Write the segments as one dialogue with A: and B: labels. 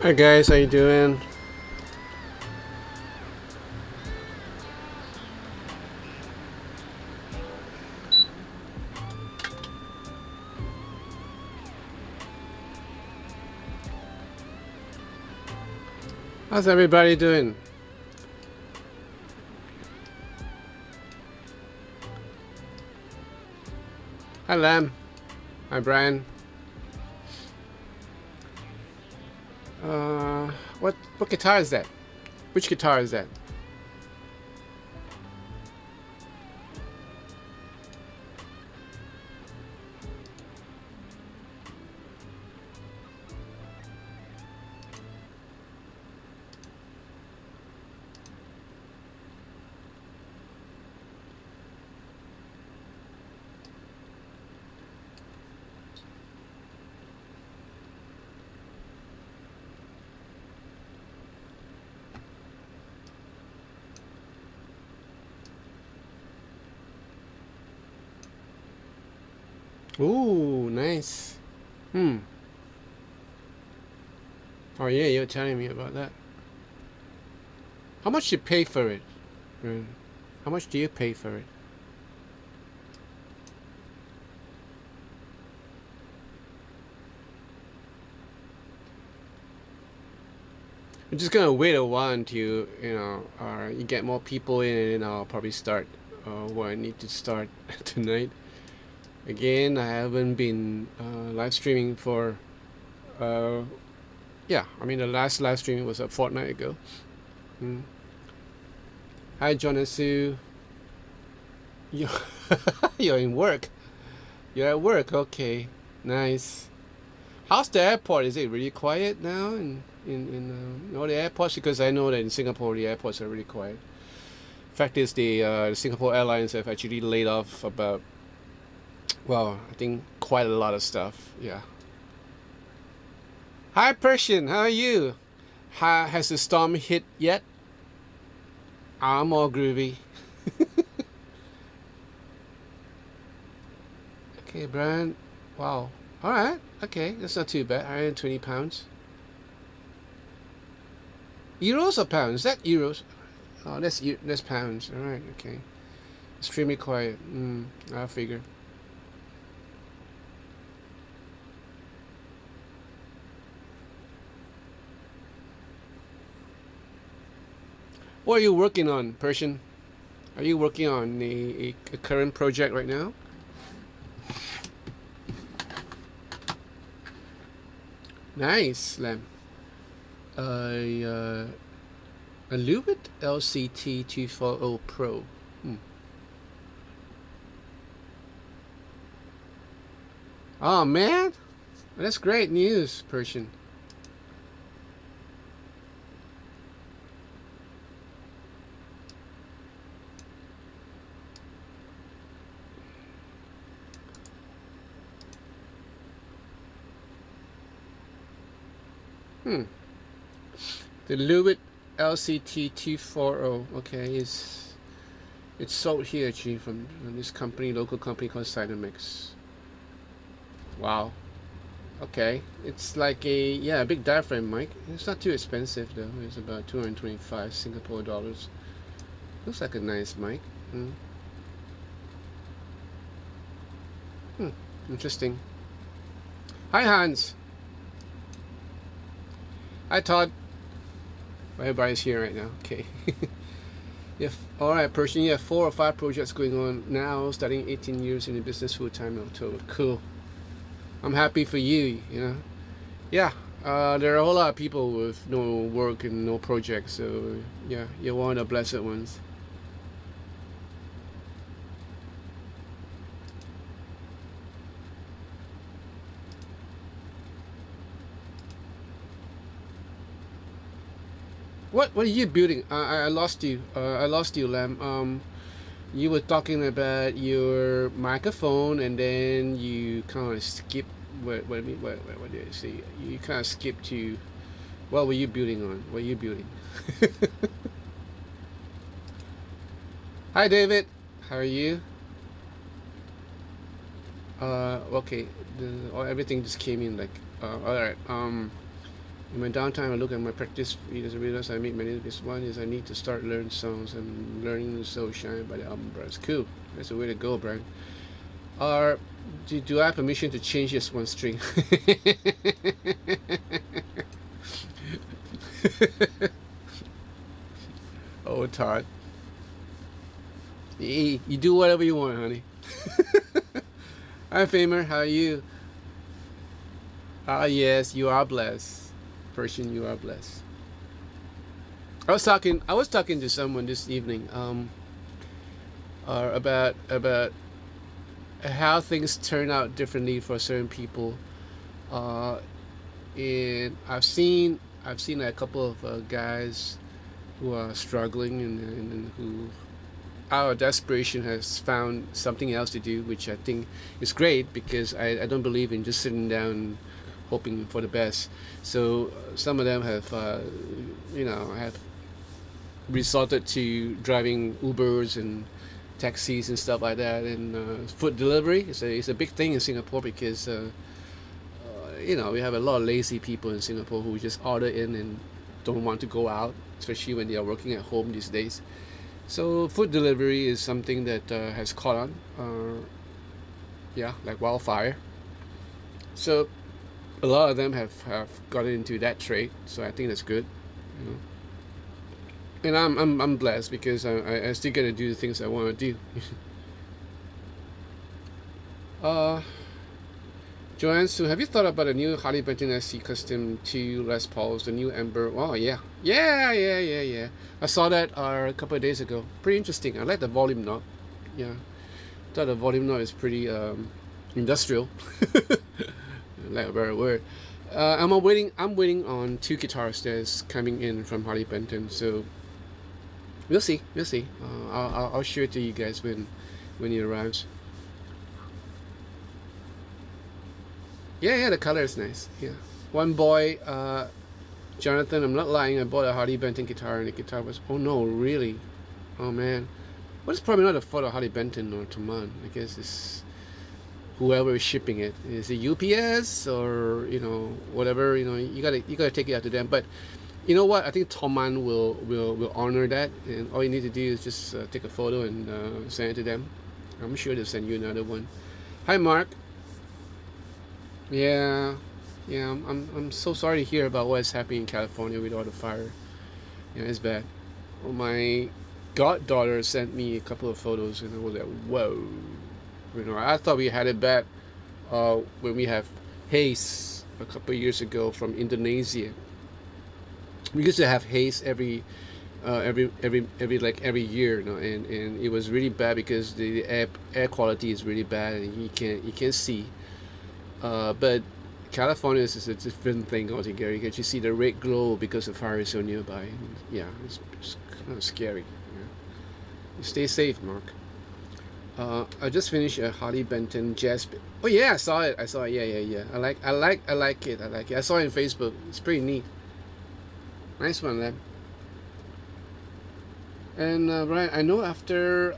A: Hi guys, how you doing? How's everybody doing? Hi Lam. Hi Brian. What guitar is that? Which guitar is that? Ooh, nice. Hmm. Oh yeah, you're telling me about that. How much you pay for it? How much do you pay for it? I'm just gonna wait a while until you get more people in, and I'll probably start what I need to start tonight. Again, I haven't been live streaming for yeah. I mean, the last live streaming was a fortnight ago. Mm. Hi, Jonasu. You you're in work. You're at work. Okay, nice. How's the airport? Is it really quiet now in all the airports? Because I know that in Singapore the airports are really quiet. Fact is, the Singapore Airlines have actually laid off about, well, I think quite a lot of stuff. Yeah. Hi, Persian. How are you? Has the storm hit yet? I'm all groovy. Okay, Brian. Wow. All right. Okay, that's not too bad. 120 pounds. Euros or pounds? Is that euros? Oh, that's pounds. All right. Okay. Extremely quiet. I figure. What are you working on, Persian? Are you working on a current project right now? Nice, Lam. A Lubit LCT 240 Pro. Oh man, that's great news, Persian. The Lubit LCT 240. Okay, it's sold here actually from this company, local company called Cytomix. Wow. Okay, it's like a big diaphragm mic. It's not too expensive though. It's about 225 Singapore dollars. Looks like a nice mic. Interesting. Hi Hans. Hi Todd. Everybody's here right now. Okay. All right, Persian. You have 4 or 5 projects going on now. Starting 18 years in the business full time in October. Cool. I'm happy for you. Yeah. There are a whole lot of people with no work and no projects. So yeah, you're one of the blessed ones. What are you building? I lost you. I lost you, Lam. You were talking about your microphone, and then you kind of skip. What did I say? You kind of skipped to. What were you building on? What are you building? Hi, David. How are you? Okay. Everything just came in like. All right. In my downtime, I look at my practice videos and realize I make many of this. One is I need to start learning songs and learning the Soul Shine by the album Brass. Cool. That's the way to go, Brian. Do I have permission to change just one string? Oh, Todd. Hey, you do whatever you want, honey. Hi, Famer. How are you? Ah, yes, you are blessed. Persian, you are blessed. I was talking to someone this evening about how things turn out differently for certain people, and I've seen a couple of guys who are struggling and who out of desperation has found something else to do, which I think is great, because I don't believe in just sitting down hoping for the best. So some of them have have resorted to driving Ubers and taxis and stuff like that, and food delivery is a big thing in Singapore, because we have a lot of lazy people in Singapore who just order in and don't want to go out, especially when they are working at home these days. So food delivery is something that has caught on, like wildfire. So a lot of them have gotten into that trade, so I think that's good, And I'm blessed, because I still get to do the things I want to do. Joanne, so have you thought about a new Harley Benton SC Custom 2 Les Pauls, the new Ember? Oh, yeah. I saw that a couple of days ago. Pretty interesting. I like the volume knob. Yeah. Thought the volume knob is pretty industrial. Like a better word. I'm waiting on 2 guitars that's coming in from Harley Benton, so we'll see. I'll share it to you guys when it arrives. Yeah, the color is nice. Yeah. One boy, Jonathan, I'm not lying, I bought a Harley Benton guitar, and the guitar was, oh no, really? Oh man. Well, it's probably not a fault of Harley Benton or Toman. I guess it's whoever is shipping it. Is it UPS or whatever? You gotta take it out to them. But you know what? I think Toman will honor that, and all you need to do is just take a photo and send it to them. I'm sure they'll send you another one. Hi, Mark. Yeah. I'm so sorry to hear about what's happening in California with all the fire. Yeah, it's bad. Well, my goddaughter sent me a couple of photos, and I was like, whoa. I thought we had it bad when we have haze a couple of years ago from Indonesia. We used to have haze every year, and it was really bad because the air quality is really bad, and you can't see. But California is a different thing altogether. You can just see the red glow because the fire is so nearby. Yeah, it's kind of scary. Yeah. Stay safe, Mark. I just finished a Harley Benton jazz. Oh yeah, I saw it. Yeah. I like it. I saw it on Facebook. It's pretty neat. Nice one, Lem. And Brian, I know after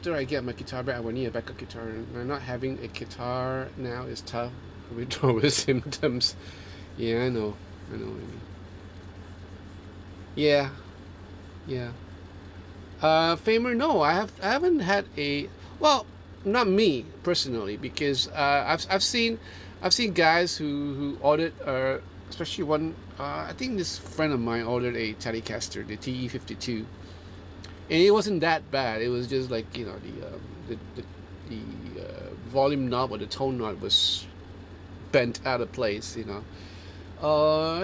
A: I get my guitar back, I will need a backup guitar. And not having a guitar now is tough. Withdrawal symptoms. Yeah, I know what I mean. Yeah. Famer, no, I haven't had a, well, not me personally, because I've seen guys who ordered especially one, I think this friend of mine ordered a Telecaster, the TE52, and it wasn't that bad. It was just like the volume knob or the tone knob was bent out of place.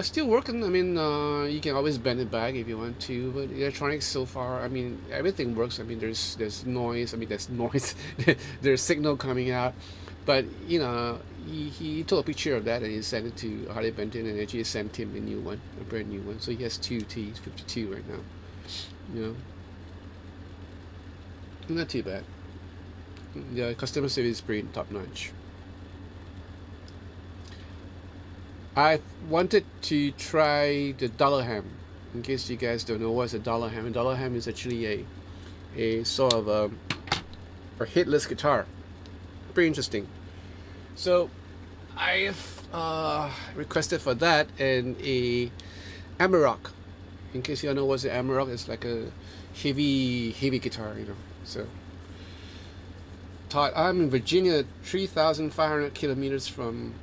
A: Still working. I mean, you can always bend it back if you want to, but electronics so far, I mean, everything works. I mean, there's noise. I mean, there's noise. There's signal coming out, but he took a picture of that and he sent it to Harley Benton, and actually sent him a brand new one. So he has 2 T52 right now. Not too bad. The customer service is pretty top notch. I wanted to try the dollar ham. In case you guys don't know what's a dollar ham. A dollar ham is actually a sort of a hitless guitar. Pretty interesting. So I've requested for that and a Amarok. In case you don't know what's the Amarok, it's like a heavy guitar, you know. So, Todd, I'm in Virginia, 3,500 kilometers from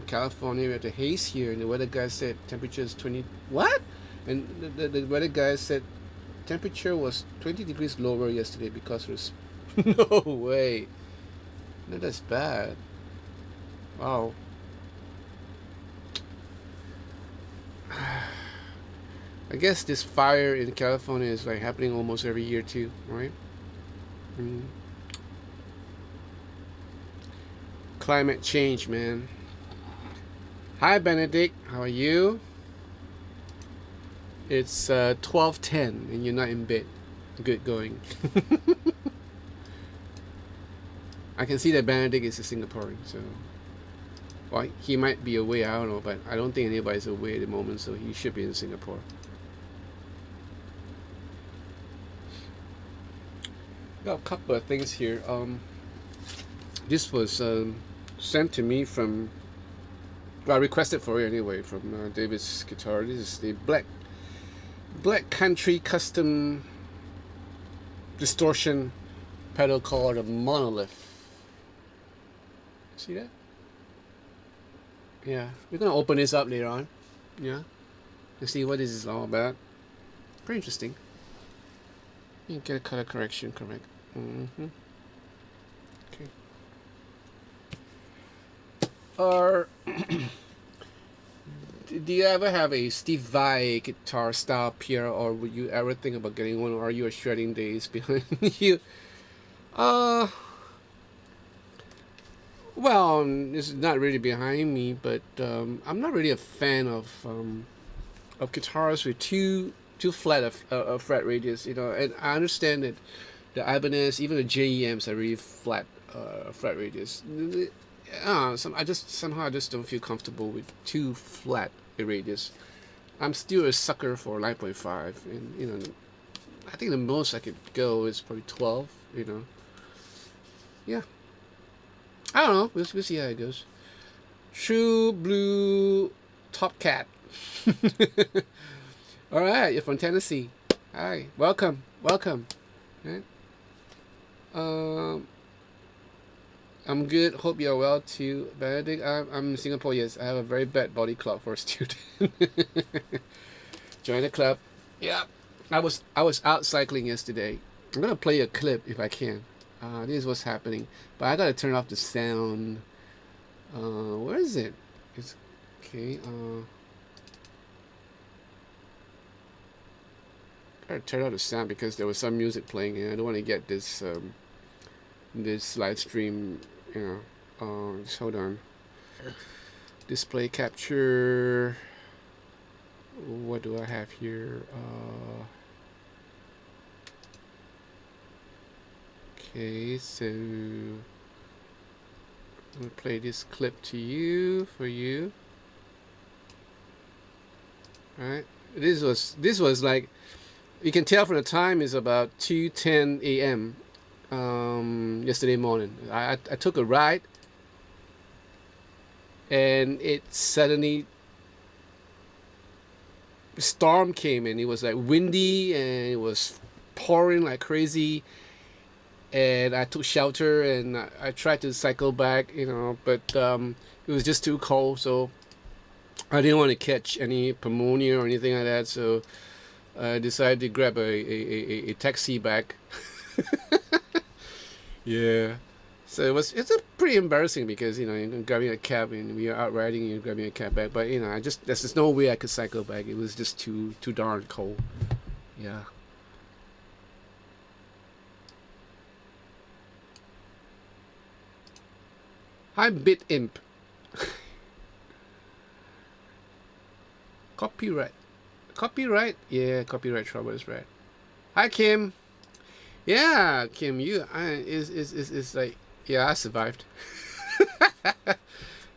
A: California. We're at the haze here, and the weather guy said temperature is 20. What? And the weather guy said temperature was 20 degrees lower yesterday because it was. No way. No, that's bad. Wow. I guess this fire in California is like happening almost every year too, right? Climate change, man. Hi, Benedict. How are you? It's 12:10 and you're not in bed. Good going. I can see that Benedict is a Singaporean, so well, he might be away. I don't know, but I don't think anybody's away at the moment, so he should be in Singapore. Got a couple of things here. This was sent to me from, well, I requested for it anyway from David's Guitar. This is the Black Country custom distortion pedal called a Monolith. See that? Yeah, we're gonna open this up later on. Yeah, and see what this is all about. Pretty interesting. You get a color correction correct. Okay. Or do you ever have a Steve Vai guitar style Pierre, or would you ever think about getting one, or are you a shredding days behind you? Well, it's not really behind me, but I'm not really a fan of guitars with too flat a fret radius, you know. And I understand that the Ibanez, even the JEMs, are really flat fret radius. I somehow don't feel comfortable with too flat a radius. I'm still a sucker for 9.5, and you know, I think the most I could go is probably 12. You know, yeah. I don't know. We'll see how it goes. True Blue Top Cat. All right, you're from Tennessee. Hi, welcome. Right. I'm good. Hope you're well too, Benedict. I'm in Singapore. Yes, I have a very bad body clock for a student. Join the club. Yeah, I was out cycling yesterday. I'm gonna play a clip if I can. This is what's happening, but I gotta turn off the sound. Where is it? It's okay. Gotta turn off the sound because there was some music playing, and I don't want to get this this live stream. You know, just hold on. Display capture. What do I have here? Okay, so I'm gonna play this clip to you for you. All right, this was like, you can tell from the time is about 2:10 a.m. Yesterday morning. I took a ride, and it suddenly storm came in. It was like windy and it was pouring like crazy. And I took shelter and I tried to cycle back, you know, but it was just too cold, so I didn't want to catch any pneumonia or anything like that. So I decided to grab a taxi back. Yeah. So it's a pretty embarrassing because, you know, you're grabbing a cab and we are out riding and you're grabbing a cab back. But, you know, there's just no way I could cycle back. It was just too darn cold. Yeah. Hi, BitImp. Copyright? Yeah, copyright trouble is right. Hi, Kim. Yeah, Kim, it's like, yeah, I survived.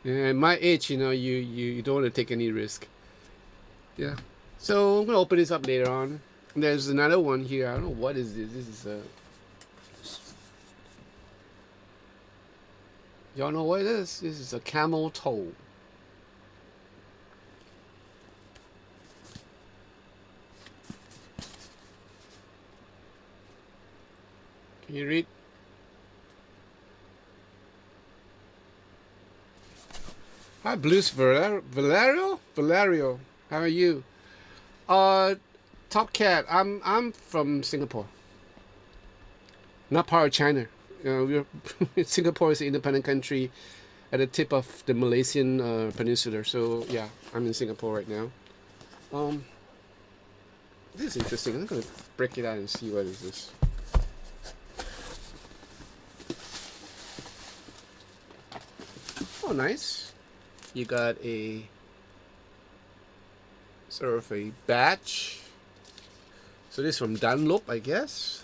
A: Yeah, at my age, you know, you don't want to take any risk. Yeah. So I'm gonna open this up later on. There's another one here. I don't know what is this. This is Y'all know what it is? This is a camel toe. Can you read? Hi, Blues Valerio. Valerio, how are you? Top Cat. I'm from Singapore. Not part of China. Singapore is an independent country at the tip of the Malaysian peninsula. So yeah, I'm in Singapore right now. This is interesting. I'm gonna break it out and see what is this. Oh, nice. You got a sort of a batch. So this is from Dunlop, I guess.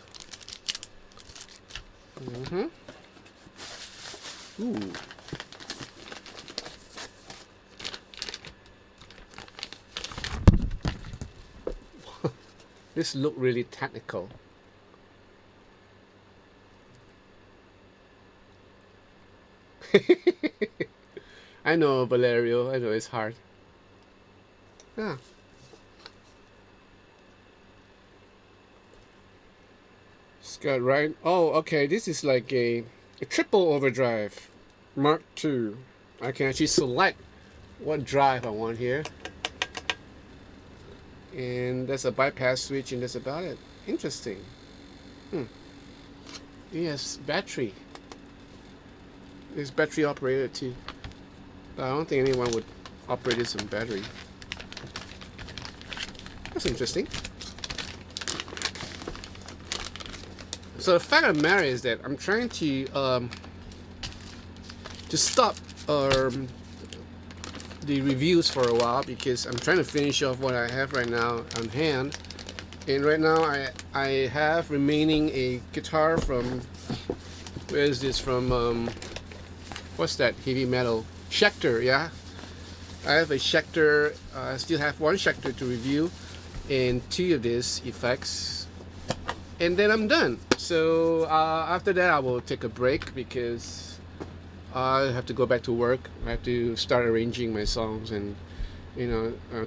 A: Ooh. This look really technical. I know, Valerio. I know it's hard. Yeah. Scott, right? Oh, okay. This is like a triple overdrive, Mark II. I can actually select what drive I want here, and there's a bypass switch, and that's about it. Interesting. Yes, battery. It's battery operated too. But I don't think anyone would operate this on battery. That's interesting. So the fact of the matter is that I'm trying to stop the reviews for a while because I'm trying to finish off what I have right now on hand. And right now I have remaining a guitar from, where is this from? What's that heavy metal? Schecter, yeah. I have a Schecter. I still have one Schecter to review and 2 of these effects, and then I'm done. So after that I will take a break because I have to go back to work. I have to start arranging my songs and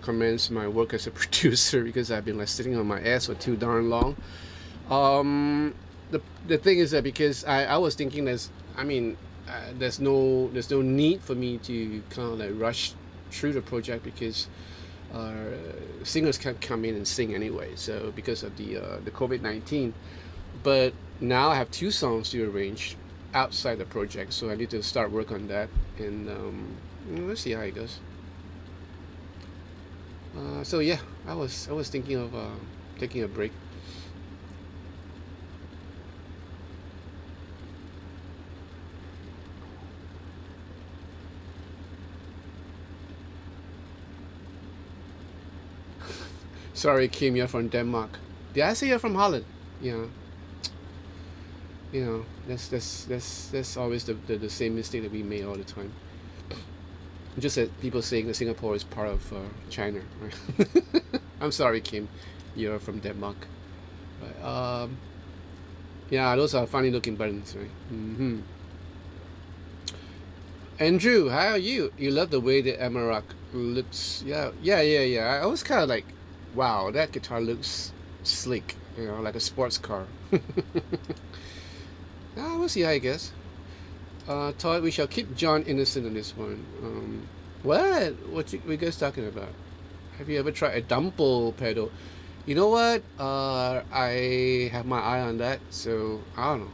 A: commence my work as a producer because I've been like sitting on my ass for too darn long. The thing is that because I was thinking there's no need for me to kind of like rush through the project because singers can't come in and sing anyway. So because of the COVID-19, but now I have 2 songs to arrange outside the project, so I need to start work on that, and let's see how it goes. So yeah, I was thinking of taking a break. Sorry, Kim, you're from Denmark. Did I say you're from Holland? Yeah. That's always the same mistake that we make all the time. Just that people saying that Singapore is part of China, right? I'm sorry, Kim, you're from Denmark. But, yeah, those are funny looking buttons, right? Andrew, how are you? You love the way the Amarok looks. Yeah. I was kind of like, wow, that guitar looks slick, like a sports car. We'll see how it goes. Todd, we shall keep John innocent on this one. What you guys talking about? Have you ever tried a dumble pedal? You know what? I have my eye on that, so I don't know.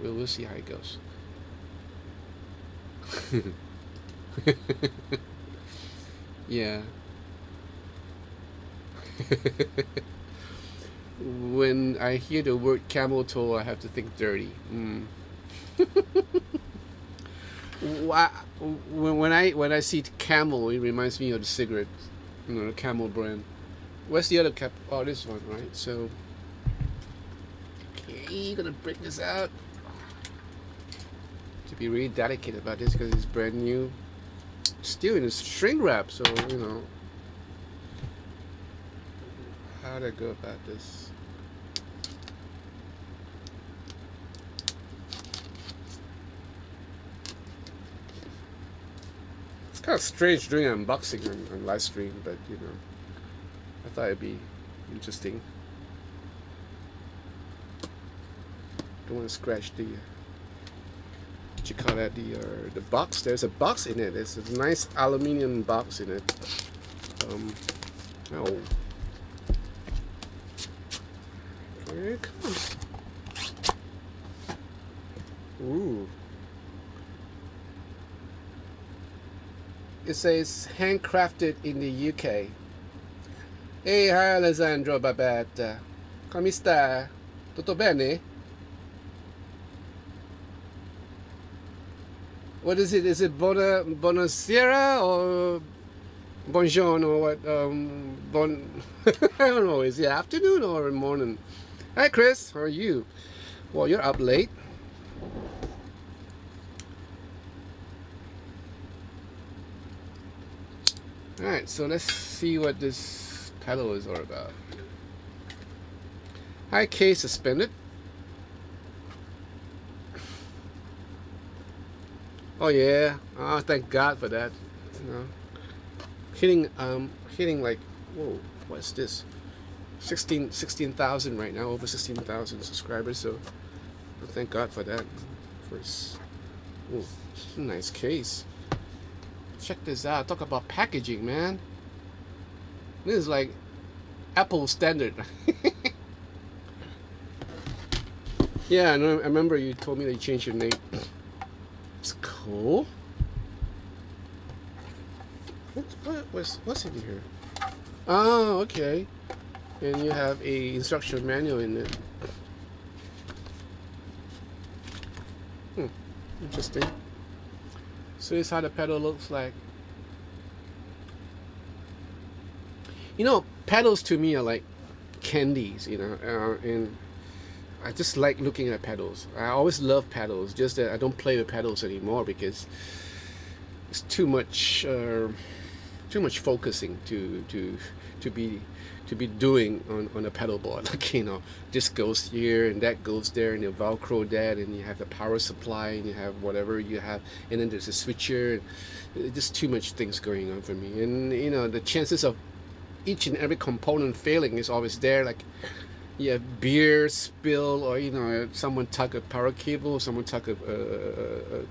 A: We'll see how it goes. Yeah. When I hear the word camel toe, I have to think dirty. When I see Camel, it reminds me of the cigarette, the Camel brand. Where's the other cap? Oh, this one, right? So, okay, gonna break this out. To be really delicate about this because it's brand new, still in a shrink wrap. So how do I go about this? kind of strange doing an unboxing on live stream, but you know, I thought it'd be interesting. Don't want to scratch the what you call that, the box. There's a box in it. It's a nice aluminum box in it. Oh, here it comes. Ooh. It says handcrafted in the UK. Hey, hi Alessandro Babette. Come sta? Tutto bene? What is it? Is it Buonasera or Bonjour or what? I don't know. Is it afternoon or morning? Hi Chris, how are you? Well, you're up late. Alright, so let's see what this pedal is all about. High K suspended. Oh yeah, oh thank God for that. You know, hitting like, whoa, what's this? 16,000 right now, over 16,000 subscribers. So thank God for that. First, oh, nice case. Check this out. Talk about packaging, man. This is like Apple standard. Yeah, I remember you told me that you changed your name. It's cool. What's in here? Oh, okay. And you have a instruction manual in it. Interesting. So this is how the pedal looks like. You know, pedals to me are like candies, you know, and I just like looking at pedals. I always love pedals, just that I don't play with pedals anymore because it's too much focusing to be doing on a pedal board. Like, you know, this goes here and that goes there, and you Velcro that, and you have the power supply, and you have whatever you have, and then there's a switcher. And just too much things going on for me, and you know, the chances of each and every component failing is always there. Like, you have beer spill, or you know, someone tuck a power cable, someone tuck the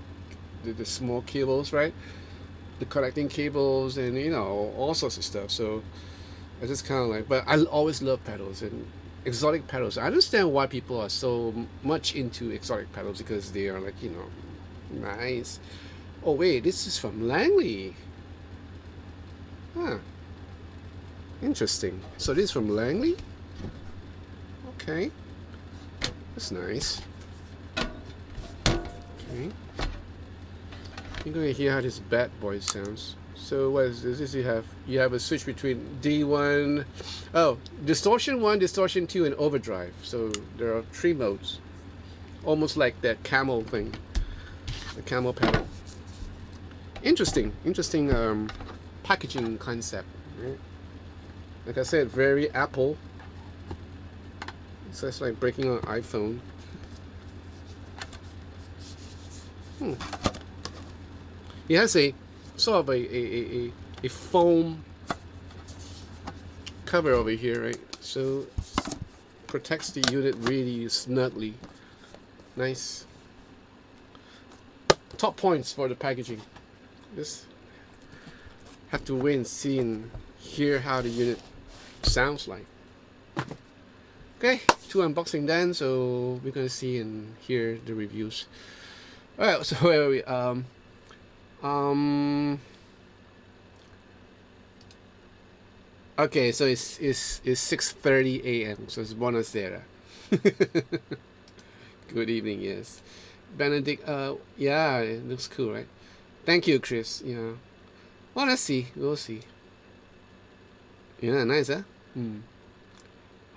A: small cables, right? The connecting cables, and you know, all sorts of stuff. So I just kind of like, but I always love pedals and exotic pedals. I understand why people are so much into exotic pedals, because they are like, you know, nice. Oh wait, this is from Langley. Huh. Interesting. So this is from Langley? Okay. That's nice. Okay. You're going to hear how this bad boy sounds. So what is this? You have a switch between D1, oh, Distortion 1, Distortion 2, and Overdrive. So there are 3 modes. Almost like that camel thing. The camel pedal. Interesting packaging concept, right? Like I said, very Apple. So it's like breaking an iPhone. It has a sort of a foam cover over here, right? So protects the unit really snugly. Nice. Top points for the packaging. Just have to wait and see and hear how the unit sounds like. Okay, 2 unboxing done, so we're gonna see and hear the reviews. Alright, so where are we? Okay, so it's 6:30 a.m. So it's Buonasera. Good evening, yes. Benedict, yeah, it looks cool, right? Thank you, Chris. Yeah. Well, let's see. We'll see. Yeah, nice, huh?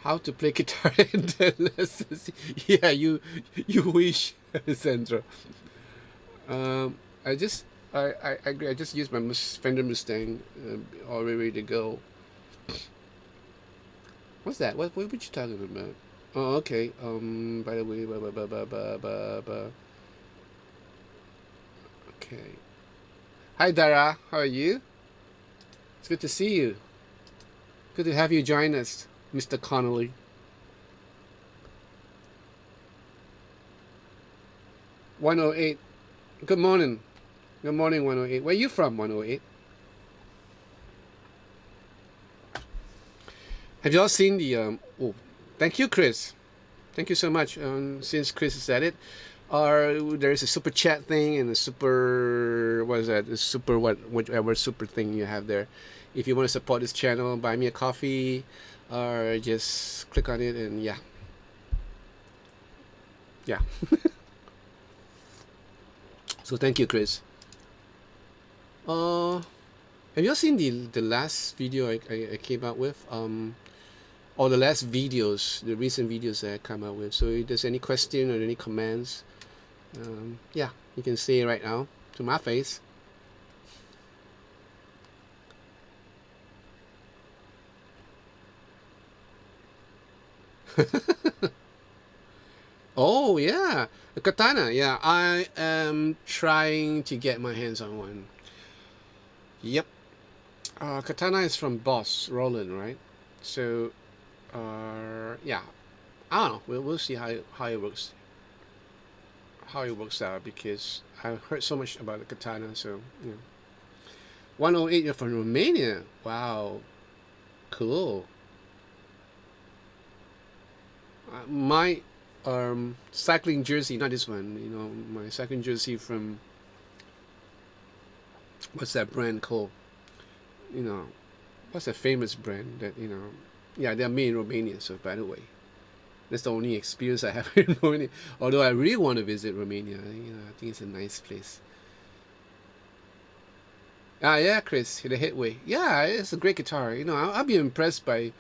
A: How to play guitar in 10 lessons? Yeah, you wish, Sandra. I agree. I just used my Fender Mustang, all ready to go. What's that? What were you talking about? Oh, okay. By the way, okay. Hi Dara, how are you? It's good to see you. Good to have you join us, Mr. Connolly. (108). Good morning. Good morning, 108. Where are you from, 108? Have you all seen the oh, thank you, Chris. Thank you so much. Since Chris said it, there's a super chat thing and a super, what is that? A super whatever super thing you have there. If you want to support this channel, buy me a coffee, or just click on it and yeah. So thank you, Chris. Have you all seen the last video I came out with? Or the last videos, the recent videos that I come out with. So if there's any question or any comments, yeah, you can say it right now to my face. Oh yeah, a katana. Yeah, I am trying to get my hands on one. Yep. Katana is from Boss Roland, right? So, yeah, I don't know. We'll see how it works. How it works out, because I've heard so much about the katana. So, you know. 108, you're from Romania. Wow, cool. My cycling jersey, not this one. You know, my cycling jersey from, what's that brand called? You know, what's a famous brand that, you know? Yeah, they're made in Romania. So by the way, that's the only experience I have in Romania. Although I really want to visit Romania. You know, I think it's a nice place. Ah, yeah, Chris, the Headway. Yeah, it's a great guitar. You know, I'll be impressed by.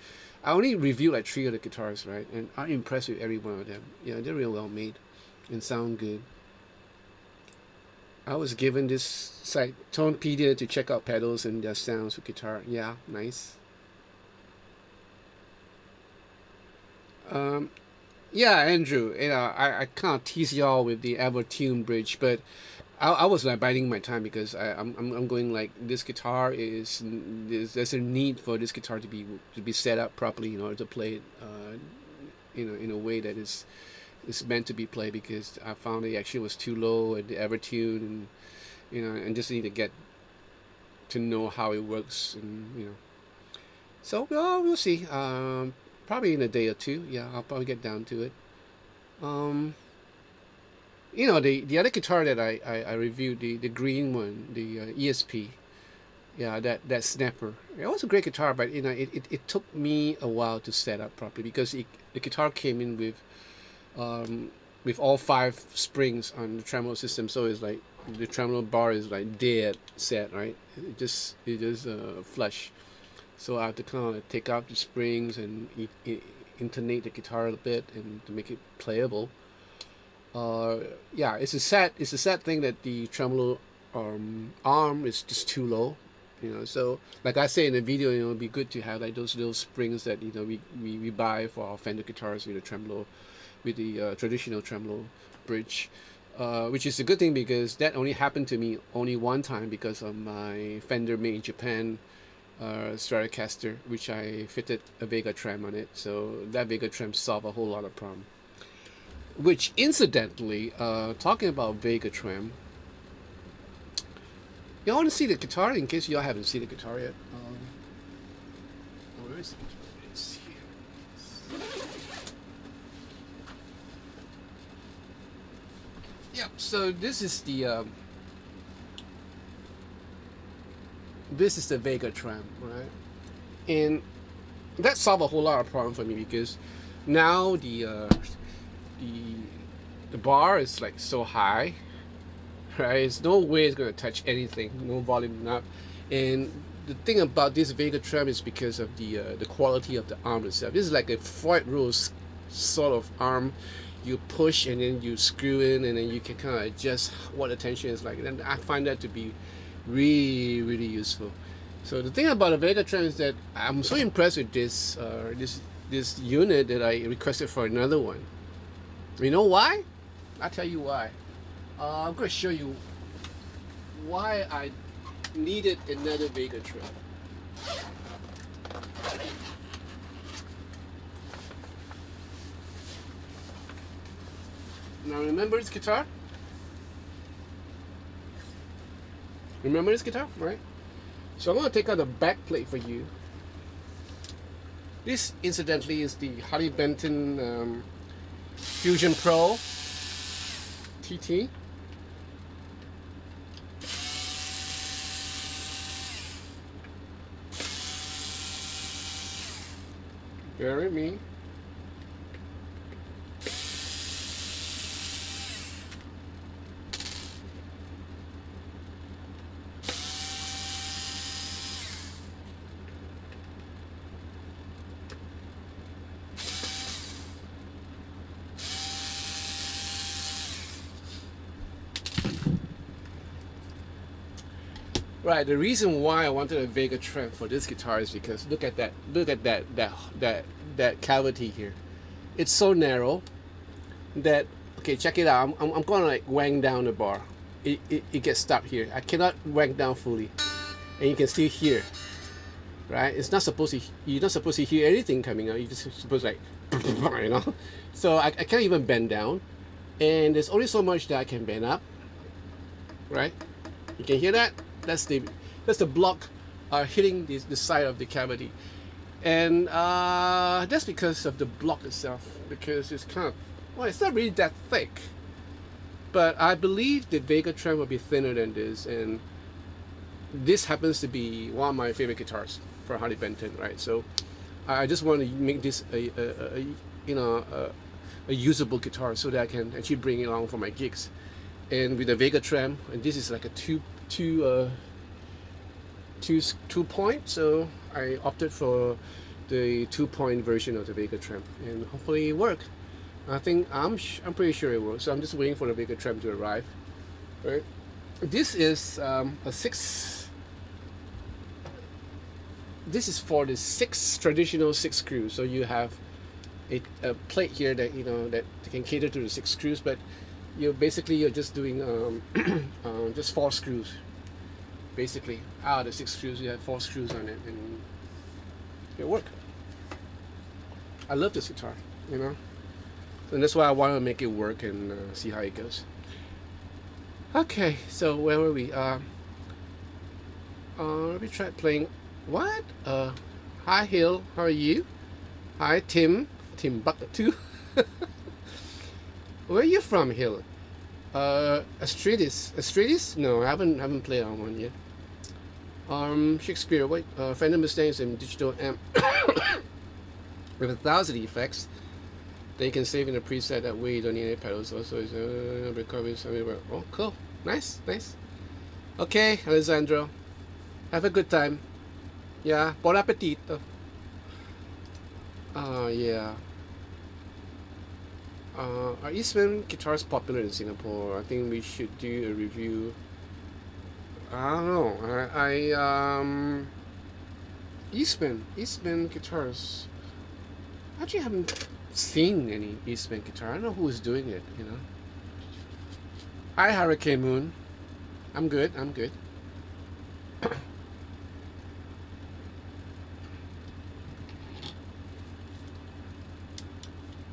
A: I only reviewed like 3 of the guitars, right? And I'm impressed with every one of them. Yeah, they're real well made and sound good. I was given this site, Tonepedia, to check out pedals and their sounds with guitar. Yeah, nice. Yeah, Andrew, you know, I can't tease y'all with the Evertune bridge, but I was like biding my time, because I'm going like, this guitar there's a need for this guitar to be set up properly in order to play it, you know, in a way that is meant to be played, because I found it actually was too low at the Evertune, and you know, and just need to get to know how it works, and you know, so we'll see. Probably in a day or two. Yeah, I'll probably get down to it. You know, the other guitar that I reviewed, the green one, the ESP. Yeah, that snapper. It was a great guitar, but you know, it took me a while to set up properly, because the guitar came in with all 5 springs on the tremolo system, so it's like the tremolo bar is like dead set, right? It just flush. So I have to kind of take out the springs and intonate the guitar a bit and to make it playable. Yeah, it's a sad thing that the tremolo arm is just too low. You know, so like I say in the video, you know, it'd be good to have like those little springs that, you know, we buy for our Fender guitars with the tremolo, with the traditional tremolo bridge. Which is a good thing, because that only happened to me only one time, because of my Fender made in Japan Stratocaster, which I fitted a vegatrem on it. So that vegatrem solved a whole lot of problem. Which, incidentally, talking about vegatrem, y'all want to see the guitar, in case y'all haven't seen the guitar yet? Where is the guitar? It's here. Yep. So this is the vegatrem, right? And that solved a whole lot of problem for me, because now the bar is like so high, right? There's no way it's gonna touch anything, no volume up. And the thing about this vegatrem is because of the quality of the arm itself. This is like a Floyd Rose sort of arm. You push and then you screw in, and then you can kind of adjust what the tension is like. And I find that to be really useful. So the thing about a vegatrem is that I'm so impressed with this this unit that I requested for another one. You know why? I'll tell you why. I'm going to show you why I needed another vegatrem. Now remember this guitar? Remember this guitar, right? So I'm going to take out the back plate for you. This, incidentally, is the Harley Benton Fusion Pro TT. Bear with me. Right, the reason why I wanted a vegatrem for this guitar is because look at that cavity here. It's so narrow that, okay, check it out. I'm gonna like wang down the bar. It gets stuck here. I cannot wang down fully, and you can still hear. Right, it's not supposed to. You're not supposed to hear anything coming out. You're just supposed to like, you know. So I can't even bend down, and there's only so much that I can bend up. Right, you can hear that. That's the block hitting the side of the cavity, and that's because of the block itself. Because it's kind of, well, it's not really that thick, but I believe the vegatrem will be thinner than this, and this happens to be one of my favorite guitars for Harley Benton, right? So I just want to make this a usable guitar so that I can actually bring it along for my gigs, and with the vegatrem, and this is like a two point, so I opted for the 2-point version of the vegatrem, and hopefully it work. I think I'm pretty sure it will. So I'm just waiting for the vegatrem to arrive. Right, this is a 6. This is for the traditional 6 screws. So you have a plate here that that can cater to the 6 screws, but you're just doing just 4 screws. Basically, out of the 6 screws, you have 4 screws on it, and it work. I love this guitar, and that's why I want to make it work and see how it goes. Okay, so where were we? Let me try playing. What? Hi Hill, how are you? Hi Tim Bucket2. Where are you from, Hill? Astridis? No, I haven't played on one yet. Shakespeare, wait, Fender Mustangs and digital amp with 1,000 effects. They can save in a preset that way you don't need any pedals. Also, recoveries everywhere. Oh, cool, nice. Okay, Alessandro, have a good time. Yeah, buon appetito. Yeah. Are Eastman guitars popular in Singapore? I think we should do a review. I don't know. Eastman guitars. Actually, I haven't seen any Eastman guitar. I don't know who's doing it. Hi, Hurricane Moon. I'm good.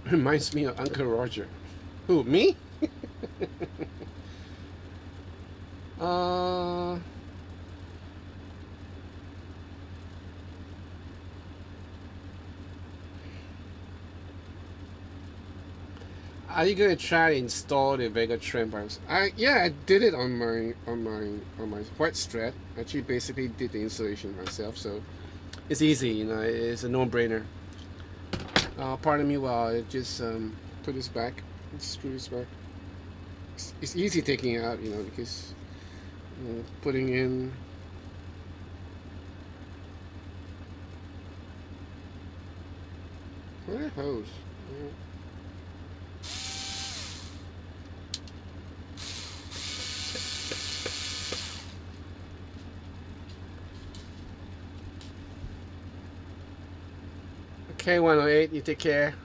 A: Reminds me of Uncle Roger. Who, me? Are you gonna try to install the vegatrem? Yeah, I did it on my white strat. Actually, basically did the installation myself, so it's easy. It's a no-brainer. Pardon me while I just put this back, screw this back. It's easy taking it out, because putting in. Where are the hose? Okay, 108, you take care.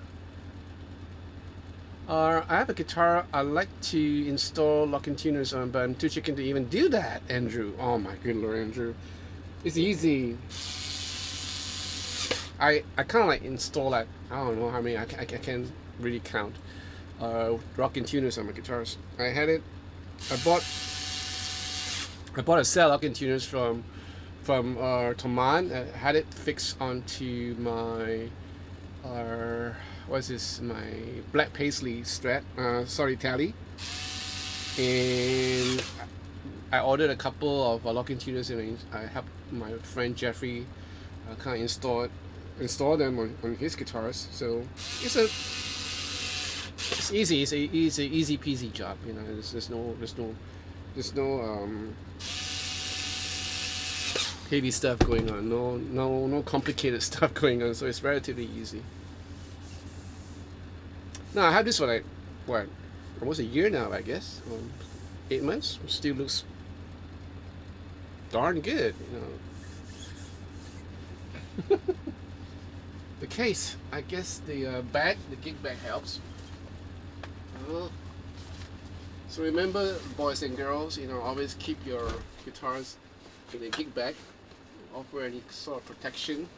A: I have a guitar. I like to install locking tuners on, but I'm too chicken to even do that, Andrew. Oh my good lord, Andrew. It's easy. I kind of like install like, I don't know how many, I can't really count locking tuners on my guitars. I had it. I bought a set of locking tuners from Toman. I had it fixed onto my what's this, my black paisley strat, tally, and I ordered a couple of locking tuners, and I helped my friend Jeffrey kind of install them on his guitars. So it's easy. It's a easy peasy job. You know, there's no heavy stuff going on. No complicated stuff going on. So it's relatively easy. Now I have this for like what, almost a year now, I guess. 8 months. Still looks darn good. You know. The case, I guess the bag, the gig bag helps. So remember, boys and girls, you know, always keep your guitars in a gig bag. Offer any sort of protection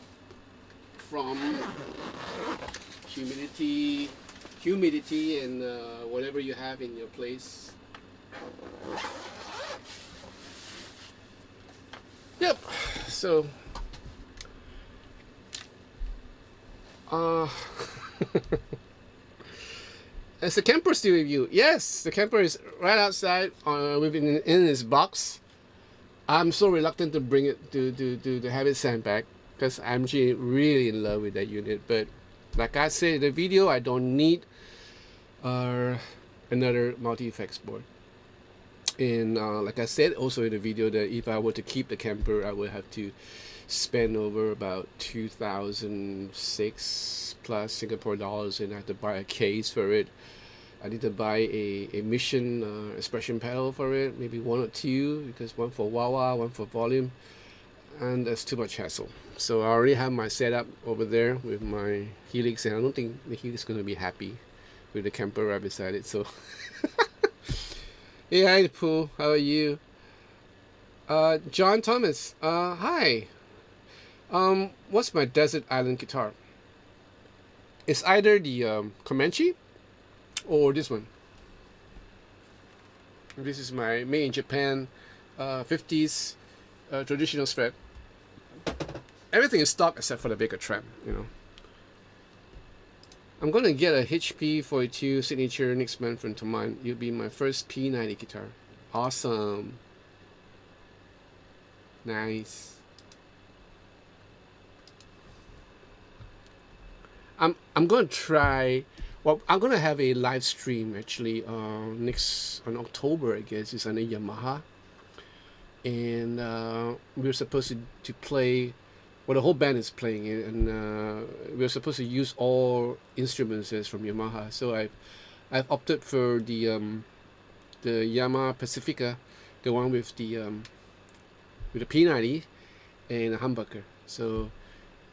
A: from humidity, and whatever you have in your place. Yep. So. It's the Kemper still with you. Yes, the Kemper is right outside in his box. I'm so reluctant to bring it to have it sent back because I'm actually really in love with that unit. But like I said in the video, I don't need another multi-effects board. And like I said also in the video, that if I were to keep the Kemper, I would have to spend over about 2,006 plus Singapore dollars, and I have to buy a case for it. I need to buy a Mission expression pedal for it, maybe one or two, because one for wah-wah, one for volume, and that's too much hassle. So I already have my setup over there with my Helix, and I don't think the Helix is going to be happy with the Kemper right beside it. So hey, hi Pooh, how are you? John Thomas, hi. What's my desert island guitar? It's either the Comanche or this one. This is my made in Japan 50s traditional strat. Everything is stock except for the vegatrem, you know. I'm gonna get a HP 42 signature next month from Toman. You'll be my first P90 guitar. Awesome. Nice. I'm gonna try. Well, I'm gonna have a live stream actually next on October, I guess. It's on a Yamaha, and we're supposed to play. Well, the whole band is playing it, and we're supposed to use all instruments as from Yamaha. So I've opted for the Yamaha Pacifica, the one with the P90 and a humbucker. So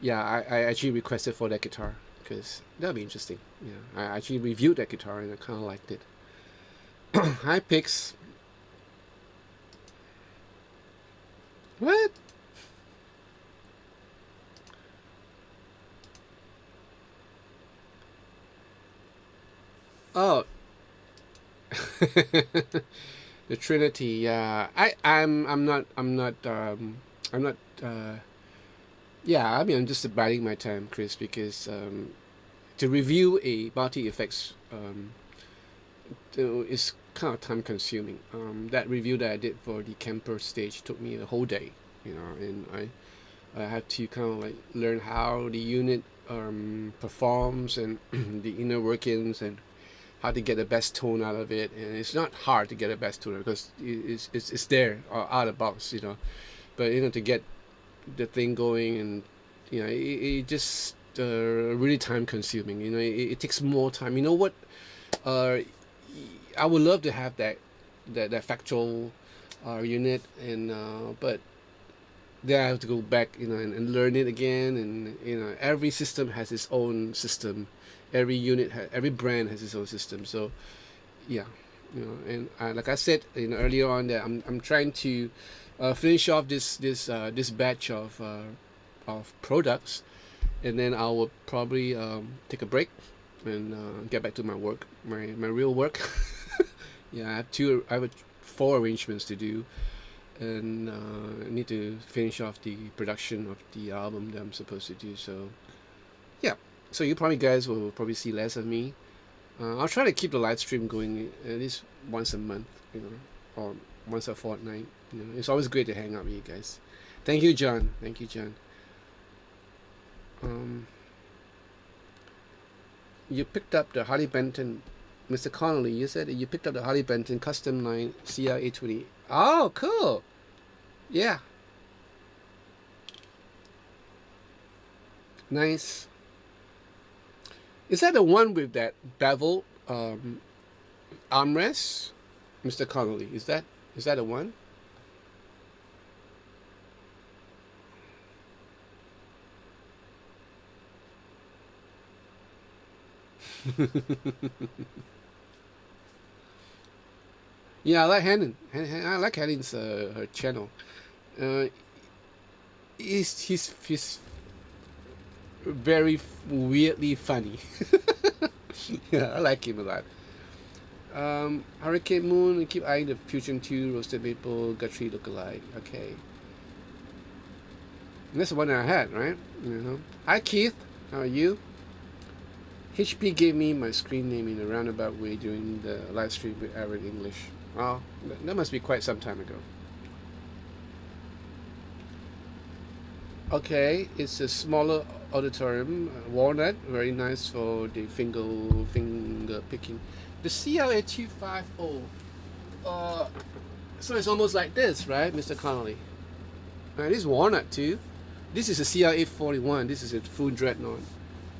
A: yeah, I actually requested for that guitar because that'll be interesting. Yeah, I actually reviewed that guitar and I kind of liked it. Hi, Pix. What? Oh, the Trinity. Yeah, I'm not. Yeah, I mean, I'm just biding my time, Chris, because to review a multi effects is kind of time consuming. That review that I did for the Kemper stage took me a whole day, you know, and I had to kind of like learn how the unit performs and the inner workings and how to get the best tone out of it. And it's not hard to get the best tone because it's there out of the box, you know. But you know, to get the thing going, and you know, it just really time consuming. You know, it takes more time. You know what? I would love to have that factual unit, and but then I have to go back, you know, and learn it again. And you know, every system has its own system, every unit, every brand has its own system. So yeah, and like I said, earlier on, that I'm trying to finish off this batch of products, and then I will probably take a break and get back to my work, my real work. Yeah, I have 4 arrangements to do, and I need to finish off the production of the album that I'm supposed to do. So yeah, so you probably guys will probably see less of me. I'll try to keep the live stream going at least once a month, or once a fortnight. It's always great to hang out with you guys. Thank you, John. Thank you, John. You picked up the Harley Benton, Mr. Connolly. You said that you picked up the Harley Benton Custom Line CR820. Oh, cool. Yeah. Nice. Is that the one with that bevel armrest, Mr. Connolly? Is that the one? Yeah, I like Hannon. I like Hannon's her channel. He's very weirdly funny. Yeah, I like him a lot. Hurricane Moon, I keep eyeing the Fusion 2 roasted maple Guthrie lookalike. Okay. And that's the one that I had, right? Hi Keith, how are you? HP gave me my screen name in a roundabout way during the live stream with Aaron English. Oh, that must be quite some time ago. Okay, it's a smaller auditorium, walnut, very nice for the finger picking. The CLA250, so it's almost like this, right, Mr. Connolly? This is walnut too. This is a CLA41. This is a full dreadnought.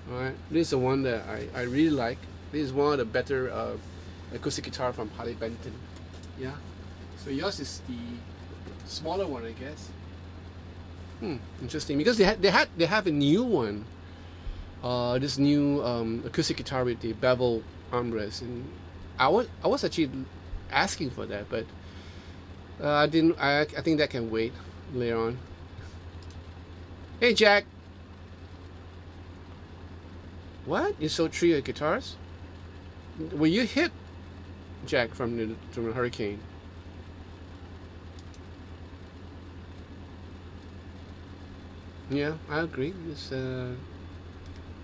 A: Alright, this is the one that I really like. This is one of the better acoustic guitar from Harley Benton. Yeah. So yours is the smaller one, I guess. Interesting, because they have a new one. This new acoustic guitar with the bevel armrest, and I was actually asking for that, but I didn't. I think that can wait later on. Hey Jack. What? You sold 3 guitars? Were you hit, Jack, from the hurricane? Yeah, I agree. It's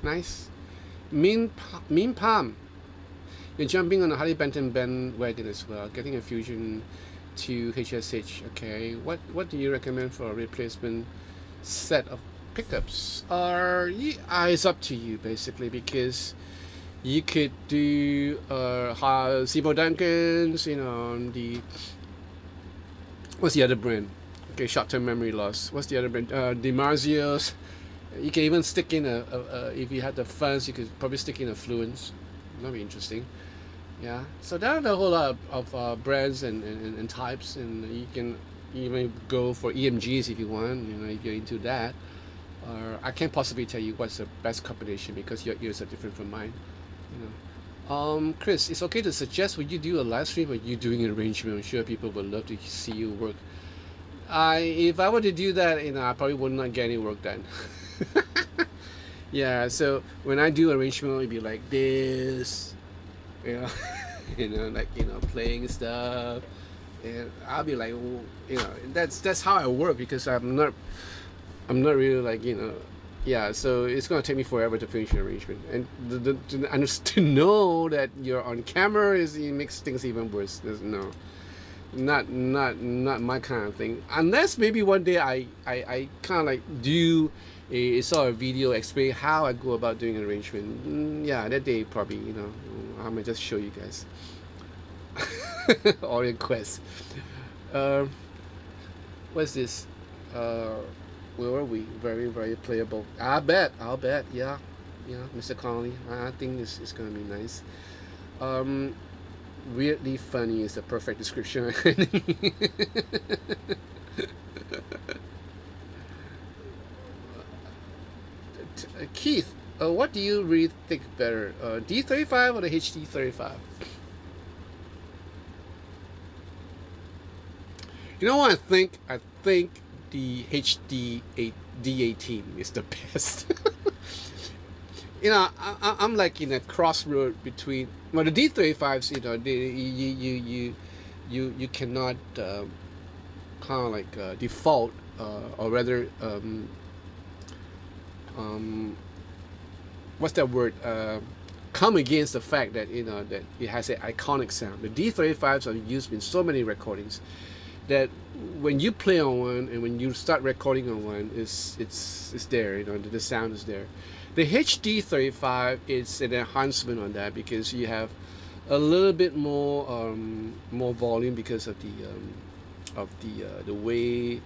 A: nice. Mean Palm. You're jumping on the Harley Benton bandwagon as well, getting a Fusion to HSH. Okay, what do you recommend for a replacement set of pickups? It's up to you basically, because you could do Seymour Duncan's, the what's the other brand? Okay, short-term memory loss. What's the other brand? DiMarzio's. You can even stick in if you had the funds, you could probably stick in a Fluence. That'd be interesting. Yeah. So there are a whole lot of brands and types, and you can even go for EMGs if you want. If you're into that. Or I can't possibly tell you what's the best combination, because your ears are different from mine. Chris, it's okay to suggest, would you do a live stream or you doing an arrangement? I'm sure people would love to see you work. If I were to do that, I probably would not get any work done. Yeah, so when I do arrangement, it'd be like this, playing stuff, and I'll be like, that's how I work, because I'm not really yeah. So it's gonna take me forever to finish an arrangement, and to know that you're on camera it makes things even worse. There's not my kind of thing. Unless maybe one day I kind of like do a sort of video explain how I go about doing an arrangement. Yeah, that day probably I might just show you guys. Orient Quest. What's this? Where were we? Very, very playable. I'll bet. Yeah, Mr. Connolly. I think this is gonna be nice. Weirdly funny is the perfect description. Keith, What do you really think better, D35 or the HD35? You know what I think? I think the HD8 D18 is the best. I'm like in a crossroad between. Well, the D35s, you cannot kind of like default, or rather, what's that word? Come against the fact that that it has an iconic sound. The D35s are used in so many recordings that when you play on one and when you start recording on one, it's there. The sound is there. The HD35 is an enhancement on that because you have a little bit more volume because of the way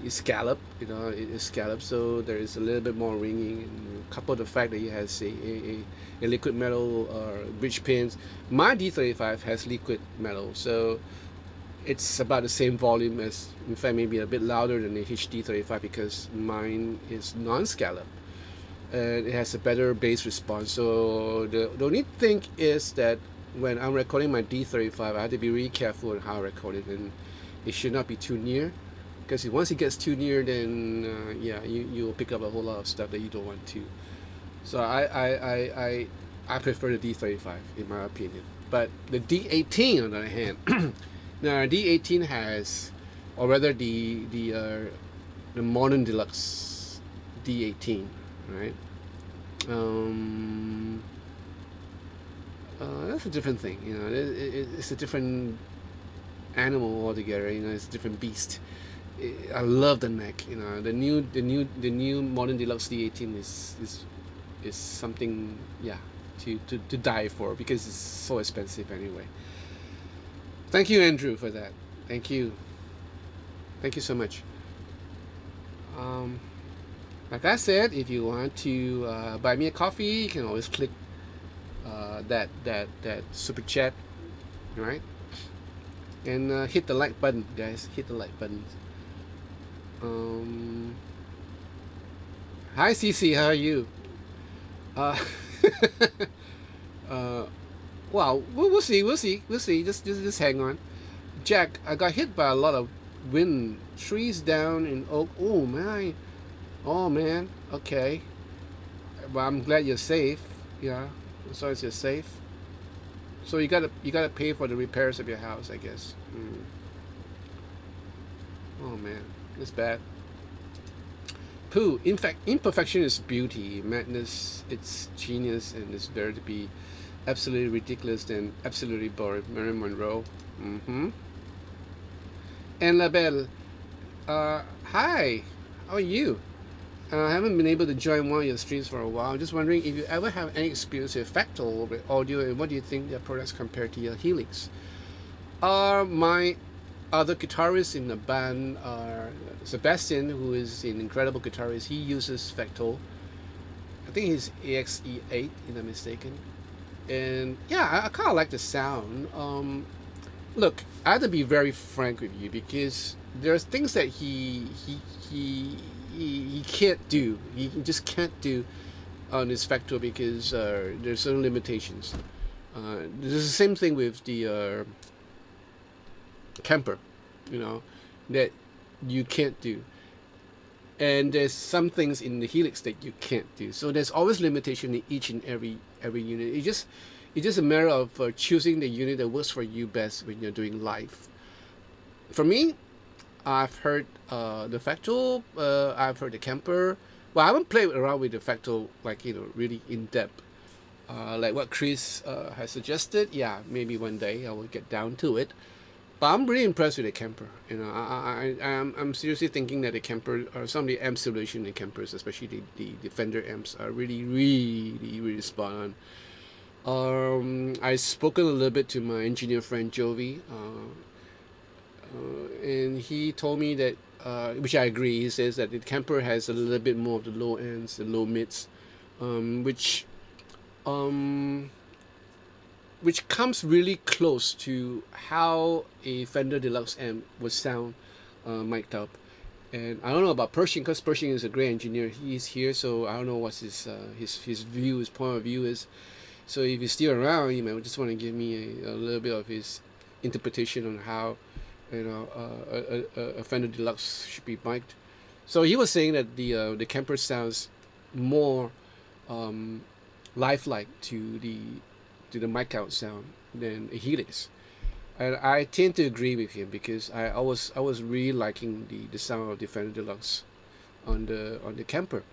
A: it's scalloped. It is scalloped, so there is a little bit more ringing. And coupled the fact that it has a liquid metal bridge pins. My D35 has liquid metal, so it's about the same volume as, in fact, maybe a bit louder than the HD35 because mine is non-scallop and it has a better bass response. So the only thing is that when I'm recording my D35, I have to be really careful on how I record it, and it should not be too near, because once it gets too near, then you will pick up a whole lot of stuff that you don't want to. So I prefer the D35 in my opinion. But the D18 on the other hand, now D18 has, or rather the modern deluxe D18, right? That's a different thing. It's a different animal altogether. It's a different beast. I love the neck. The new modern deluxe D18 is something, to die for, because it's so expensive anyway. Thank you, Andrew, for that. Thank you so much. Like I said, if you want to buy me a coffee, you can always click that super chat, right? And hit the like button, guys. Hit the like button. Hi, Cece. How are you? Well, we'll see. Just hang on. Jack, I got hit by a lot of wind. Trees down in Oak. Oh man. Okay. Well, I'm glad you're safe. Yeah. As long as you're safe. So you gotta pay for the repairs of your house, I guess. Oh man, that's bad. Pooh. In fact, imperfection is beauty. Madness, it's genius, and it's better to be absolutely ridiculous than absolutely boring. Marilyn Monroe. And La Belle. Hi. How are you? I haven't been able to join one of your streams for a while. I'm just wondering if you ever have any experience with Fractal audio, and what do you think their products compare to your Helix? My other guitarists in the band are Sebastian, who is an incredible guitarist. He uses Fractal. I think he's AXE8, if I'm mistaken. And yeah, I kind of like the sound. Look, I have to be very frank with you, because there's things that he can't do. He just can't do on his Fractal because there's certain limitations. There's the same thing with the Kemper, that you can't do. And there's some things in the Helix that you can't do. So there's always limitation in each and every unit. It's just a matter of choosing the unit that works for you best when you're doing live. For me, I've heard the Fractal. I've heard the Kemper. Well, I haven't played around with the Fractal really in depth, like what Chris has suggested. Yeah, maybe one day I will get down to it. But I'm really impressed with the Kemper. I'm seriously thinking that the Kemper, or some of the amp solution in the Kempers, especially the Fender amps, are really spot on. I've spoken a little bit to my engineer friend Jovi. And he told me that, which I agree, he says that the Kemper has a little bit more of the low ends, the low mids, which comes really close to how a Fender Deluxe amp would sound mic'd up. And I don't know about Pershing, because Pershing is a great engineer. He's here, so I don't know what his view, his point of view is. So if he's still around, he might just want to give me a little bit of his interpretation on how, a Fender Deluxe should be mic'd. So he was saying that the Kemper sounds more lifelike to the mic out sound than a Helix. And I tend to agree with him, because I was really liking the sound of the Fender Deluxe on the Kemper.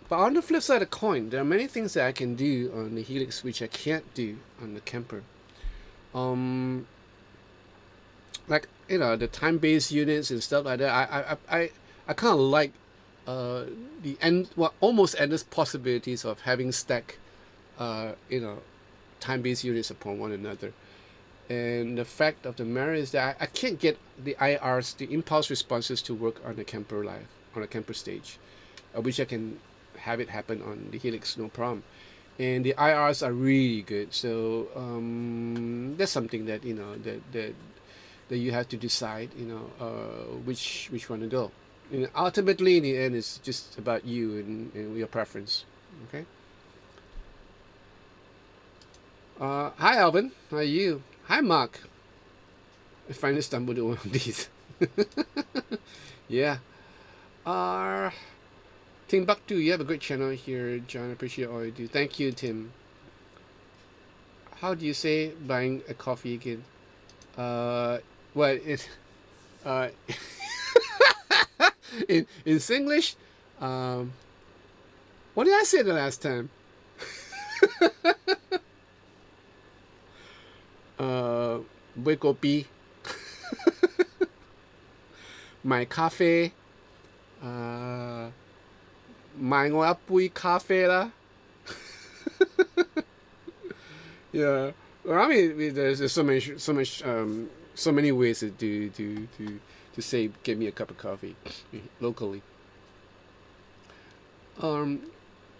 A: But on the flip side of the coin, there are many things that I can do on the Helix which I can't do on the Kemper. Like the time-based units and stuff like that. I kind of like almost endless possibilities of having stack time-based units upon one another. And the fact of the matter is that I can't get the IRs, the impulse responses, to work on the Kemper live, on a Kemper stage, which I can have it happen on the Helix, no problem. And the IRs are really good, so that's something that that you have to decide, which one to go. And ultimately, in the end, it's just about you and your preference. Okay. Hi, Alvin. How are you? Hi, Mark. I finally stumbled on one of these. Yeah. Timbuktu, you have a great channel here, John. I appreciate all you do. Thank you, Tim. How do you say buying a coffee again? In Singlish, what did I say the last time? Buy kopi, 買咖啡，買我一杯咖啡啦。Yeah, well, I mean, there's so many ways to say get me a cup of coffee locally. All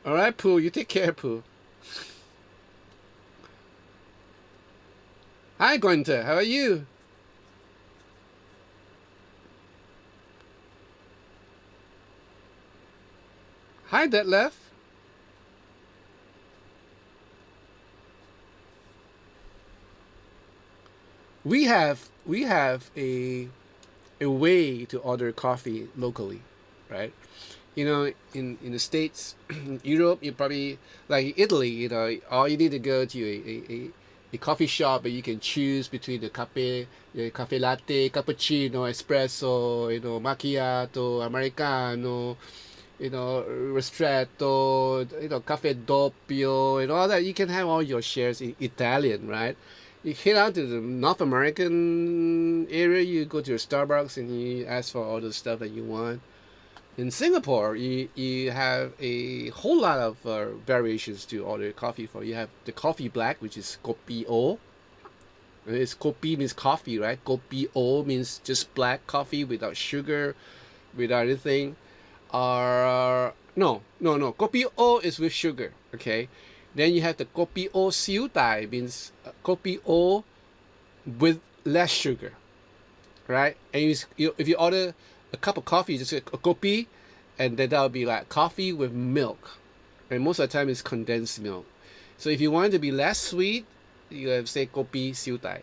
A: right, Pooh, you take care, Pooh. Hi, Gunther. How are you? Hi, Detlef. We have a way to order coffee locally, right? In the States, Europe, you probably, like Italy, all you need to go to a coffee shop, and you can choose between the cafe latte, cappuccino, espresso, macchiato, americano, ristretto, cafe doppio, and all that. You can have all your shares in Italian, right? You head out to the North American area, you go to your Starbucks and you ask for all the stuff that you want. In Singapore, you have a whole lot of variations to order coffee for. You have the coffee black, which is kopi o. It's kopi means coffee, right? Kopi o means just black coffee without sugar, without anything. No. Kopi o is with sugar, okay? Then you have the kopi o siu dai, means kopi o with less sugar, right? And if you order a cup of coffee, just a kopi, and then that'll be like coffee with milk, and most of the time it's condensed milk. So if you want it to be less sweet, you have to say kopi siu dai.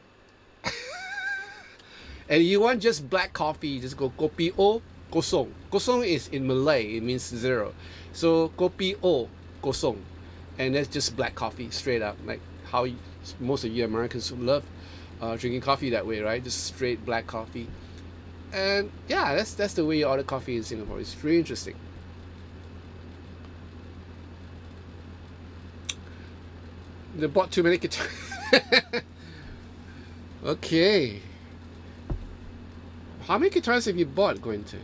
A: And you want just black coffee, just go kopi o kosong. Kosong is in Malay, it means zero. So kopi o kosong, and that's just black coffee straight up, like how most of you Americans love drinking coffee that way, right? Just straight black coffee. And yeah, that's the way you order coffee in Singapore. It's really interesting. They bought too many guitars. Okay. How many guitars have you bought, going to?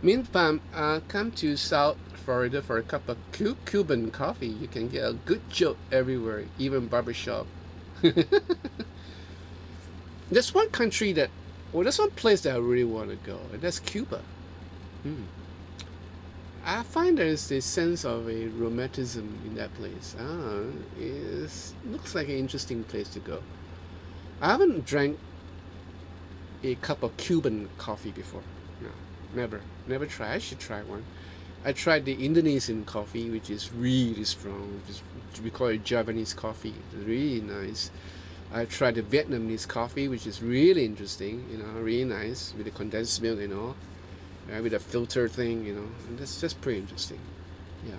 A: Meantime, come to South Florida for a cup of Cuban coffee. You can get a good joke everywhere, even barbershop. There's one country there's one place that I really want to go, and that's Cuba. I find there's a sense of a romanticism in that place. It looks like an interesting place to go. I haven't drank a cup of Cuban coffee before. No, never tried. I should try one. I tried the Indonesian coffee, which is really strong. We call it Japanese coffee. It's really nice. I tried the Vietnamese coffee, which is really interesting. Really nice with the condensed milk and all, with a filter thing. And that's just pretty interesting. Yeah.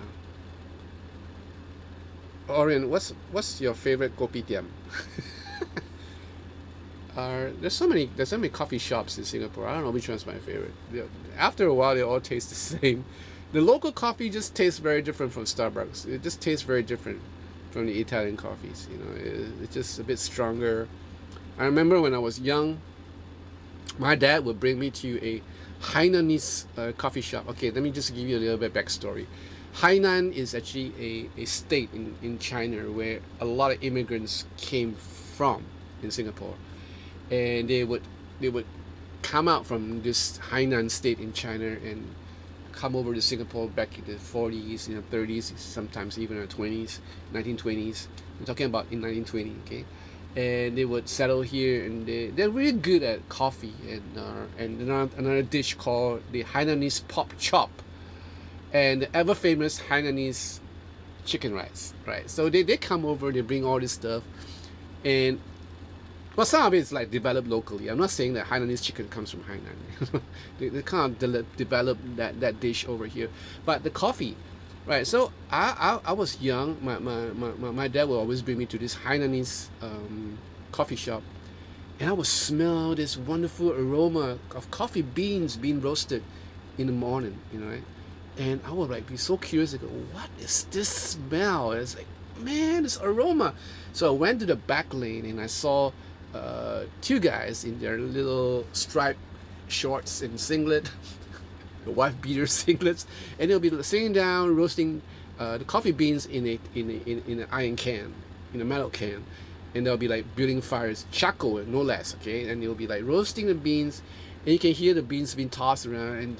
A: Orion, what's your favorite kopitiam? There's so many coffee shops in Singapore. I don't know which one's my favorite. After a while, they all taste the same. The local coffee just tastes very different from Starbucks. It just tastes very different from the Italian coffees. It's just a bit stronger. I remember when I was young, my dad would bring me to a Hainanese coffee shop. Okay, let me just give you a little bit backstory. Hainan is actually a state in China where a lot of immigrants came from in Singapore, and they would come out from this Hainan state in China and come over to Singapore back in the 40s, 30s, sometimes even the 20s, 1920s. I'm talking about in 1920, okay? And they would settle here, and they're really good at coffee and another dish called the Hainanese pork chop, and the ever famous Hainanese chicken rice, right? So they come over, they bring all this stuff, and well, some of it is like developed locally. I'm not saying that Hainanese chicken comes from Hainan. they can't develop that dish over here. But the coffee, right? So I was young. My dad would always bring me to this Hainanese coffee shop, and I would smell this wonderful aroma of coffee beans being roasted in the morning, right? And I would like be so curious to go, what is this smell? And it's like, man, this aroma. So I went to the back lane and I saw two guys in their little striped shorts and singlet, the wife beater singlets, and they'll be sitting down roasting the coffee beans in an iron can, in a metal can, and they'll be like building fires, charcoal no less, okay, and they'll be like roasting the beans, and you can hear the beans being tossed around and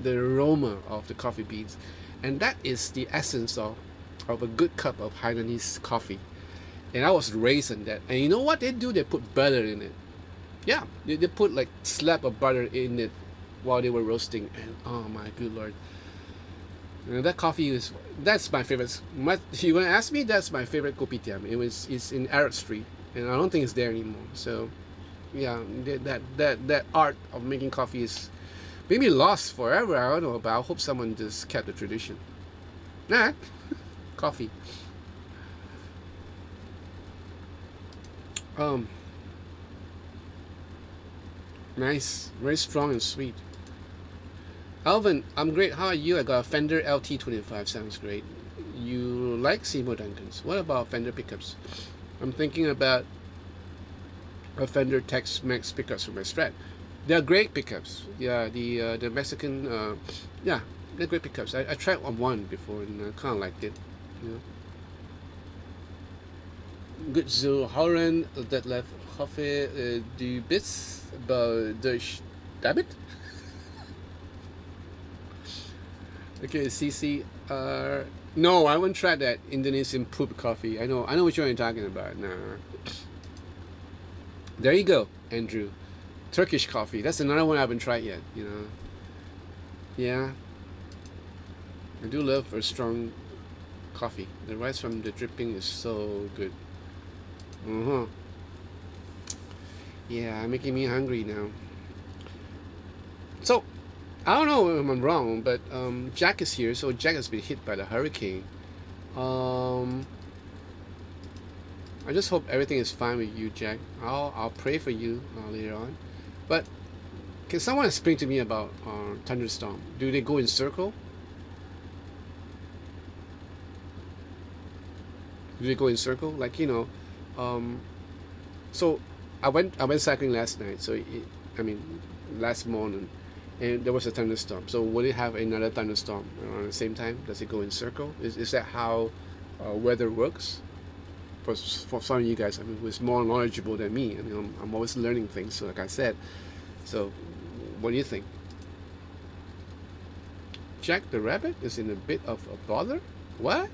A: the aroma of the coffee beans, and that is the essence of a good cup of Hainanese coffee. And I was raised on that. And you know what they do? They put butter in it. Yeah, they put like slab of butter in it while they were roasting. And oh my good lord, that coffee that's my favorite. You want to ask me? That's my favorite kopitiam. It's in Arab Street, and I don't think it's there anymore. So yeah, that art of making coffee is maybe lost forever. I don't know, but I hope someone just kept the tradition. Nah, coffee. Nice, very strong and sweet. Alvin, I'm great. How are you? I got a Fender LT25. Sounds great. You like Seymour Duncans? What about Fender pickups? I'm thinking about a Fender Tex-Mex pickups for my Strat. They're great pickups. Yeah, the Mexican. Yeah, they're great pickups. I tried one before and I kind of liked it. Good so Horan that left Hoffe du Bits about the Dabbit. Okay, CC. No, I haven't tried that Indonesian poop coffee. I know what you're talking about. Nah. There you go, Andrew. Turkish coffee. That's another one I haven't tried yet. Yeah. I do love a strong coffee. The rice from the dripping is so good. Yeah, making me hungry now. So, I don't know if I'm wrong, but Jack is here. So Jack has been hit by the hurricane. I just hope everything is fine with you, Jack. I'll pray for you later on. But can someone explain to me about thunderstorm? Do they go in circle? Do they go in circle? Like so I went cycling last night. So last morning, and there was a thunderstorm. So will it have another thunderstorm around the same time? Does it go in circle? Is that how weather works? For some of you guys, who's more knowledgeable than me. I'm always learning things. So like I said, so what do you think? Jack the rabbit is in a bit of a bother. What?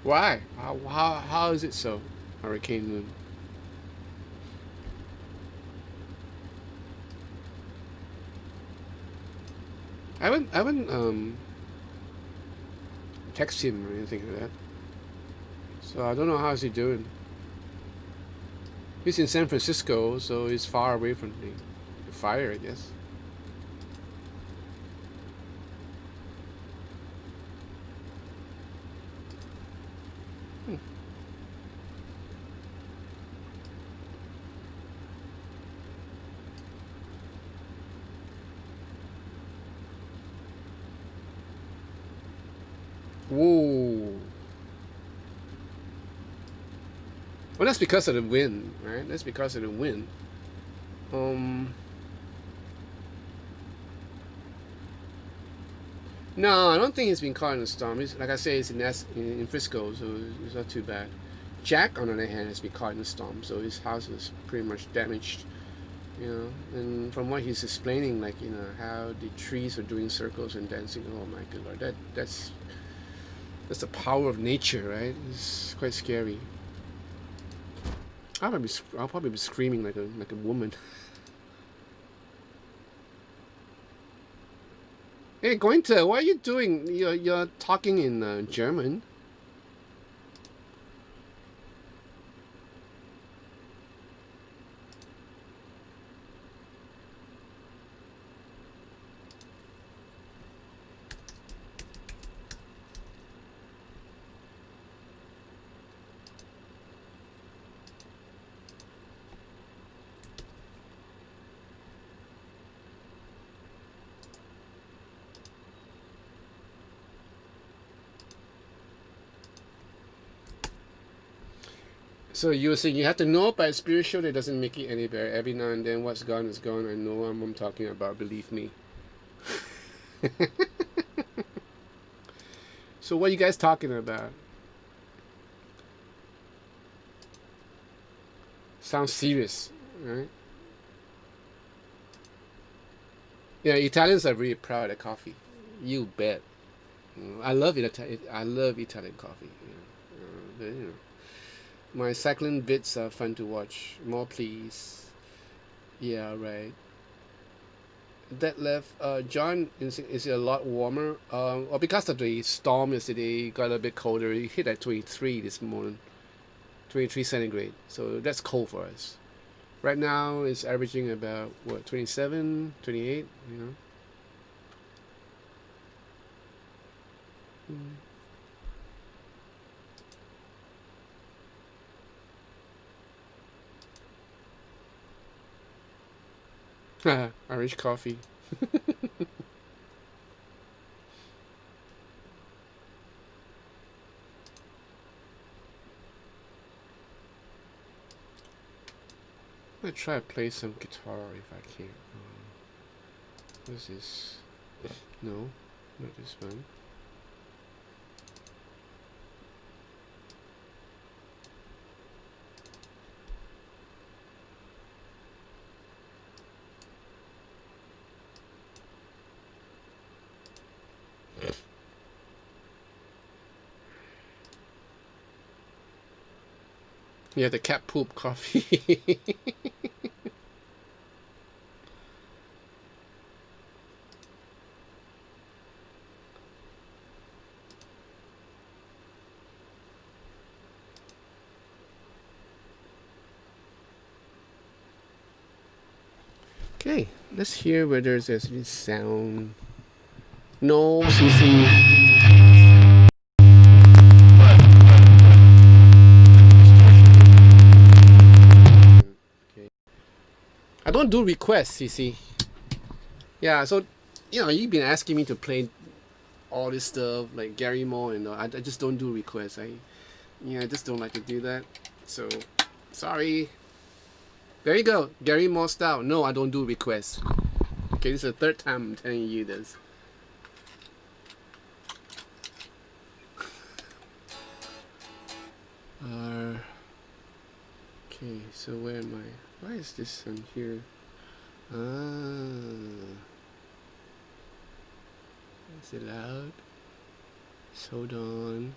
A: Why? How is it so? Hurricane Moon. I haven't text him or anything like that. So I don't know how is he doing. He's in San Francisco, so he's far away from the fire, I guess. Hmm. Whoa. Well, that's because of the wind, right? That's because of the wind. Um. No, I don't think he's been caught in a storm. He's, like I say, it's in Frisco, so it's not too bad. Jack, on the other hand, has been caught in a storm, so his house is pretty much damaged. You know, and from what he's explaining, like, you know, how the trees are doing circles and dancing. Oh my good lord, that's the power of nature, right? It's quite scary. I'll probably be screaming like a woman. Hey, Gointa, what are you doing? You're talking in German. So you were saying you have to know by spiritual that doesn't make it any better. Every now and then what's gone is gone. I know what I'm talking about, believe me. So what are you guys talking about? Sounds serious, right? Yeah, Italians are really proud of coffee. You bet. I love it. I love Italian coffee. But, you know, my cycling bits are fun to watch. More please. Yeah, right. That left, John, is it a lot warmer? Well, because of the storm yesterday, it got a bit colder. It hit at 23 this morning, 23 centigrade. So that's cold for us. Right now, it's averaging about, what, 27, 28, you know? Irish coffee. I'm gonna try to play some guitar if I can. What's this? No, not this one. Yeah, the cat poop coffee. Okay, let's hear whether there's any sound. No, CC. Okay. I don't do requests, CC. Yeah, so you've been asking me to play all this stuff like Gary Moore, and I just don't do requests. I just don't like to do that. So, sorry. There you go, Gary Moore style. No, I don't do requests. Okay, this is the third time I'm telling you this. Okay, so where am I? Why is this on here? Is it loud? Hold on.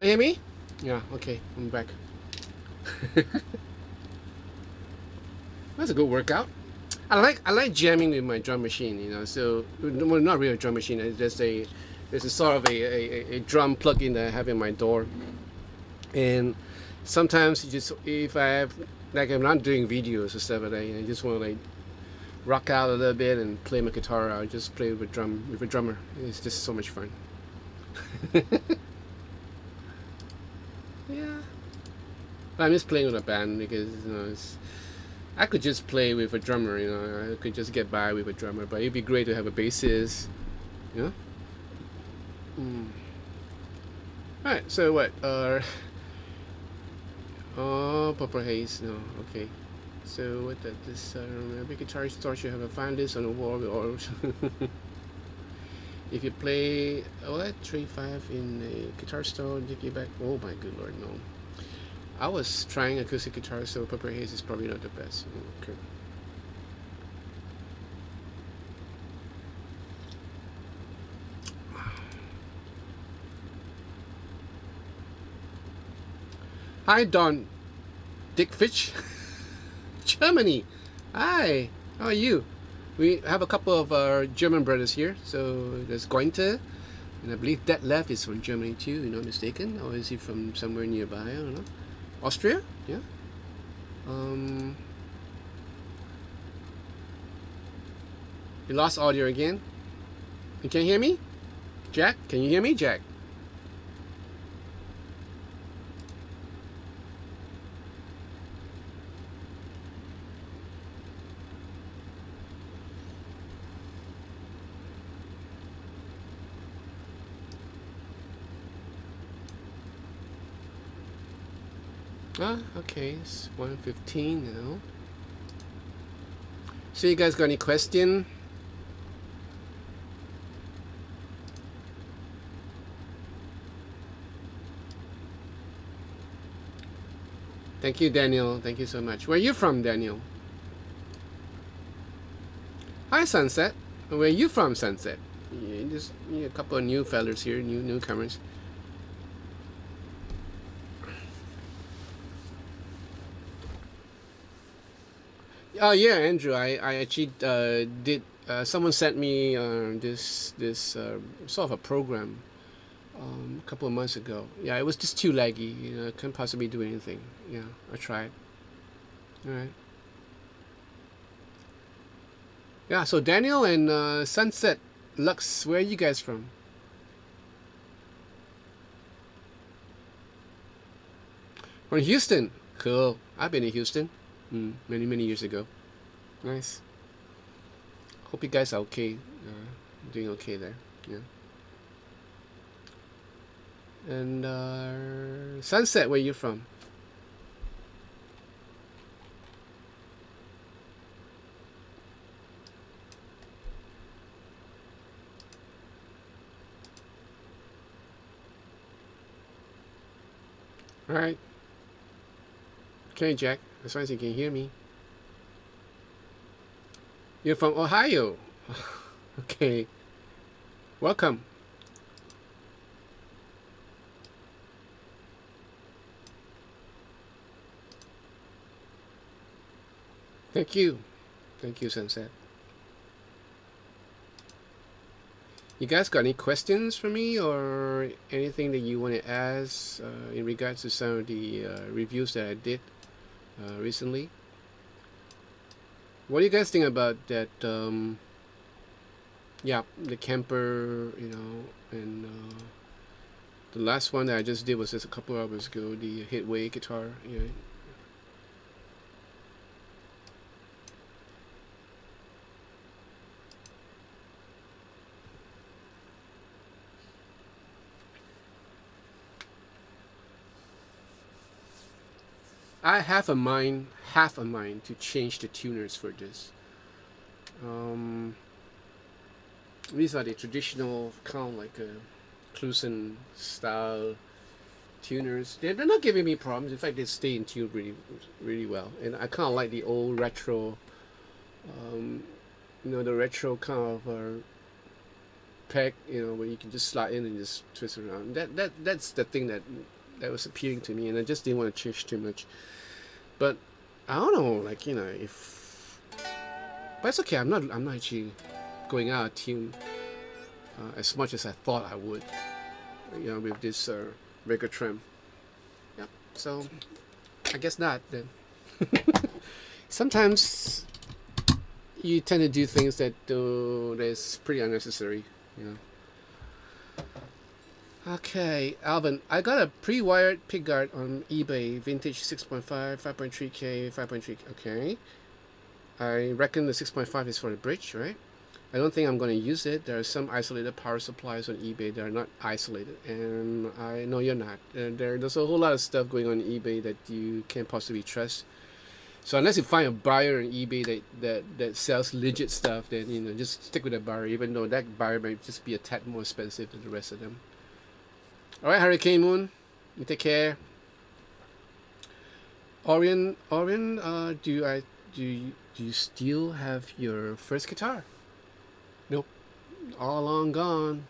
A: Hear me? Yeah, okay, I'm back. That's a good workout. I like jamming with my drum machine, you know. So, well, not really a drum machine. It's just there's a sort of a drum plug-in that I have in my door, and sometimes you just if I have like I'm not doing videos or stuff, but I just want to like rock out a little bit and play my guitar. I'll just play with a drummer. It's just so much fun. Yeah, but I miss playing with a band because I could just play with a drummer. You know, I could just get by with a drummer. But it'd be great to have a bassist. You know. Mm. All right. So what? Oh, Purple Haze. No. Okay. So what that this every guitar store should have a find this on the wall or if you play what 3-5 in a guitar store, dig you back. Oh my good lord, no. I was trying acoustic guitar, so Purple Haze is probably not the best. Okay. Hi Don Dick Fitch. Germany. Hi, how are you? We have a couple of our German brothers here. So there's Gointe, and I believe that left is from Germany too, you're not mistaken. Or is he from somewhere nearby? I don't know. Austria? Yeah. You lost audio again. You can't hear me? Jack? Can you hear me, Jack? Ah, okay, it's 1:15 now. So you guys got any question? Thank you, Daniel. Thank you so much. Where are you from, Daniel? Hi, Sunset. Where are you from, Sunset? Just a couple of new fellas here, newcomers. Oh yeah, Andrew. I actually did. Someone sent me this sort of a program a couple of months ago. Yeah, it was just too laggy. You know, I couldn't possibly do anything. Yeah, I tried. All right. Yeah. So Daniel and Sunset Lux, where are you guys from? From Houston. Cool. I've been in Houston many years ago. Nice. Hope you guys are okay. Doing okay there. Yeah. And Sunset, where you from? All right. Okay, Jack. As long as you can hear me. You're from Ohio. Okay. Welcome. Thank you. Thank you, Sunset. You guys got any questions for me or anything that you want to ask in regards to some of the reviews that I did recently? What do you guys think about that? Yeah, the Kemper, you know, and the last one that I just did was just a couple of hours ago. The Hitway guitar. Yeah. I have a mind, to change the tuners for this. These are the traditional kind of like Clusen style tuners. They're not giving me problems. In fact, they stay in tune really well. And I kind of like the old retro, the retro kind of peg, where you can just slide in and just twist around. That's the thing that was appealing to me, and I just didn't want to change too much. But I don't know, like if, but it's okay. I'm not actually going out of tune as much as I thought I would, with this vegatrem. Yeah. So I guess not then. Sometimes you tend to do things that's pretty unnecessary, Okay, Alvin, I got a pre-wired pickguard on eBay, vintage 6.5, 5.3K, 5.3K. Okay. I reckon the 6.5 is for the bridge, right? I don't think I'm going to use it. There are some isolated power supplies on eBay that are not isolated, and I know you're not. There's a whole lot of stuff going on eBay that you can't possibly trust. So unless you find a buyer on eBay that sells legit stuff, then just stick with that buyer, even though that buyer might just be a tad more expensive than the rest of them. All right, Hurricane Moon, you take care. Orion, do you still have your first guitar? Nope, all long gone.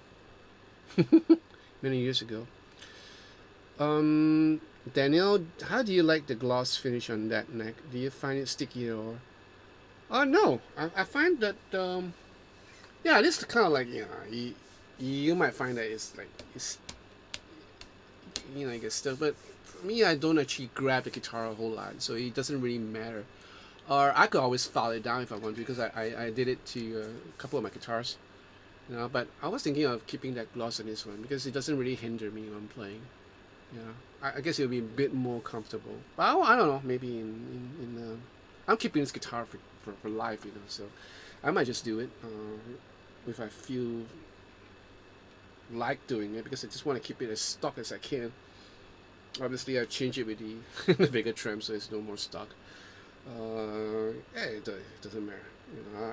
A: Many years ago. Daniel, how do you like the gloss finish on that neck? Do you find it sticky or? No, I find that yeah, it is kind of like you might find that it's you get stuff, but for me, I don't actually grab the guitar a whole lot, so it doesn't really matter. Or I could always file it down if I want to, because I did it to a couple of my guitars, but I was thinking of keeping that gloss on this one because it doesn't really hinder me when I'm playing. I guess it'll be a bit more comfortable, but I don't know, maybe I'm keeping this guitar for life, so I might just do it if I feel like doing it, because I just want to keep it as stock as I can. Obviously I've changed it with the the vegatrem, so it's no more stock. It doesn't matter.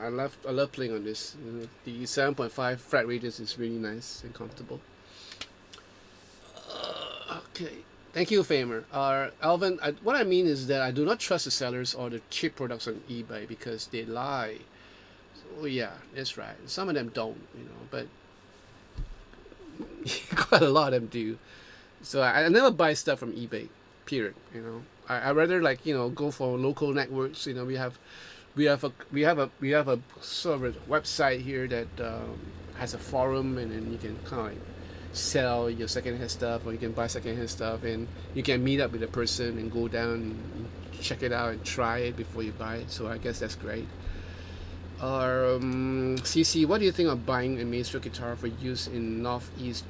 A: I love playing on this. The 7.5 fret radius is really nice and comfortable. Okay, thank you, Famer. Alvin, what I mean is that I do not trust the sellers or the cheap products on eBay because they lie. So yeah, that's right. Some of them don't, but quite a lot of them do. So I never buy stuff from eBay. Period. I rather go for local networks. We have a sort of a website here that has a forum, and then you can kind of sell your secondhand stuff, or you can buy secondhand stuff, and you can meet up with a person and go down and check it out and try it before you buy it. So I guess that's great. CC, what do you think of buying a mainstream guitar for use in Northeast?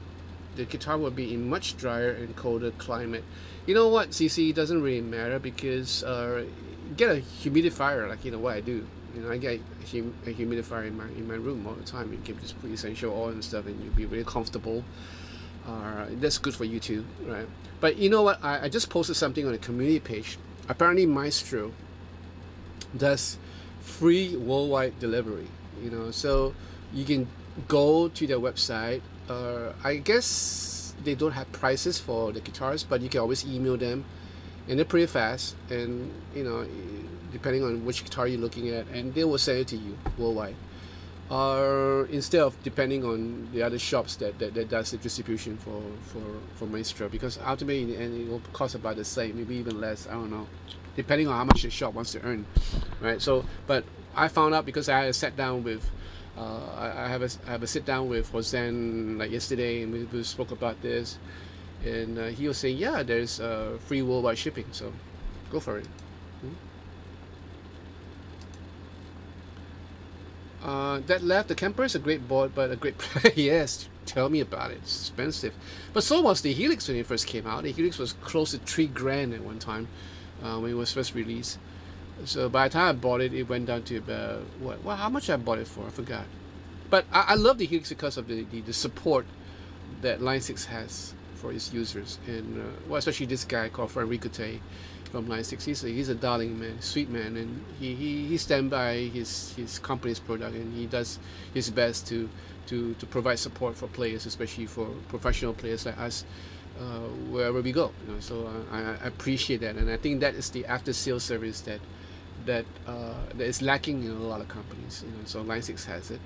A: The guitar will be in much drier and colder climate. You know what, CC, it doesn't really matter because get a humidifier, like what I do. I get a humidifier in my room all the time. You can just put essential oil and stuff, and you'll be really comfortable. That's good for you too, right? But you know what? I just posted something on the community page. Apparently, Maestro does free worldwide delivery. So you can go to their website. I guess they don't have prices for the guitars, but you can always email them, and they're pretty fast. And depending on which guitar you're looking at, and they will send it to you worldwide. Or instead of depending on the other shops that does the distribution for Maestro, because ultimately in the end it will cost about the same, maybe even less. I don't know, depending on how much the shop wants to earn, right? So, but I found out because I had sat down with. I have a sit down with Hosen like yesterday, and we spoke about this, and he was saying, yeah, there's free worldwide shipping, so go for it. That left, the Kemper is a great board, but a great yes, tell me about it. It's expensive, but so was the Helix when it first came out. The Helix was close to $3,000 at one time when it was first released. So by the time I bought it, it went down to about how much I bought it for? I forgot. But I love the Helix because of the support that Line 6 has for its users, and especially this guy called Franricote from Line 6. He's a darling man, sweet man, and he stands by his company's product, and he does his best to provide support for players, especially for professional players like us, wherever we go. So I appreciate that, and I think that is the after sales service that is lacking in a lot of companies. So Line 6 has it.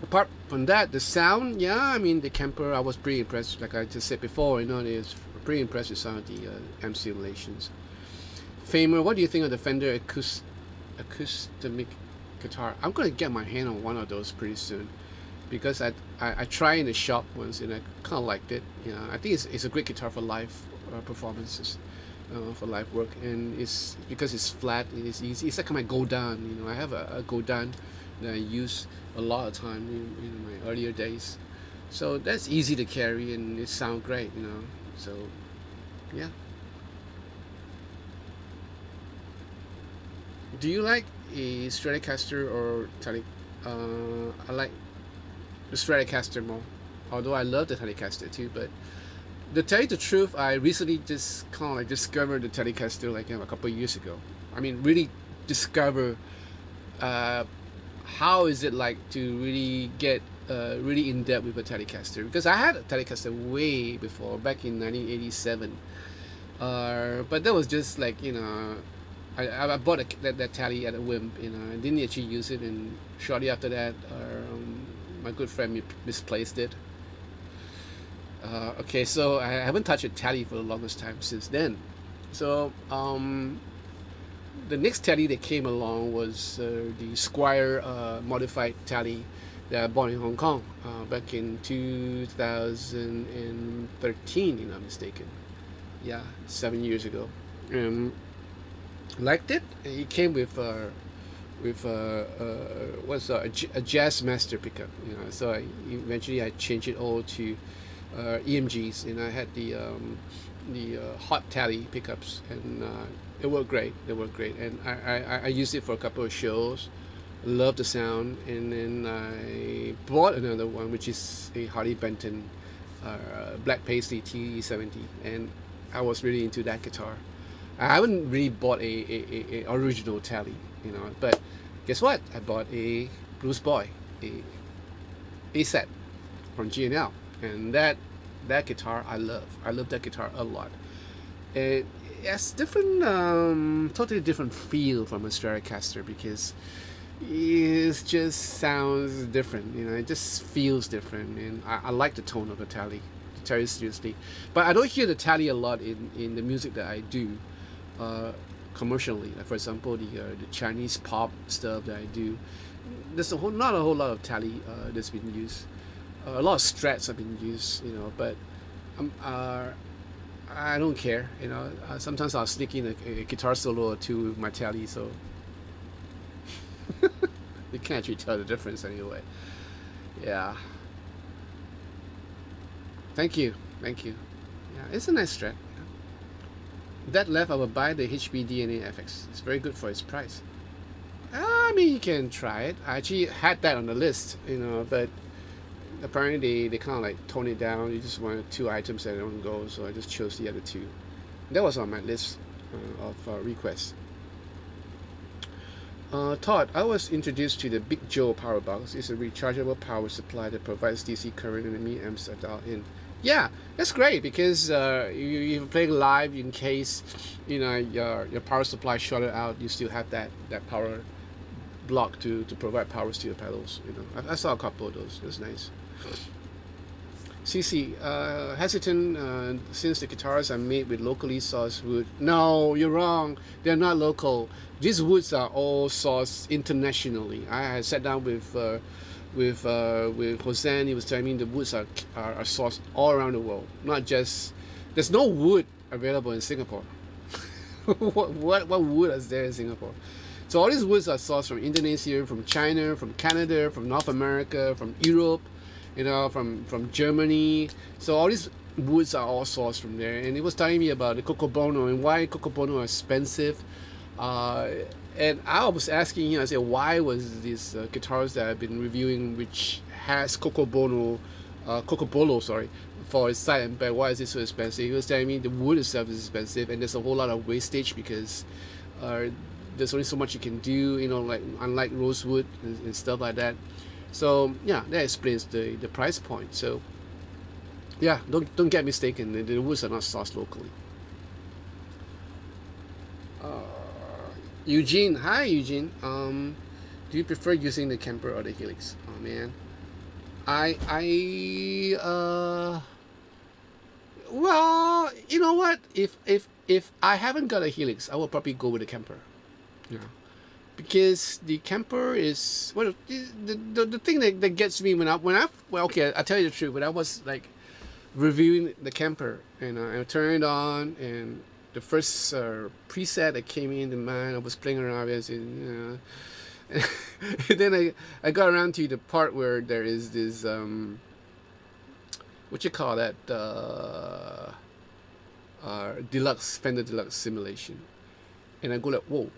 A: Apart from that, the sound, yeah, I mean the Kemper, I was pretty impressed. Like I just said before, it's pretty impressed with some of the amp simulations. Famer, what do you think of the Fender acoustic guitar? I'm gonna get my hand on one of those pretty soon, because I tried in the shop once and I kind of liked it. I think it's a great guitar for live performances, for live work, and it's because it's flat, it's easy. It's like my go down. I have a go down that I use a lot of time in my earlier days, so that's easy to carry and it sounds great. So yeah. Do you like a Stratocaster or Tele? I like the Stratocaster more, although I love the Telecaster too. But to tell you the truth, I recently just kind of like discovered the Telecaster like a couple of years ago. I mean, really discover how is it like to really get really in depth with a Telecaster, because I had a Telecaster way before, back in 1987. But that was just like I bought that Tele at a whim. I didn't actually use it, and shortly after that, my good friend misplaced it. Okay, so I haven't touched a Tele for the longest time since then. So the next Tele that came along was the Squire modified Tele that I bought in Hong Kong back in 2013, if I'm not mistaken. Yeah, 7 years ago. Liked it. It came with a jazz master pickup. So eventually I changed it all to EMGs, and I had the hot Tele pickups, and it worked great. And I used it for a couple of shows. Loved the sound, and then I bought another one, which is a Harley Benton Black Paisley T70, and I was really into that guitar. I haven't really bought a original Tele, but guess what? I bought a Blues Boy, a set from G&L, and that guitar I love. I love that guitar a lot. It has different, totally different feel from a Stratocaster, because it just sounds different. It just feels different, and I like the tone of the Tele. Very seriously, but I don't hear the Tele a lot in the music that I do commercially. Like for example, the Chinese pop stuff that I do, there's not a whole lot of Tele that's been used. A lot of strats have been used, but I don't care. Sometimes I'll sneak in a guitar solo or two with my Tele, so you can't actually tell the difference anyway. Yeah. Thank you. Yeah, it's a nice strat. That left, I will buy the HP DNA FX. It's very good for its price. I mean, you can try it. I actually had that on the list, but apparently they kind of like tone it down. You just wanted 2 items at one go, so I just chose the other 2. That was on my list of requests. Todd, I was introduced to the Big Joe power box. It's a rechargeable power supply that provides DC current and the mini amps are dialed in. Yeah, that's great, because you're playing live, in case your power supply shorted out, you still have that power block to provide powers to your pedals. I saw a couple of those. It was nice. CC, hesitant since the guitars are made with locally sourced wood. No, you're wrong. They're not local. These woods are all sourced internationally. I had sat down with Hosen. He was telling me the woods are sourced all around the world. Not just, there's no wood available in Singapore. what wood is there in Singapore? So all these woods are sourced from Indonesia, from China, from Canada, from North America, from Europe, from Germany. So all these woods are all sourced from there. And he was telling me about the Coco Bono and why Coco Bono are expensive. And I was asking him, I said, why was these guitars that I've been reviewing, which has Coco Bolo, for its side and back, why is it so expensive? He was telling me the wood itself is expensive, and there's a whole lot of wastage, because there's only so much you can do, like unlike rosewood and stuff like that. So yeah, that explains the price point. So yeah, don't get mistaken, the woods are not sourced locally. Eugene, hi Eugene. Do you prefer using the Kemper or the Helix? Oh man, I well, you know what? If I haven't got a Helix, I will probably go with a Kemper. Yeah, because the Kemper is well, the thing that gets me when I well, okay, I'll tell you the truth. When I was like reviewing the Kemper and I turned it on and the first preset that came into mind, I was playing around with it, and then I got around to the part where there is this what you call that deluxe Fender Deluxe simulation, and I go like, whoa,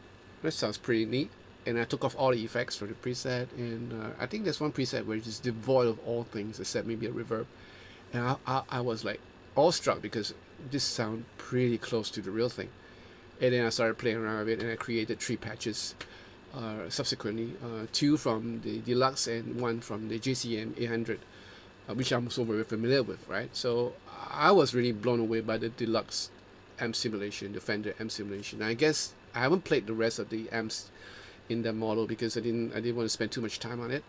A: that sounds pretty neat. And I took off all the effects for the preset, and I think there's one preset where it's just devoid of all things except maybe a reverb, and I was like awestruck because this sound pretty close to the real thing. And then I started playing around with it, and I created 3 patches subsequently, 2 from the Deluxe and 1 from the JCM 800, which I'm so very familiar with, right? So I was really blown away by the Deluxe amp simulation, the Fender amp simulation. I guess I haven't played the rest of the amps in that model because I didn't want to spend too much time on it.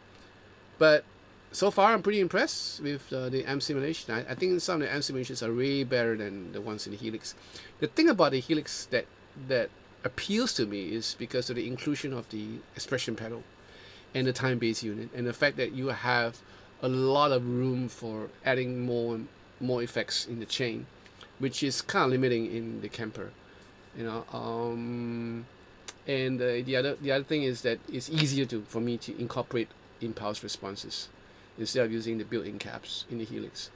A: But so far, I'm pretty impressed with the amp simulation. I think some of the amp simulations are way better than the ones in the Helix. The thing about the Helix that appeals to me is because of the inclusion of the expression pedal and the time bass unit, and the fact that you have a lot of room for adding more effects in the chain, which is kind of limiting in the Kemper, you know. And the other thing is that it's easier for me to incorporate impulse responses instead of using the built-in caps in the Helix.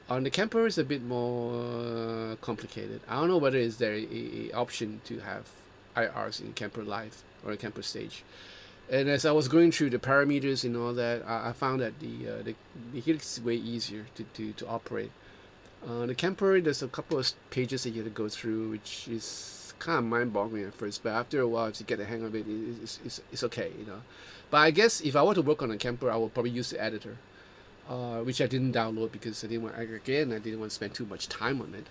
A: On the Kemper, it's a bit more complicated. I don't know whether is there a option to have IRs in Kemper Live or a Kemper Stage. And as I was going through the parameters and all that, I found that the Helix is way easier to operate. The Kemper, there's a couple of pages that you have to go through, which is kind of mind-boggling at first, but after a while, if you get the hang of it, it's okay, you know. But I guess if I were to work on a Kemper, I would probably use the editor, which I didn't download because I didn't want to spend too much time on it.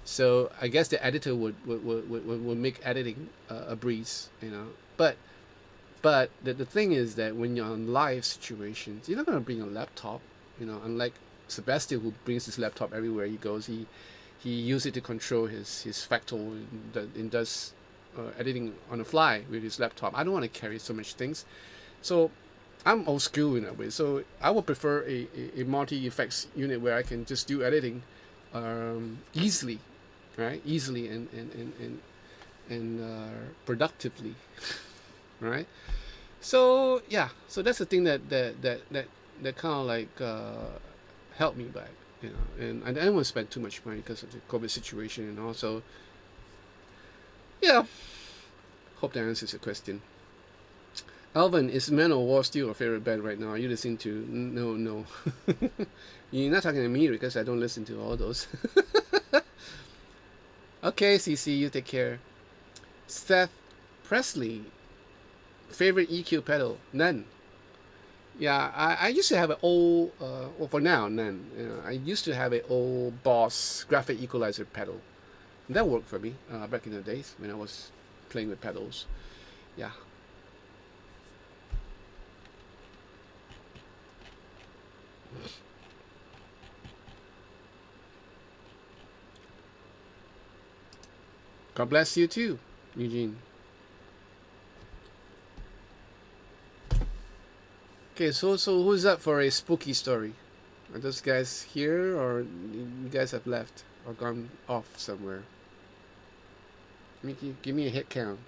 A: So I guess the editor would make editing a breeze, you know. But the thing is that when you're on live situations, you're not going to bring a laptop, you know, unlike Sebastian, who brings his laptop everywhere he goes. He uses it to control his Fractal and does editing on the fly with his laptop. I don't want to carry so much things. So I'm old school in that way. So I would prefer a multi-effects unit where I can just do editing easily, right? Easily and productively, right? So yeah, so that's the thing that kind of like helped me back, you know. And I didn't want to spend too much money because of the COVID situation, and also, yeah. Hope that answers your question. Alvin, is Man of War still your favorite band right now? Are you listening to? No. You're not talking to me because I don't listen to all those. Okay, CC, you take care. Seth Presley, favorite EQ pedal? None. Yeah, I used to have an old, well, for now, none. You know, I used to have an old Boss graphic equalizer pedal. That worked for me back in the days when I was playing with pedals. Yeah. God bless you too, Eugene. Okay, so who's up for a spooky story? Are those guys here, or you guys have left or gone off somewhere? Give me a hit count.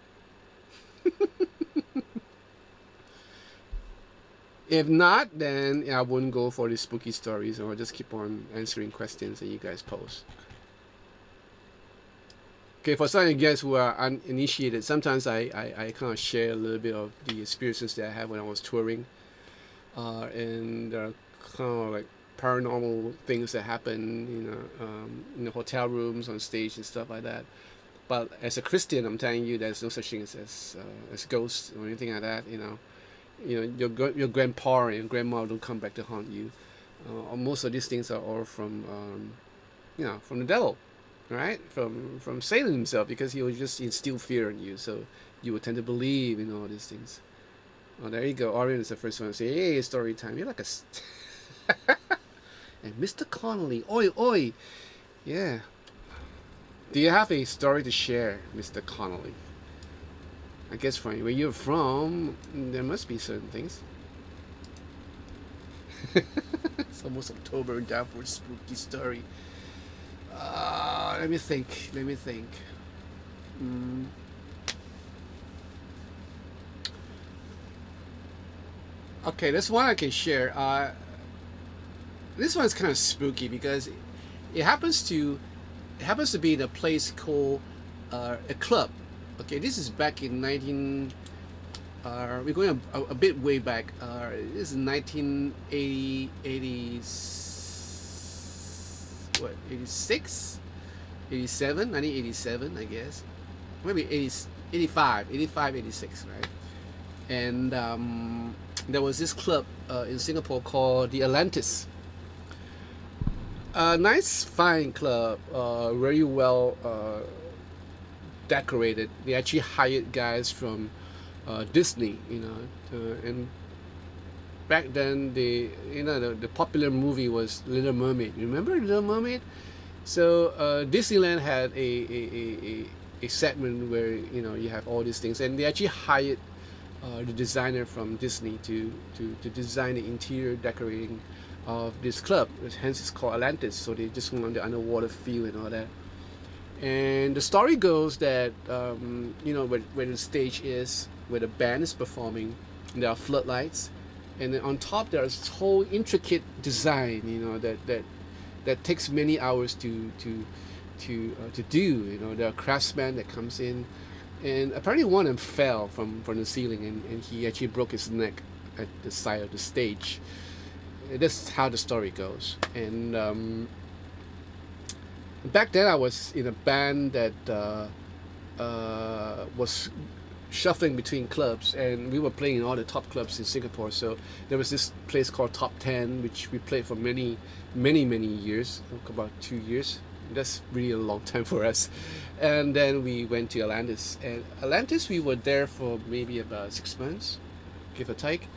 A: If not, then I wouldn't go for the spooky stories. I'll just keep on answering questions that you guys pose. Okay, for some of you guys who are uninitiated, sometimes I kind of share a little bit of the experiences that I had when I was touring. And there are kind of like paranormal things that happen, you know, in the hotel rooms, on stage and stuff like that. But as a Christian, I'm telling you, there's no such thing as ghosts or anything like that. You know, your grandpa and grandma don't come back to haunt you. Most of these things are all from, from the devil, right? From Satan himself, because he will just instill fear in you, so you will tend to believe in all these things. Oh, there you go. Orion is the first one to say, "Hey, story time." You're like a And Mr. Connolly, oi oi, yeah. Do you have a story to share, Mr. Connolly? I guess from where you're from, there must be certain things. It's almost October, and down for a spooky story. Let me think. Let me think. Mm. Okay, this one I can share. This one's kind of spooky because it happens to be in a place called a club. Okay, this is back in 19. We're going a bit way back. This is 1980, what, 86, 87, 1987, I guess. Maybe 80, 85, 85, 86, right? And there was this club in Singapore called the Atlantis. A nice, fine club, very well decorated. They actually hired guys from Disney, and back then the popular movie was Little Mermaid. Remember Little Mermaid? So Disneyland had a segment where you have all these things, and they actually hired the designer from Disney to design the interior decorating of this club. Hence it's called Atlantis. So they just want the underwater feel and all that. And the story goes that where the stage is, where the band is performing, there are floodlights, and then on top there's this whole intricate design, that takes many hours to do. There are craftsmen that comes in, and apparently one of them fell from the ceiling, and he actually broke his neck at the side of the stage. That's how the story goes. And back then I was in a band that was shuffling between clubs, and we were playing in all the top clubs in Singapore. So there was this place called Top 10, which we played for many years, about 2 years. That's really a long time for us. And then we went to Atlantis, and Atlantis we were there for maybe about 6 months, give or take.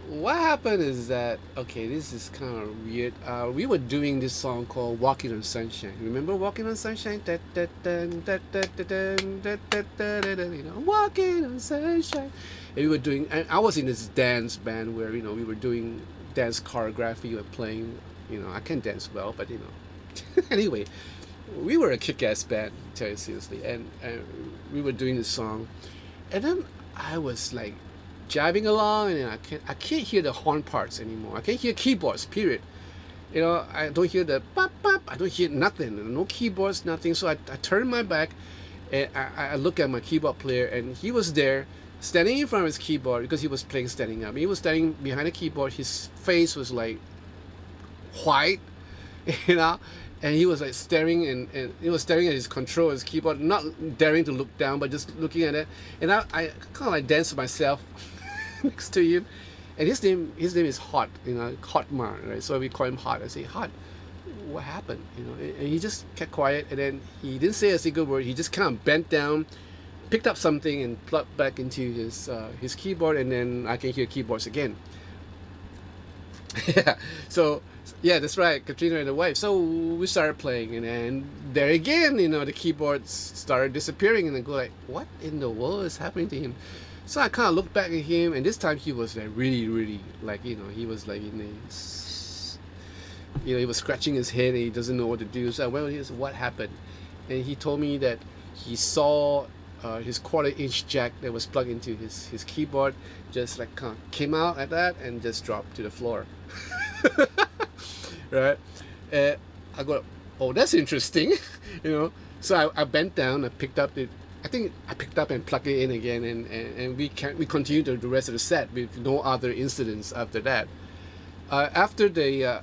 A: What happened is that, okay, this is kind of weird. We were doing this song called Walking on Sunshine. Remember Walking on Sunshine? Walking on Sunshine. And we were doing, and I was in this dance band where, we were doing dance choreography. We were playing, I can't dance well, but, anyway, we were a kick-ass band, to tell you seriously. And we were doing this song. And then I was like, jiving along, and I can't hear the horn parts anymore. I can't hear keyboards, period. I don't hear the pop pop. I don't hear nothing. No keyboards, nothing. So I turned my back, and I look at my keyboard player, and he was there, standing in front of his keyboard because he was playing standing up. He was standing behind the keyboard. His face was like white, and he was like staring, and he was staring at his control, his keyboard, not daring to look down, but just looking at it. And I kind of like danced myself next to him, and his name is Hot, Hotmar, right? So we call him Hot. I say, Hot, what happened? And he just kept quiet, and then he didn't say a single word. He just kind of bent down, picked up something, and plugged back into his keyboard, and then I can hear keyboards again. Yeah, so yeah, that's right, Katrina and the wife. So we started playing, and then there again, the keyboards started disappearing, and I go like, what in the world is happening to him? So I kind of looked back at him, and this time he was like really like, he was like he was scratching his head, and he doesn't know what to do. So I went, here's what happened, and he told me that he saw his 1/4-inch jack that was plugged into his keyboard just like kind of came out like that and just dropped to the floor. Right? I go, oh, that's interesting. So I bent down, I picked up and plugged it in again, and we continued the rest of the set with no other incidents after that. After the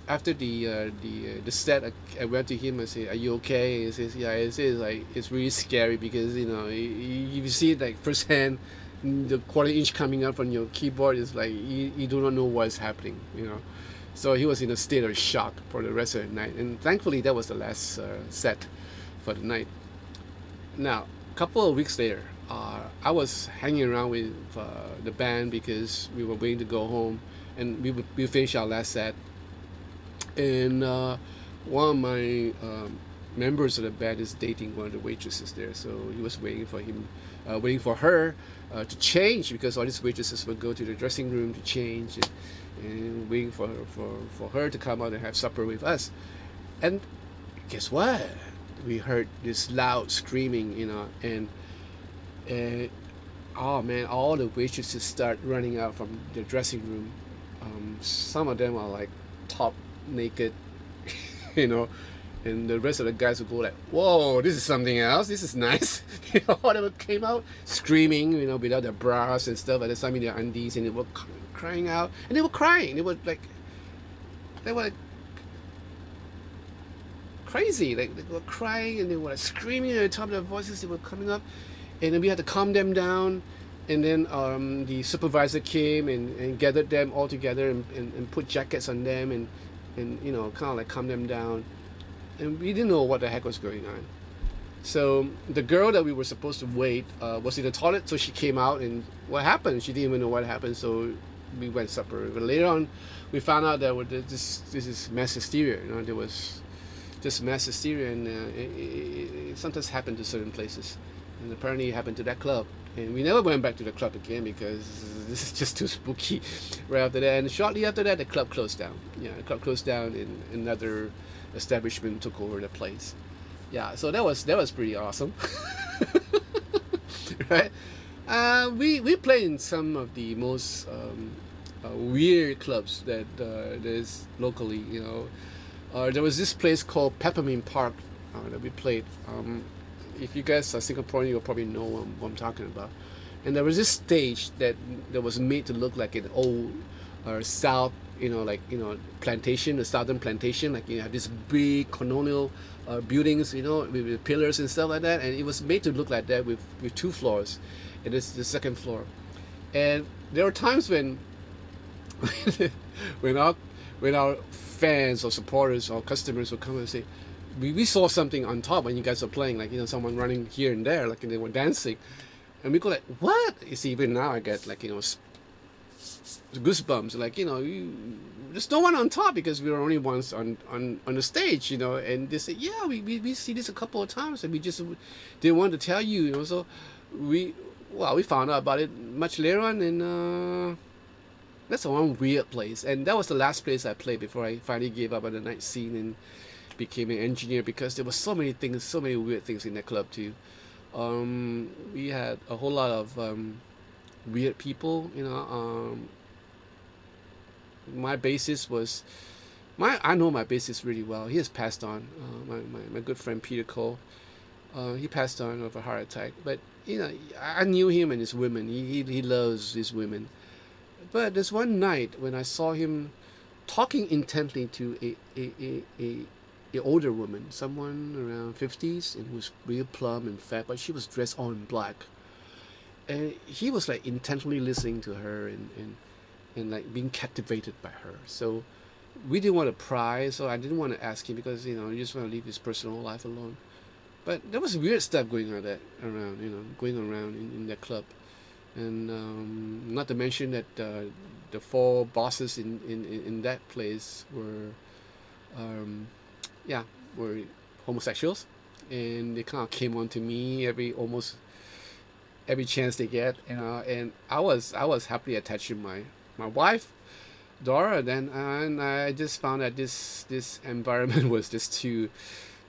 A: set, I went to him and said, "Are you okay?" He says, "Yeah." He says like it's really scary because you see it like firsthand, the 1/4-inch coming out from your keyboard is like you do not know what's happening. So he was in a state of shock for the rest of the night, and thankfully that was the last set for the night. Now, couple of weeks later, I was hanging around with the band because we were waiting to go home, and we finished our last set, and one of my members of the band is dating one of the waitresses there, so he was waiting for her to change because all these waitresses would go to the dressing room to change, and waiting for her to come out and have supper with us. And guess what? We heard this loud screaming, and oh man, all the waitresses start running out from the dressing room. Some of them are like top naked, you know, and the rest of the guys would go like, "Whoa, this is something else. This is nice." All of them came out screaming, without their bras and stuff. At the time in their undies, and they were crying out, and they were crying. They were like crazy. Like they were crying, and they were like screaming at the top of their voices. They were coming up, and then we had to calm them down. And then the supervisor came and gathered them all together and put jackets on them and kind of like calm them down. And we didn't know what the heck was going on. So the girl that we were supposed to wait was in the toilet, so she came out, and what happened? She didn't even know what happened, so we went supper. But later on, we found out that this is mass hysteria. There was just mass hysteria, and it sometimes happened to certain places, and apparently it happened to that club. And we never went back to the club again because this is just too spooky. Right after that, and shortly after that, the club closed down. Yeah, the club closed down, and another establishment took over the place. Yeah, so that was pretty awesome, right? We played in some of the most weird clubs that there's locally. There was this place called Peppermint Park that we played. If you guys are Singaporean, you'll probably know what I'm talking about. And there was this stage that was made to look like an old South, plantation, a southern plantation. Like you have these big colonial buildings, with pillars and stuff like that. And it was made to look like that with 2 floors, and this is the second floor. And there were times when when our fans or supporters or customers would come and say, we saw something on top when you guys were playing, like someone running here and there, like, and they were dancing, and we go like, what? You see, even now I get like goosebumps, like there's no one on top because we were only once on the stage, and they say, yeah, we see this a couple of times, and we just didn't want to tell you, so we found out about it much later on, and that's one weird place, and that was the last place I played before I finally gave up on the night scene and became an engineer, because there were so many things, so many weird things in that club too. We had a whole lot of weird people. My bassist was I know my bassist really well. He has passed on. My good friend Peter Cole. He passed on of a heart attack. But I knew him and his women. He loves his women. But there's one night when I saw him talking intently to a older woman, someone around 50s, and who was real plump and fat, but she was dressed all in black. And he was like intently listening to her and like being captivated by her. So we didn't want to pry, so I didn't want to ask him because you just want to leave his personal life alone. But there was weird stuff going on going around in that club. And not to mention that the 4 bosses in that place were homosexuals, and they kind of came on to me almost every chance they get, and I was happily attached to my wife Dora then, and I just found that this environment was just too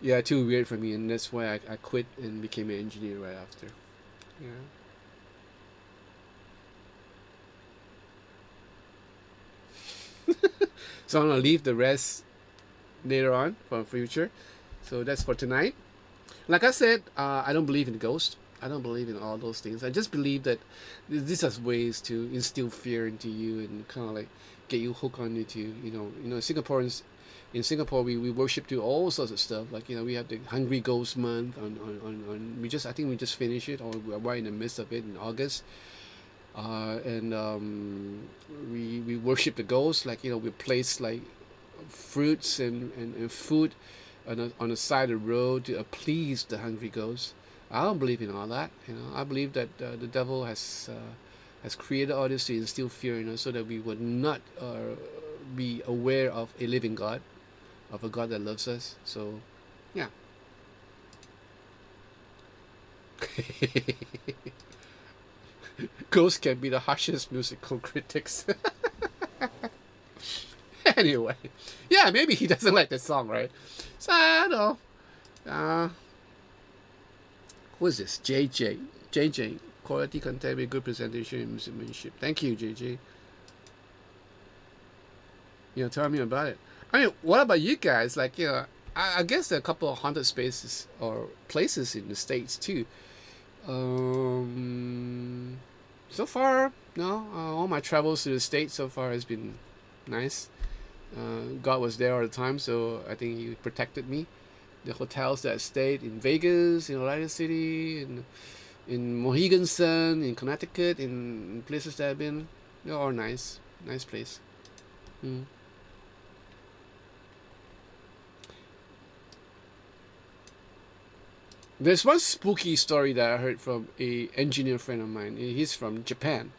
A: weird for me, and that's why I quit and became an engineer right after. Yeah. So I'm gonna leave the rest later on for future. So that's for tonight. Like I said, I don't believe in ghosts. I don't believe in all those things. I just believe that these are ways to instill fear into you and kind of like get you hooked on it. Singaporeans. In Singapore, we worship to all sorts of stuff. Like we have the Hungry Ghost Month on I think we just finished it, or we're right in the midst of it in August. And we worship the ghosts, like we place like fruits and food on the side of the road to appease the hungry ghosts. I don't believe in all that. I believe that the devil has created all this to instill fear, so that we would not be aware of a living God, of a God that loves us. So, yeah. Ghosts can be the harshest musical critics. Anyway, yeah, maybe he doesn't like the song, right? So I don't know. Who is this? JJ. Quality content with good presentation and musicianship. Thank you, JJ. Tell me about it. I mean, what about you guys? Like, I guess there are a couple of haunted spaces or places in the States too. So far, no. All my travels to the States so far has been nice. God was there all the time, so I think He protected me. The hotels that I stayed in Vegas, in Atlantic City, in Mohegan Sun, in Connecticut, in places that I've been, they're all nice place. There's one spooky story that I heard from a engineer friend of mine. He's from Japan,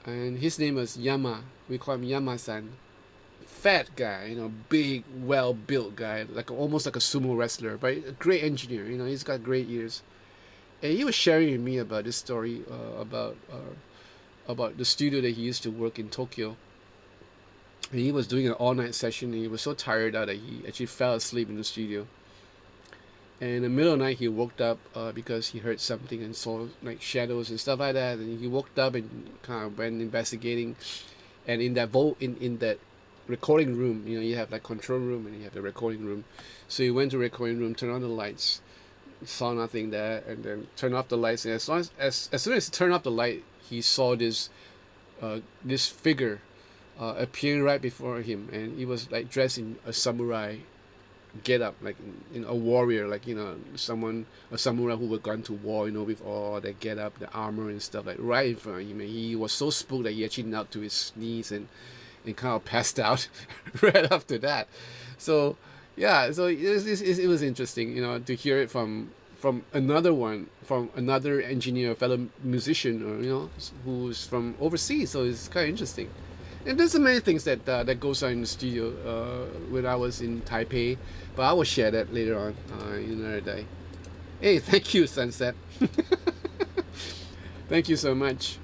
A: and his name was Yama. We call him Yama-san. Fat guy, big, well-built guy, almost like a sumo wrestler, but a great engineer. He's got great ears. And he was sharing with me about this story about the studio that he used to work in Tokyo. And he was doing an all-night session, and he was so tired out that he actually fell asleep in the studio. And in the middle of the night, he woke up because he heard something and saw like shadows and stuff like that. And he woke up and kind of went investigating. And in that in that recording room, you have like control room and you have the recording room. So he went to the recording room, turned on the lights, saw nothing there, and then turned off the lights. And as soon as he turned off the light, he saw this figure appearing right before him, and he was like dressed in a samurai get up, like a warrior, like a samurai who had gone to war, with all that get up, the armor and stuff, like right in front of him. And he was so spooked that he actually knelt to his knees and kind of passed out right after that. So yeah, so it was interesting, to hear it from another engineer, fellow musician, or who's from overseas. So it's kind of interesting. And there's so many things that goes on in the studio when I was in Taipei, but I will share that later on in another day. Hey, thank you, Sunset. Thank you so much.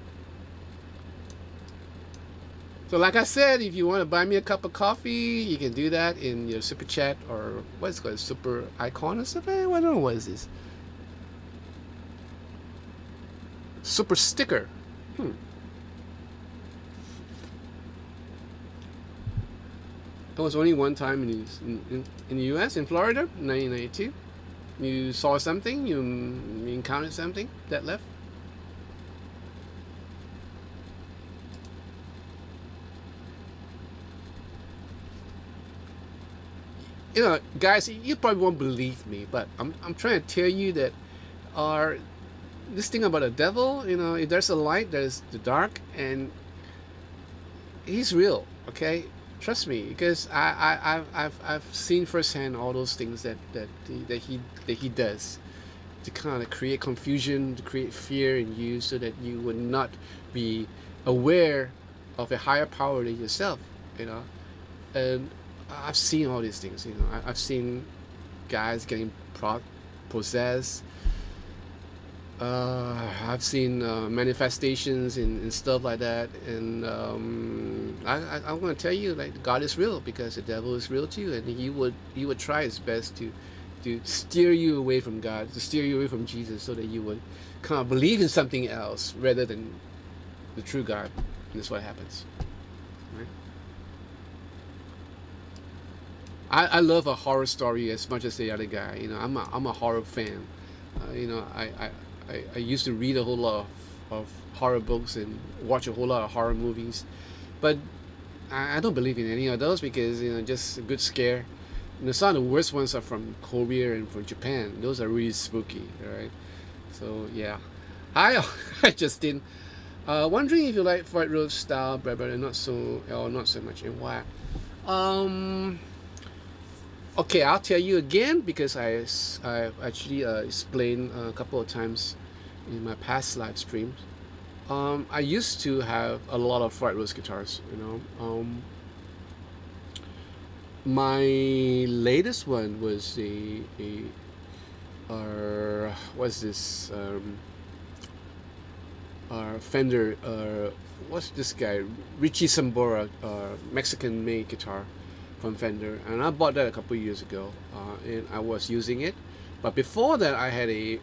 A: So like I said, if you want to buy me a cup of coffee, you can do that in your super chat, or what's it called, super icon or something? I don't know what is this. Super sticker. There was only one time in the US, in Florida, 1992. You saw something, you encountered something that left. Guys, you probably won't believe me, but I'm trying to tell you that this thing about the devil, if there's a light, there's the dark, and he's real, okay? Trust me, because I've seen firsthand all those things that he does to kind of create confusion, to create fear in you, so that you would not be aware of a higher power than yourself, and I've seen all these things. I've seen guys getting possessed. I've seen manifestations and stuff like that, and I want to tell you, like, God is real, because the devil is real too, and he would try his best to steer you away from God, to steer you away from Jesus, so that you would kind of believe in something else rather than the true God. And that's what happens. Right? I love a horror story as much as the other guy. I'm a horror fan. I used to read a whole lot of horror books and watch a whole lot of horror movies, but I don't believe in any of those, because just a good scare. Some of the worst ones are from Korea and from Japan. Those are really spooky, right? So yeah. Hi, Justin. Wondering if you like Floyd Rose style, but not so much. And why? Okay, I'll tell you again because I actually explained a couple of times in my past live streams. I used to have a lot of Floyd Rose guitars. My latest one was what's this? Fender. What's this guy? Richie Sambora, Mexican-made guitar from Fender, and I bought that a couple of years ago, and I was using it. But before that, I had a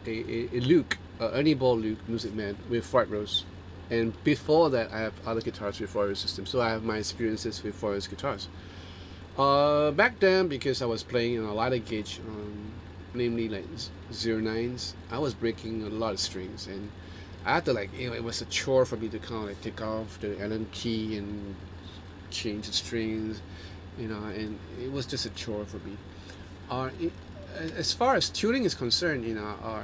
A: Luke, Ernie Ball Luke Music Man with Floyd Rose, and before that, I have other guitars with Floyd Rose system. So I have my experiences with Floyd Rose guitars. Back then, because I was playing in a lighter gauge, namely like 09s, I was breaking a lot of strings, and I had to it was a chore for me to kind of like take off the Allen key and change the strings, and it was just a chore for me. As far as tuning is concerned,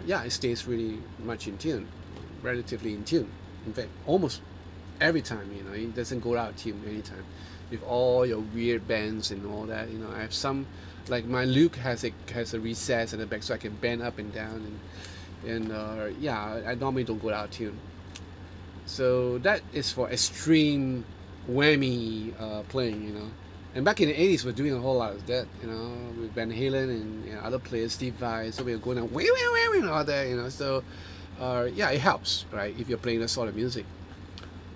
A: yeah, it stays really much in tune, relatively in tune. In fact, almost every time, it doesn't go out of tune anytime. With all your weird bends and all that, I have some, like my Luke has a recess in the back, so I can bend up and down, and yeah, I normally don't go out of tune. So that is for extreme whammy playing, And back in the 80s, we're doing a whole lot of that, with Van Halen and other players, Steve Vai. So we were going on way, and all that, So yeah, it helps, right, if you're playing that sort of music.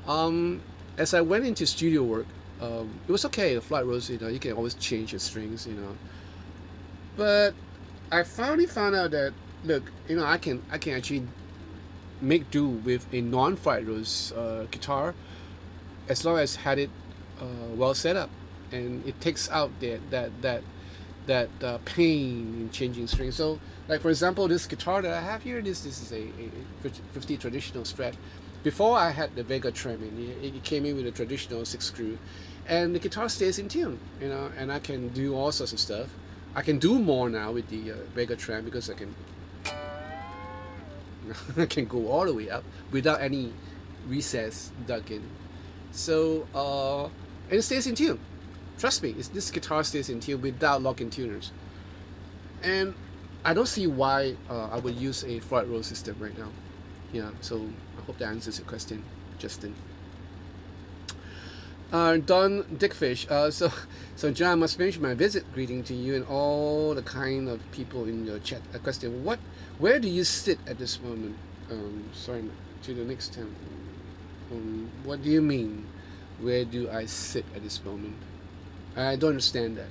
A: As I went into studio work, it was okay. The Floyd Rose, you can always change your strings, But I finally found out that, look, I can actually make do with a non-Floyd Rose guitar, as long as had it well set up, and it takes out that pain in changing strings. So, like for example, this guitar that I have here, this is a 50 traditional Strat. Before I had the vegatrem, and it came in with a traditional 6-screw, and the guitar stays in tune, and I can do all sorts of stuff. I can do more now with the vegatrem because I can I can go all the way up without any recess dug in. So and it stays in tune. Trust me, this guitar stays in tune without lock-in tuners. And I don't see why I would use a Floyd Rose system right now. Yeah, so I hope that answers your question, Justin. Don Dickfish. So John, I must finish my visit greeting to you and all the kind of people in your chat. A question: where do you sit at this moment? Sorry, to the next time. What do you mean? Where do I sit at this moment? I don't understand that.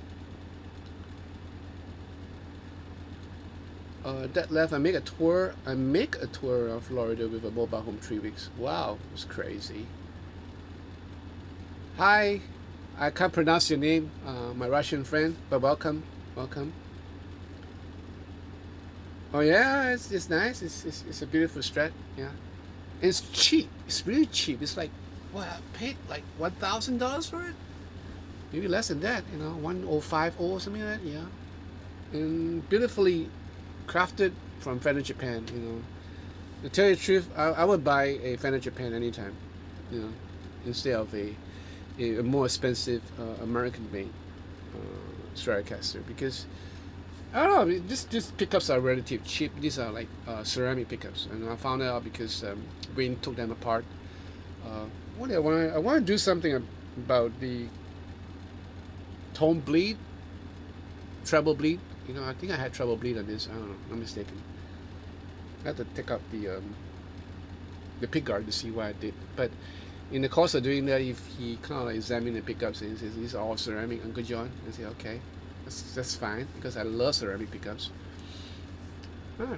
A: That left, I make a tour of Florida with a mobile home 3 weeks. Wow, it's crazy. Hi, I can't pronounce your name, my Russian friend, but welcome. Oh yeah, it's nice. It's a beautiful Strat. Yeah, and it's cheap. It's really cheap. It's like, what, I paid like $1,000 for it. Maybe less than that. 1050 or something like that. Yeah, and beautifully crafted from Fender Japan. To tell you the truth, I would buy a Fender Japan anytime. Instead of a more expensive American-made Stratocaster, because I don't know, these pickups are relatively cheap. These are like ceramic pickups, and I found out because Wayne took them apart. What do I want to do something about the tone bleed, treble bleed. I think I had treble bleed on this. I don't know. I'm mistaken. I have to take out the pickguard to see what I did. But in the course of doing that, if he kind of like examined the pickups and he says these are all ceramic, Uncle John, I say okay, that's fine, because I love ceramic pickups. Huh.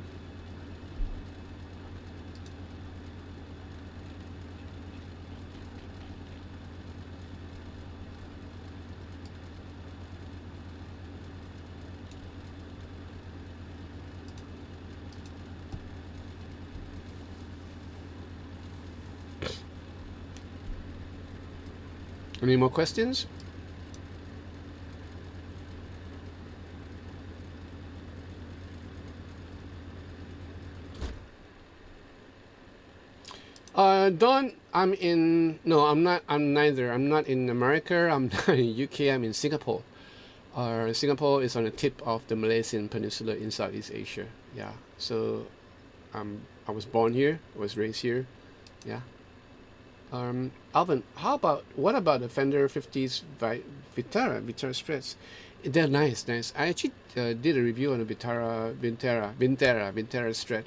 A: Any more questions? Don, no, I'm not. I'm neither. I'm not in America. I'm not in UK. I'm in Singapore. Singapore is on the tip of the Malaysian Peninsula in Southeast Asia. Yeah, so I was born here, I was raised here. Yeah. Alvin, what about the Fender 50s Vitara Strats? They're nice, nice. I actually did a review on the Vintera Strat.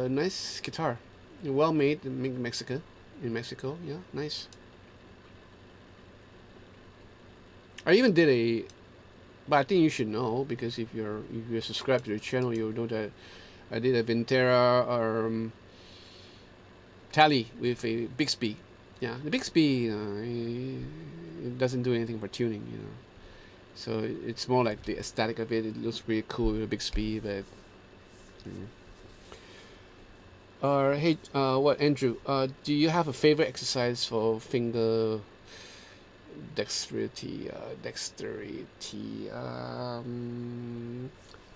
A: Nice guitar. Well made in Mexico. Yeah, nice. I even did but I think you should know, because if you're subscribed to the channel, you'll know that I did a Vintera Tally with a Bixby. Yeah, the Bixby, it doesn't do anything for tuning, So it's more like the aesthetic of it. It looks really cool with a Bixby, but. Hey, what, Andrew? Do you have a favorite exercise for finger dexterity?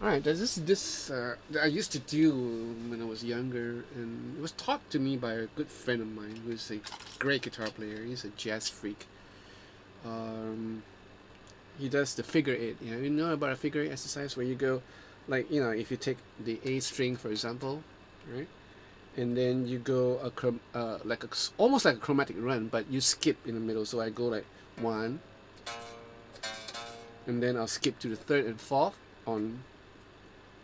A: All right, there's this that I used to do when I was younger, and it was taught to me by a good friend of mine who's a great guitar player. He's a jazz freak. He does the figure eight. You know about a figure eight exercise where you go, like, if you take the A string, for example, right, and then you go almost like a chromatic run, but you skip in the middle. So I go like 1, and then I'll skip to the 3rd and 4th on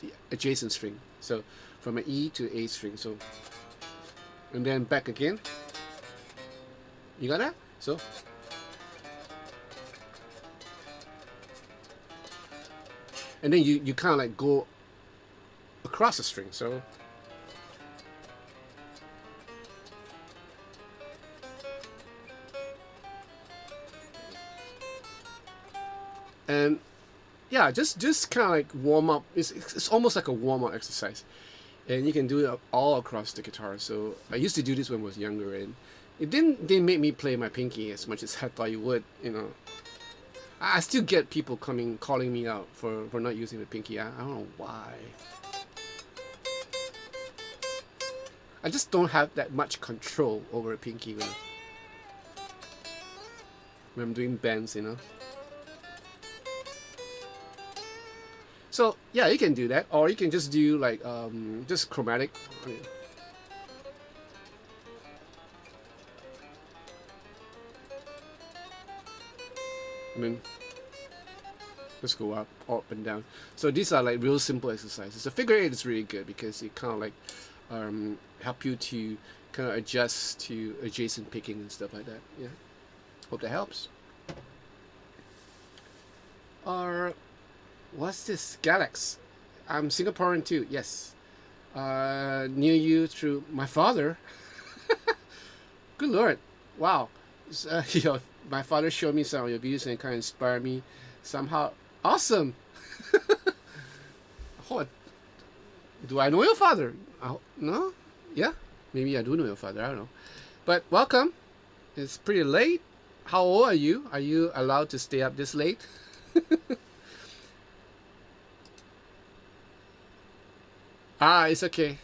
A: the adjacent string. So from an E to A string. So, and then back again. You got that? So. And then you kind of like go across the string. So. And yeah, just kind of like warm up. It's almost like a warm up exercise, and you can do it all across the guitar. So I used to do this when I was younger, and it didn't make me play my pinky as much as I thought you would. I still get people calling me out for not using the pinky. I don't know why. I just don't have that much control over a pinky when I'm doing bends, So yeah, you can do that, or you can just do like just chromatic. And then just go up and down. So these are like real simple exercises. The figure eight is really good because it kind of like help you to kind of adjust to adjacent picking and stuff like that. Yeah, hope that helps. What's this? Galax. I'm Singaporean too. Yes. Knew you through my father. Good Lord. Wow. My father showed me some of your videos and it kind of inspired me somehow. Awesome. Do I know your father? No? Yeah? Maybe I do know your father. I don't know. But welcome. It's pretty late. How old are you? Are you allowed to stay up this late? It's okay.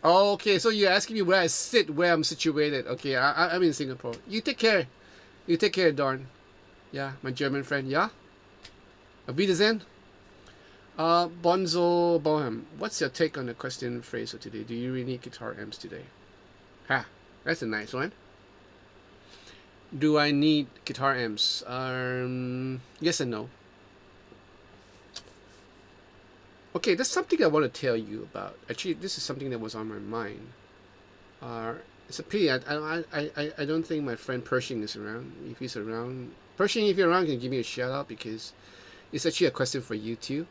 A: Oh, okay, so you're asking me where I sit, where I'm situated. Okay, I'm in Singapore. You take care. You take care, Dorn. Yeah, my German friend. Yeah? Auf Wiedersehen. Bonzo Bohem. What's your take on the question phrase of today? Do you really need guitar amps today? Ha, that's a nice one. Do I need guitar amps? Yes and no. Okay, that's something I want to tell you about. Actually, this is something that was on my mind. It's a pity. I don't think my friend Pershing is around. If he's around, Pershing, if you're around, can you give me a shout out, because it's actually a question for you too.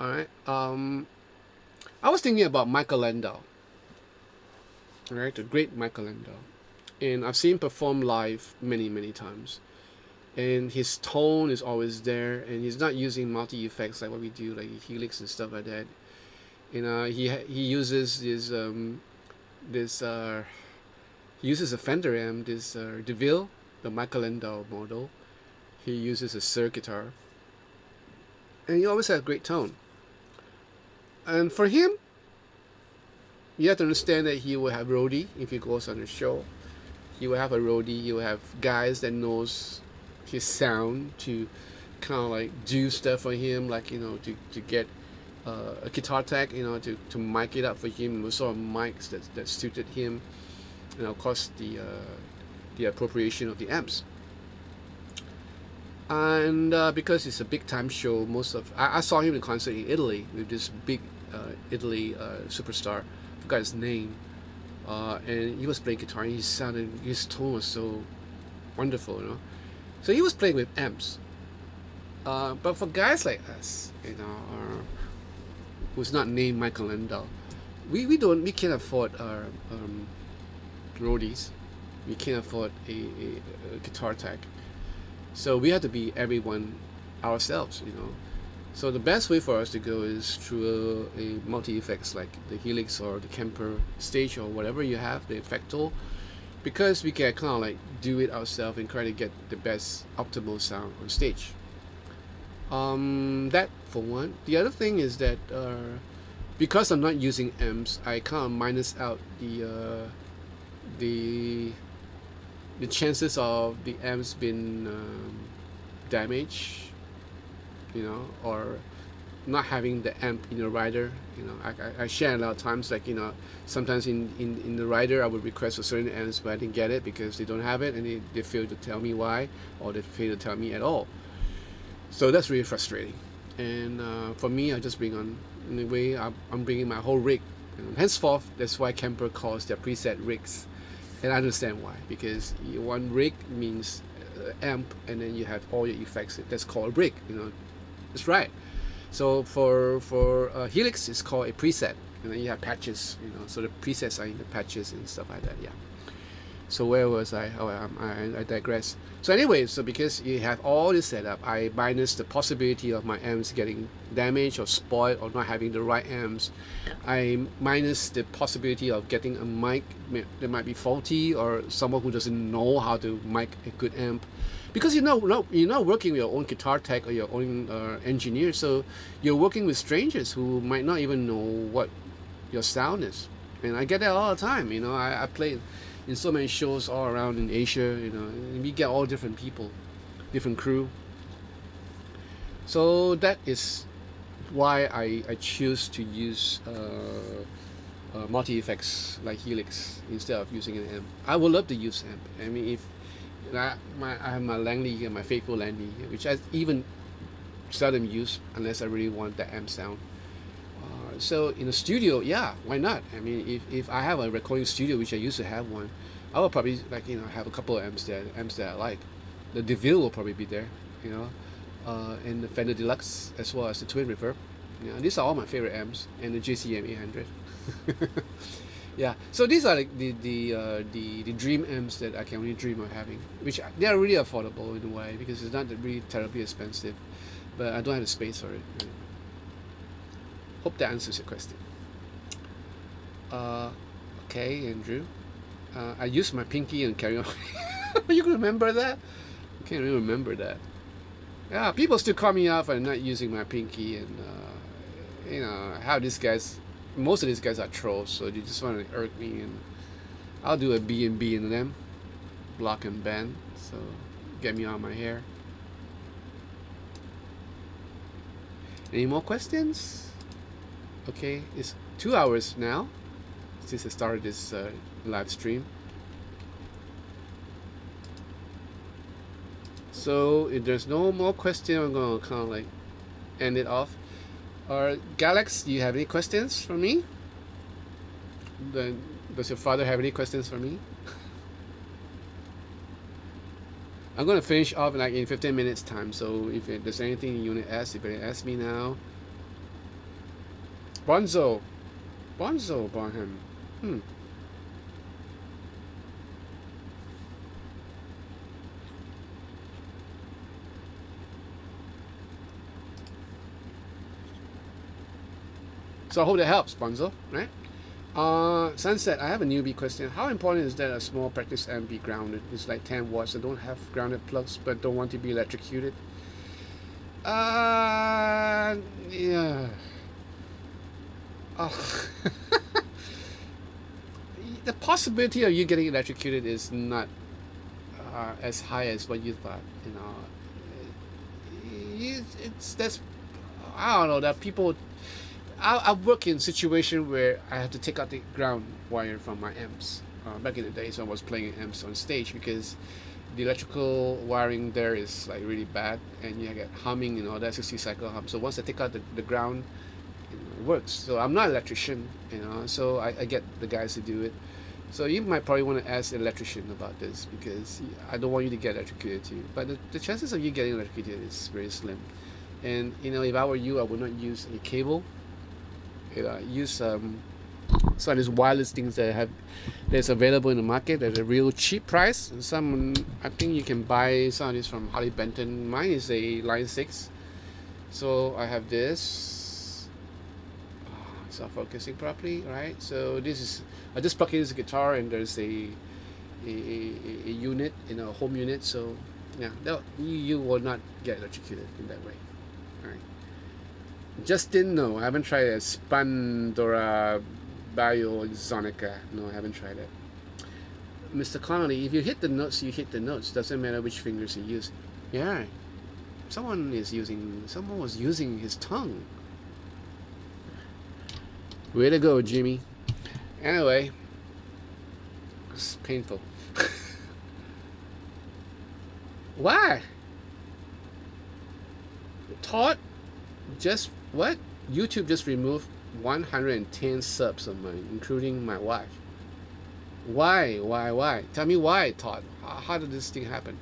A: All right. I was thinking about Michael Landau. All right, the great Michael Landau, and I've seen him perform live many times. And his tone is always there, and he's not using multi effects like what we do, like Helix and stuff like that. He uses he uses a Fender amp, this DeVille, the Michael Landau model. He uses a Sir guitar, and he always has a great tone. And for him, you have to understand that he will have roadie if he goes on a show. He will have a roadie. He will have guys that knows his sound to kind of like do stuff for him, like to get a guitar tech, to mic it up for him, what sort of mics that suited him, and of course the appropriation of the amps. And because it's a big time show, I saw him in concert in Italy with this big Italy superstar. I forgot his name, and he was playing guitar. And his tone was so wonderful, So he was playing with amps. But for guys like us, who's not named Michael Landau, we can't afford roadies. We can't afford a guitar tech. So we have to be everyone ourselves, So the best way for us to go is through a multi-effects like the Helix or the Kemper stage or whatever you have, the effect tool, because we can kind of like do it ourselves and try to get the best optimal sound on stage. That for one. The other thing is that because I'm not using amps, I kind of minus out the chances of the amps being damaged, or not having the amp in the rider. I share a lot of times, like sometimes in the rider I would request for certain amps, but I didn't get it because they don't have it, and they fail to tell me why, or they fail to tell me at all. So that's really frustrating. And for me, I just bring on, in a way, I'm bringing my whole rig. And henceforth, that's why Kemper calls their preset rigs. And I understand why, because one rig means amp, and then you have all your effects. That's called a rig, That's right. So for Helix, it's called a preset, and then you have patches, So the presets are in the patches and stuff like that. Yeah. So where was I? Oh, I digress. So anyway, because you have all this setup, I minus the possibility of my amps getting damaged or spoiled or not having the right amps. I minus the possibility of getting a mic that might be faulty, or someone who doesn't know how to mic a good amp. Because you're not working with your own guitar tech or your own engineer, so you're working with strangers who might not even know what your sound is. And I get that all the time. I play in so many shows all around in Asia, and we get all different people, different crew. So that is why I choose to use multi-effects like Helix instead of using an amp. I would love to use amp. I mean, if I have my Langley and my faithful Langley, which I even seldom use unless I really want the amp sound. So in a studio, yeah, why not? I mean, if I have a recording studio, which I used to have one, I will probably have a couple of amps that I like. The DeVille will probably be there, and the Fender Deluxe, as well as the Twin Reverb. These are all my favorite amps, and the JCM 800. Yeah, so these are like the dream amps that I can only dream of having, which they are really affordable in a way because it's not really terribly expensive, but I don't have the space for it. Hope that answers your question. Okay, Andrew. I used my pinky and carry on. You can remember that? I can't really remember that. Yeah, people still call me out for not using my pinky, and how these guys, most of these guys are trolls, so they just want to irk me, and I'll do a B&B in them, block and ban, so get me on my hair. Any more questions? Okay, it's 2 hours now since I started this live stream. So if there's no more question, I'm gonna kind of like end it off. Galax, do you have any questions for me? Does your father have any questions for me? I'm gonna finish off like in 15 minutes time. So if there's anything you wanna ask, you better ask me now. Bonzo Bonham. So I hope that helps, Bonzo, right? Sunset, I have a newbie question. How important is that a small practice amp be grounded? It's like 10 watts. I don't have grounded plugs, but don't want to be electrocuted. Yeah. Oh. the possibility of you getting electrocuted is not as high as what you thought. You know, it's that's I don't know that people. I work in situation where I have to take out the ground wire from my amps. Back in the days, I was playing amps on stage because the electrical wiring there is like really bad, and you get humming and all that 60 cycle hum. So once I take out the ground, it works. So I'm not an electrician, you know. So I get the guys to do it. So you might probably want to ask an electrician about this because I don't want you to get electrocuted too. But the chances of you getting electrocuted is very slim. And you know, if I were you, I would not use a cable. Use some of these wireless things that's available in the market at a real cheap price. Some I think you can buy some of these from Harley Benton. Mine is a Line 6. So I have this. It's not focusing properly, right? So this is I just plug in this guitar and there's a unit, you know, home unit. So yeah, no, you will not get electrocuted in that way. All right. Justin, no, I haven't tried it. Spandora Biozonica. No, I haven't tried it. Mr. Connolly, if you hit the notes, you hit the notes. Doesn't matter which fingers you use. Yeah. Someone was using his tongue. Way to go, Jimmy. Anyway. It's painful. Why? Todd just what? YouTube just removed 110 subs of mine, including my wife. Why? Tell me why, Todd. How did this thing happen?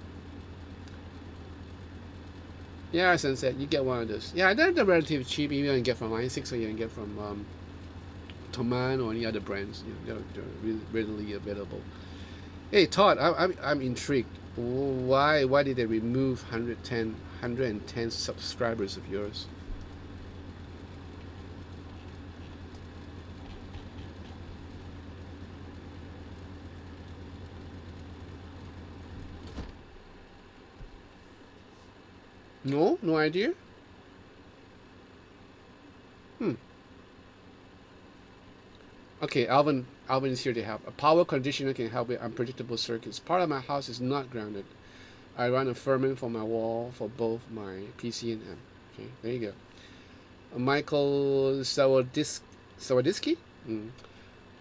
A: Yeah, Sunset, you get one of those. Yeah, they're relatively cheap. You can get from Line 6 or you can get from Toman or any other brands. You know, they're readily available. Hey, Todd, I'm intrigued. Why did they remove 110 subscribers of yours? No idea. Okay, Alvin is here to help. A power conditioner can help with unpredictable circuits. Part of my house is not grounded. I run a ferment for my wall for both my PC and amp. Okay, there you go. Michael Sawadisky?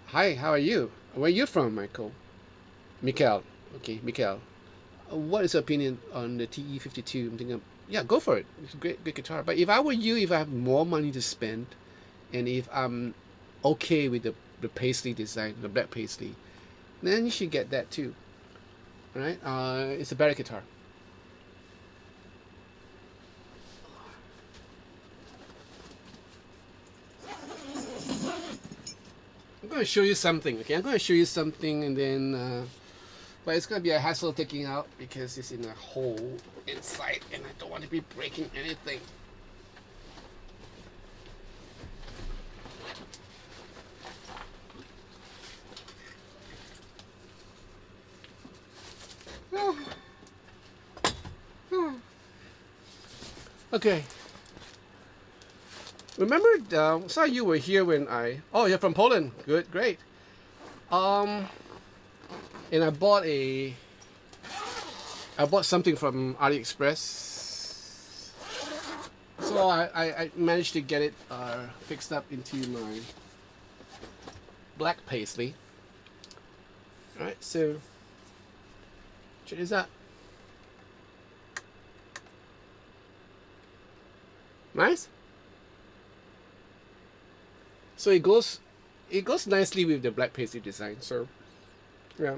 A: Hi, how are you? Where are you from, Michael? Mikael. Okay, Mikael. What is your opinion on the TE52? I'm thinking, yeah, go for it. It's a great guitar. But if I were you, if I have more money to spend, and if I'm okay with the paisley design, the black paisley, then you should get that too. All right? It's a better guitar. I'm going to show you something. Okay, I'm going to show you something, and then. But it's going to be a hassle taking out because it's in a hole inside and I don't want to be breaking anything. Okay. Remember, saw you were here when oh, you're from Poland. Good, great. And I bought something from AliExpress. So I managed to get it fixed up into my black paisley. Alright, so check this out. Nice? So it goes nicely with the black paisley design. So yeah.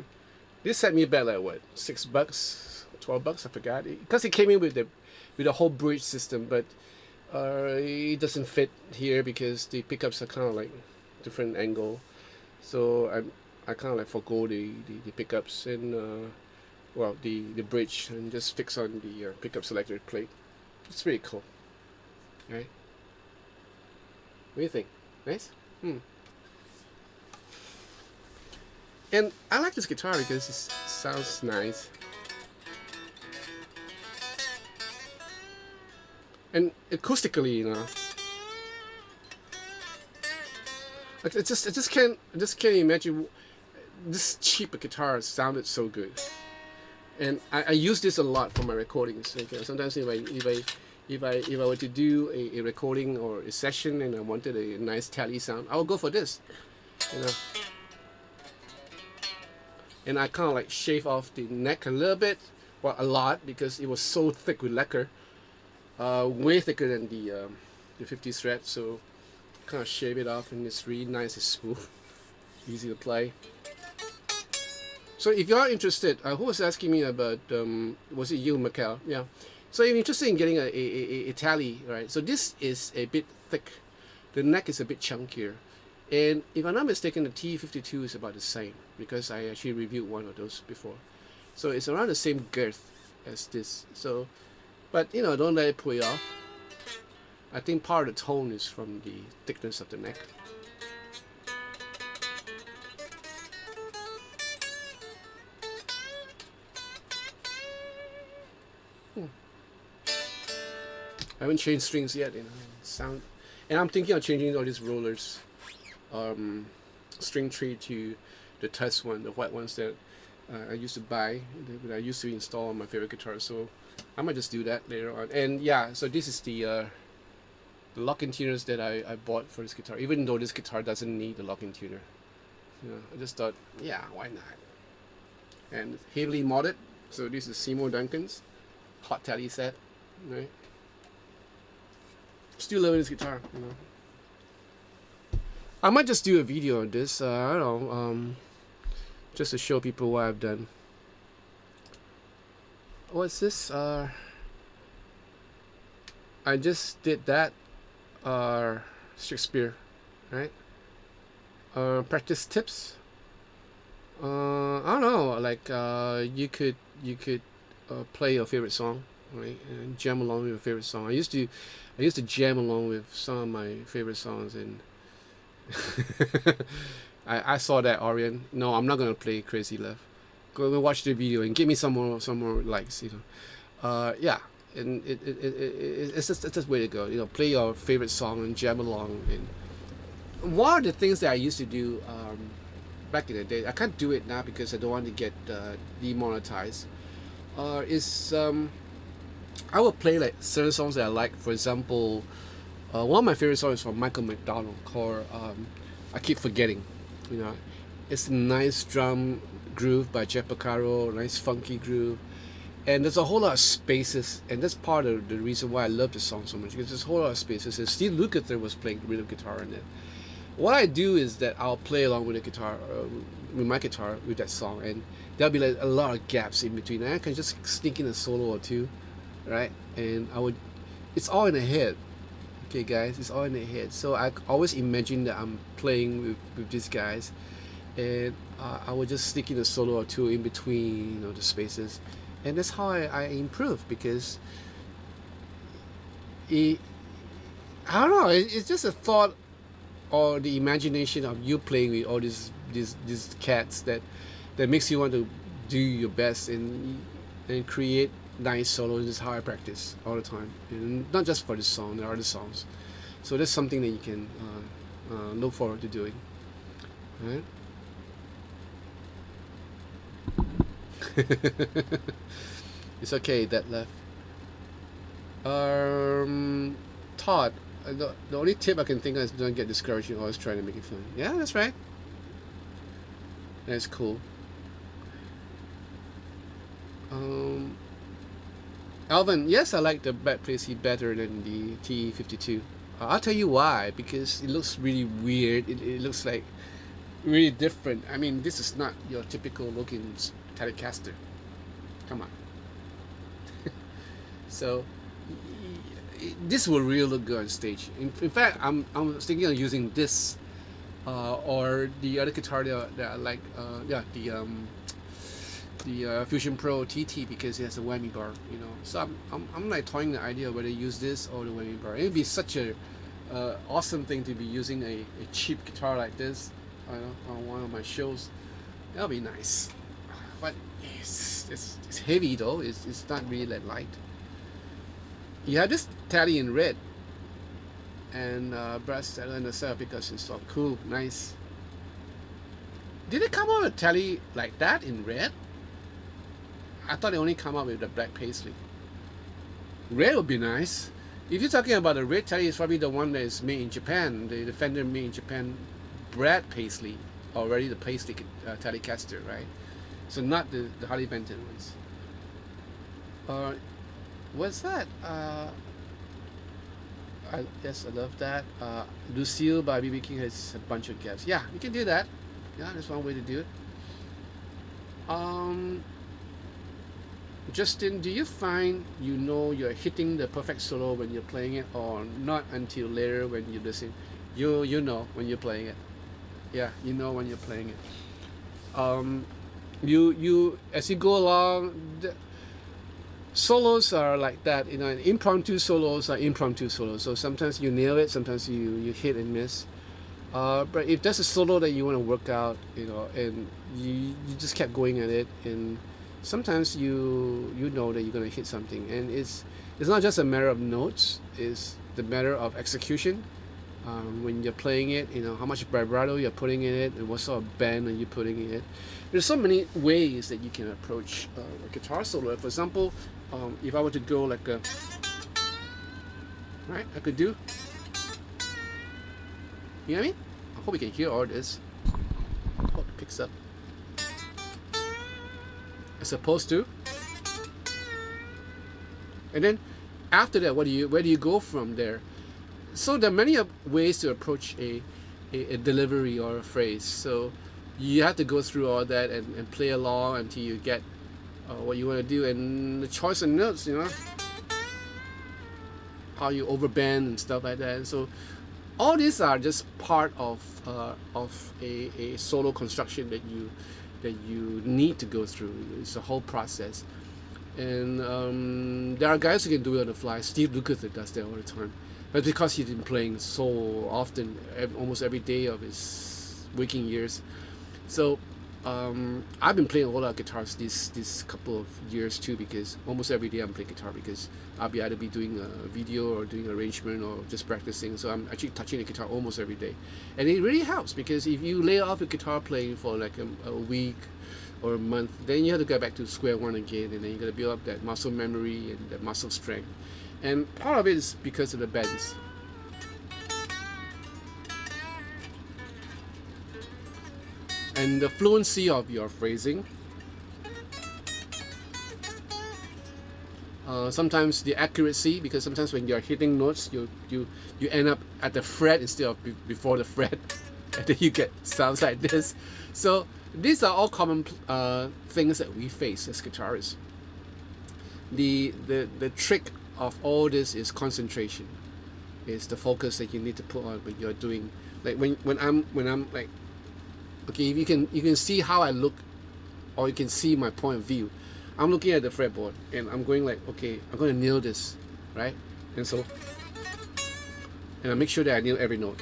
A: This set me back like what, $6, $12, I forgot. Because it came in with the whole bridge system, but it doesn't fit here because the pickups are kind of like different angle. So I kind of like forgo the pickups and well the bridge and just fix on the pickup selector plate. It's pretty cool. Right? What do you think? Nice? And I like this guitar because it sounds nice. And acoustically, you know. I just can't imagine this cheap guitar sounded so good, and I use this a lot for my recordings. Like, sometimes if I were to do a recording or a session and I wanted a nice tally sound, I would go for this, you know. And I kind of like shave off the neck a little bit, well, a lot, because it was so thick with lacquer, way thicker than the 50 thread. So kind of shave it off, and it's really nice, it's smooth, easy to play. So if you are interested, who was asking me about, was it you, Mikkel? Yeah. So if you're interested in getting a tally, right? So this is a bit thick. The neck is a bit chunkier. And if I'm not mistaken, the T52 is about the same, because I actually reviewed one of those before. So it's around the same girth as this. So, but you know, don't let it pull you off. I think part of the tone is from the thickness of the neck. I haven't changed strings yet, you know. Sound, and I'm thinking of changing all these rollers, string tree to the test one, the white ones that I used to buy, that I used to install on my favorite guitar. So I might just do that later on. And yeah, so this is the lock-in tuners that I bought for this guitar, even though this guitar doesn't need a lock-in tuner. You know, I just thought, yeah, why not? And heavily modded. So this is Seymour Duncan's hot tally set, right? Still loving this guitar, you know. I might just do a video on this. I don't know, just to show people what I've done. What's this? I just did that. Shakespeare, right? Practice tips. I don't know. Like you could play your favorite song, right? And jam along with your favorite song. I used to jam along with some of my favorite songs, and I saw that, Orion. No, I'm not gonna play Crazy Love. Go and watch the video and give me some more likes, you know. Yeah, and it's just the way to go. You know, play your favorite song and jam along. And one of the things that I used to do back in the day, I can't do it now because I don't want to get demonetized. Is I would play like certain songs that I like. For example, one of my favorite songs is from Michael McDonald called I Keep Forgetting. You know, it's a nice drum groove by Jeff Porcaro, nice funky groove, and there's a whole lot of spaces, and that's part of the reason why I love the song so much, because there's a whole lot of spaces. And Steve Lukather was playing rhythm guitar in it. What I do is that I'll play along with the guitar, with my guitar, with that song, and there'll be like a lot of gaps in between, and I can just sneak in a solo or two, right? And it's all in the head. Okay, guys, it's all in the head. So I always imagine that I'm playing with these guys, and I would just stick in a solo or two in between, you know, the spaces, and that's how I improve, because I don't know, it's just a thought or the imagination of you playing with all these cats that makes you want to do your best and create nice solos. Is how I practice all the time, and not just for this song, there are other songs. So that's something that you can look forward to doing, right? It's okay, that left. Todd, the only tip I can think of is don't get discouraged. You're always trying to make it fun. Yeah, that's right. That's cool. Alvin, yes, I like the back plate better than the T52. I'll tell you why. Because it looks really weird. It looks like really different. I mean, this is not your typical looking Telecaster. Come on. So this will really look good on stage. In fact, I'm thinking of using this or the other guitar that I like. Yeah, the Fusion Pro TT, because it has a whammy bar, you know. So I'm like toying the idea of whether to use this or the whammy bar. It'd be such a awesome thing to be using a cheap guitar like this on one of my shows. That'll be nice. But it's heavy though. It's not really that light. You have this tally in red and brass saddle and the saddle because it's all cool, nice. Did it come out with Tele like that in red? I thought it only come out with the black paisley. Red would be nice. If you're talking about the red Tele, it's probably the one that is made in Japan, the Fender made in Japan, Brad paisley, already the paisley Telecaster, right? So not the Harley Benton ones. What's that? Yes, I love that. Lucille by BB King has a bunch of gaps. Yeah, you can do that. Yeah, that's one way to do it. Justin, do you find you're hitting the perfect solo when you're playing it, or not until later when you listen? You know when you're playing it. Yeah, you know when you're playing it. You as you go along, solos are like that. And impromptu solos are impromptu solos. So sometimes you nail it, sometimes you hit and miss. But if there's a solo that you want to work out, and you just kept going at it, and sometimes you know that you're gonna hit something, and it's not just a matter of notes; it's the matter of execution. When you're playing it, how much vibrato you're putting in it, and what sort of bend are you putting in it. There's so many ways that you can approach a guitar solo. For example, if I were to go like a, right, I could do. You know what I mean? I hope you can hear all this. I hope it picks up. As opposed to, and then after that, where do you go from there? So there are many ways to approach a delivery or a phrase. So you have to go through all that and play along until you get what you want to do, and the choice of notes, how you overbend and stuff like that. And so all these are just part of a solo construction that you need to go through. It's a whole process, and there are guys who can do it on the fly. Steve Lukather does that all the time, but because he's been playing so often, almost every day of his waking years. So I've been playing a lot of guitars this couple of years too, because almost every day I'm playing guitar, because I'll be either doing a video or doing arrangement or just practicing. So I'm actually touching the guitar almost every day, and it really helps, because if you lay off your guitar playing for like a week or a month, then you have to go back to square one again, and then you got to build up that muscle memory and that muscle strength. And part of it is because of the bends. And the fluency of your phrasing. Sometimes the accuracy, because sometimes when you're hitting notes, you end up at the fret instead of before the fret, and then you get sounds like this. So these are all common things that we face as guitarists. The trick of all this is concentration. It's the focus that you need to put on when you're doing, like when I'm like, okay, if you can see how I look, or you can see my point of view. I'm looking at the fretboard and I'm going like, okay, I'm going to nail this, right? And I make sure that I nail every note.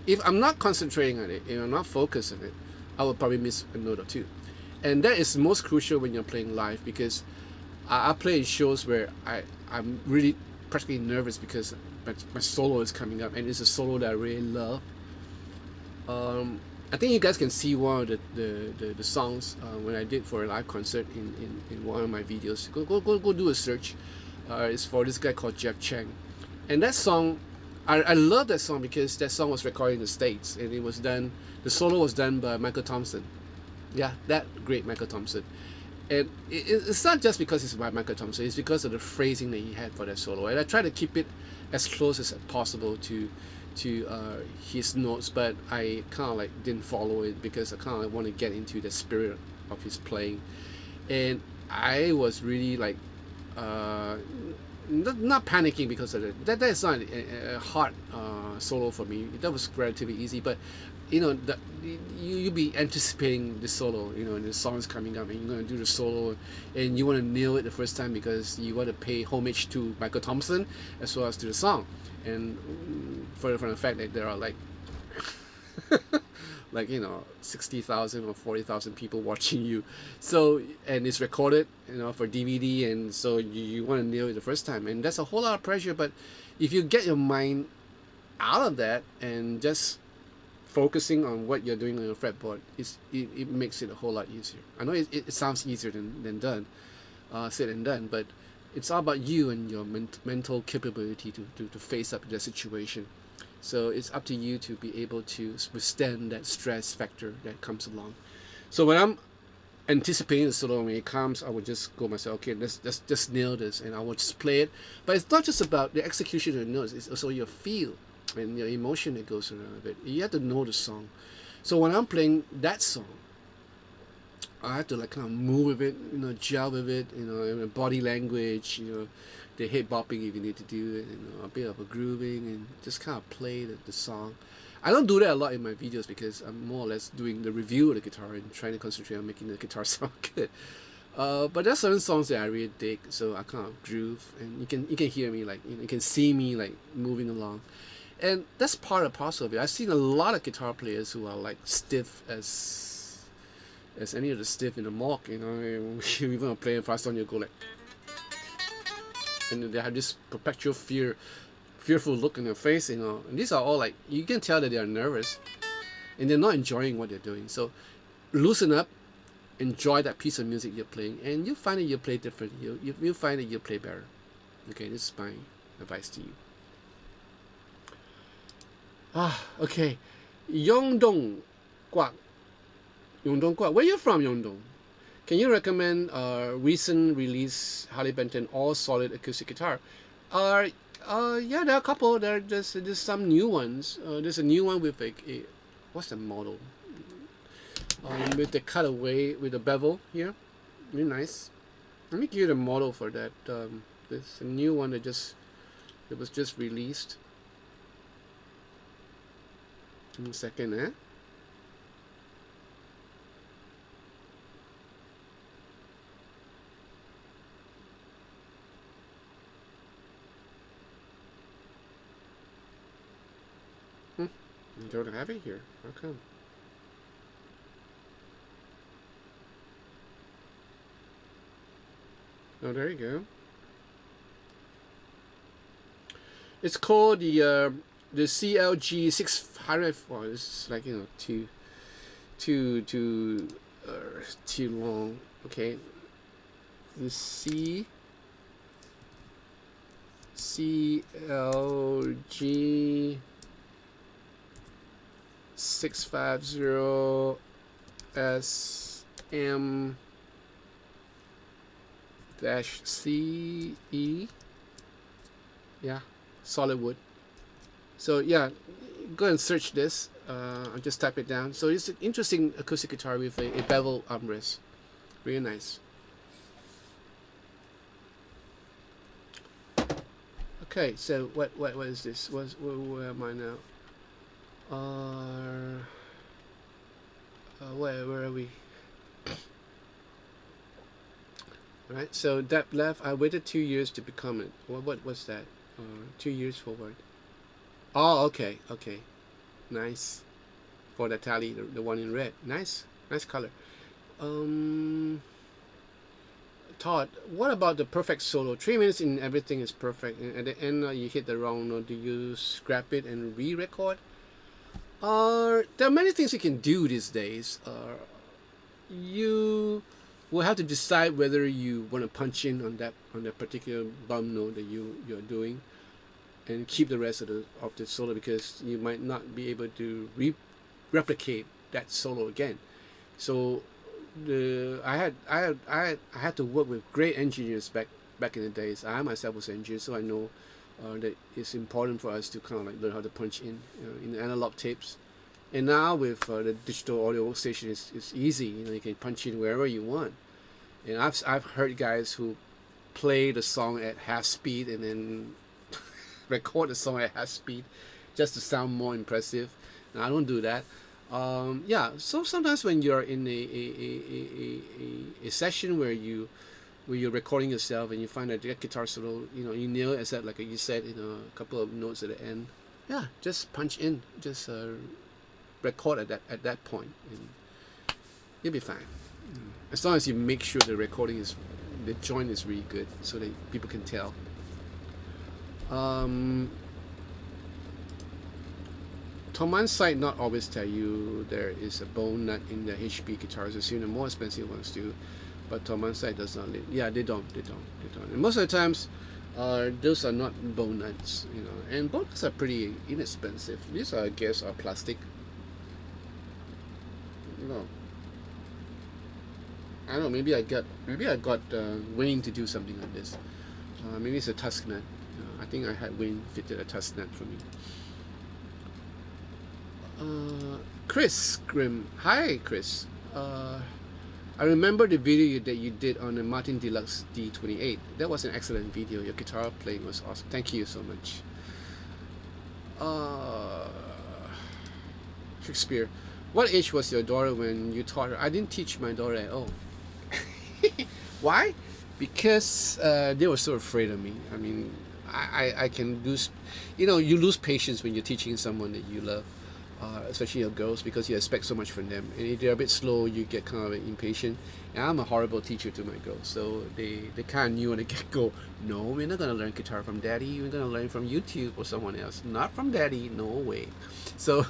A: If I'm not concentrating on it, if I'm not focused on it, I will probably miss a note or two. And that is most crucial when you're playing live, because I play in shows where I'm really practically nervous because my solo is coming up, and it's a solo that I really love. I think you guys can see one of the songs when I did for a live concert in one of my videos. Go do a search. It's for this guy called Jeff Chang, and that song, I love that song because that song was recorded in the States, and it was done. The solo was done by Michael Thompson. Yeah, that great Michael Thompson. And it's not just because it's by Michael Thompson. It's because of the phrasing that he had for that solo, and I try to keep it as close as possible to his notes, but I kind of like didn't follow it because I kind of like want to get into the spirit of his playing. And I was really like not panicking because of it. That is not a hard solo for me. That was relatively easy, but you'll be anticipating the solo, and the song's coming up, and you're going to do the solo, and you want to nail it the first time because you want to pay homage to Michael Thompson as well as to the song. And further from the fact that there are like 60,000 or 40,000 people watching you, so, and it's recorded for DVD, and so you want to nail it the first time, and that's a whole lot of pressure. But if you get your mind out of that and just focusing on what you're doing on your fretboard, it makes it a whole lot easier. I know it sounds easier than done, said and done, but it's all about you and your mental capability to face up the situation. So it's up to you to be able to withstand that stress factor that comes along. So when I'm anticipating the solo, when it comes, I would just go myself, okay, let's just nail this, and I will just play it. But it's not just about the execution of the notes, it's also your feel and your emotion that goes around it. You have to know the song. So when I'm playing that song, I have to like kind of move with it, you know, gel with it, you know, body language, you know, the head bopping if you need to do it, you know, a bit of a grooving, and just kind of play the song. I don't do that a lot in my videos because I'm more or less doing the review of the guitar and trying to concentrate on making the guitar sound good. But there's certain songs that I really dig, so I kind of groove, and you can hear me, like, you know, you can see me like moving along, and that's part and parcel of it. I've seen a lot of guitar players who are like stiff as any of the stiff in the mock, you know. You even play a fast song, you go like, and they have this perpetual fearful look in their face, you know. And these are all like, you can tell that they are nervous and they're not enjoying what they're doing. So loosen up, enjoy that piece of music you're playing, and you'll find that you play different. You'll find that you play better. Okay, this is my advice to you. Okay. Yongdong Guak. Yongdong Guak. Where are you from, Yongdong? Can you recommend recent release Harley Benton all solid acoustic guitar? Yeah, there are a couple. There's some new ones. There's a new one with a what's the model? With the cutaway with the bevel here, really nice. Let me give you the model for that. There's a new one that was just released. In a second, eh? You don't have it here. How come? Oh, there you go. It's called the CLG 600. Oh, this is like, you know, too long. Okay, the CLG 650 SM-CE. Yeah, solid wood. So yeah, go and search this. I'll just type it down. So it's an interesting acoustic guitar with a bevel armrest. Really nice. Okay, so what is this? Where am I now? Where are we? Right. So depth left. I waited 2 years to become it. What was that? 2 years forward. Oh, okay. Nice. For the tally, the one in red. Nice color. Todd, what about the perfect solo? 3 minutes in everything is perfect, and at the end you hit the wrong note. Do you scrap it and re-record? There are many things you can do these days. You will have to decide whether you want to punch in on that particular bum note that you're doing, and keep the rest of the solo, because you might not be able to replicate that solo again. So I had to work with great engineers back in the days. I myself was an engineer, so I know that it's important for us to kind of like learn how to punch in, in the analog tapes. And now with the digital audio workstation, it's easy. You know, you can punch in wherever you want. And I've heard guys who play the song at half speed and then record the song at half speed just to sound more impressive. Now, I don't do that. Yeah, so sometimes when you're in a session where you're recording yourself and you find that guitar solo, you nail it, except like you said, a couple of notes at the end. Yeah, just punch in, just record at that point, and you'll be fine. As long as you make sure the joint is really good, so that people can tell. Thomann site not always tell you there is a bone nut in the HP guitars. I've seen the more expensive ones do, but Thomann site does not. Yeah, they don't. And most of the times, those are not bone nuts, you know. And bone nuts are pretty inexpensive. These are, I guess, are plastic. No, I don't know. Maybe I got Wayne to do something like this. Maybe it's a tusk nut. I think I had Wayne fitted a tusk nut for me. Chris Grimm. Hi, Chris. I remember the video that you did on the Martin Deluxe D28. That was an excellent video. Your guitar playing was awesome. Thank you so much. Shakespeare. What age was your daughter when you taught her? I didn't teach my daughter at all. Why? Because they were so afraid of me. I mean, I can lose, you know, you lose patience when you're teaching someone that you love. Especially your girls, because you expect so much from them, and if they're a bit slow, you get kind of impatient. And I'm a horrible teacher to my girls, so they kind of knew on the get-go, no, we're not going to learn guitar from daddy, we're going to learn from YouTube or someone else, not from daddy, no way. So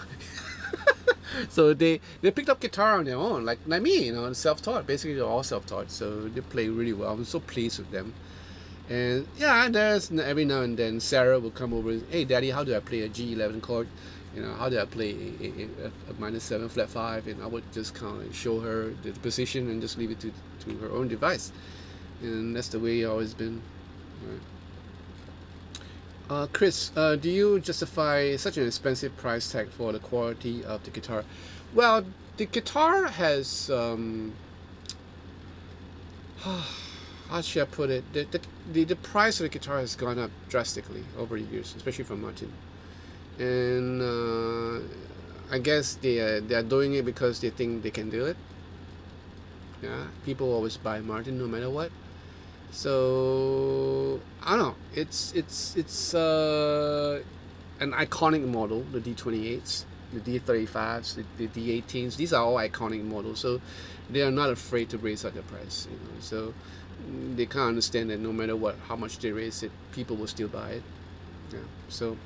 A: so they picked up guitar on their own, like me, you know, self-taught. Basically they're all self-taught, so they play really well. I'm so pleased with them. And yeah, there's every now and then Sarah will come over and, hey daddy, how do I play a G11 chord? You know, how do I play a -7 flat 5? And I would just kind of show her the position and just leave it to her own device. And that's the way it's always been. Right. Chris, do you justify such an expensive price tag for the quality of the guitar? Well, the guitar has, how should I put it? The price of the guitar has gone up drastically over the years, especially from Martin. And I guess they are doing it because they think they can do it. Yeah, people always buy Martin no matter what. So I don't know. It's an iconic model, the D28s, the D35s, the D18s. These are all iconic models, so they are not afraid to raise up the price. You know, so they can't understand that no matter what, how much they raise it, people will still buy it. Yeah, so.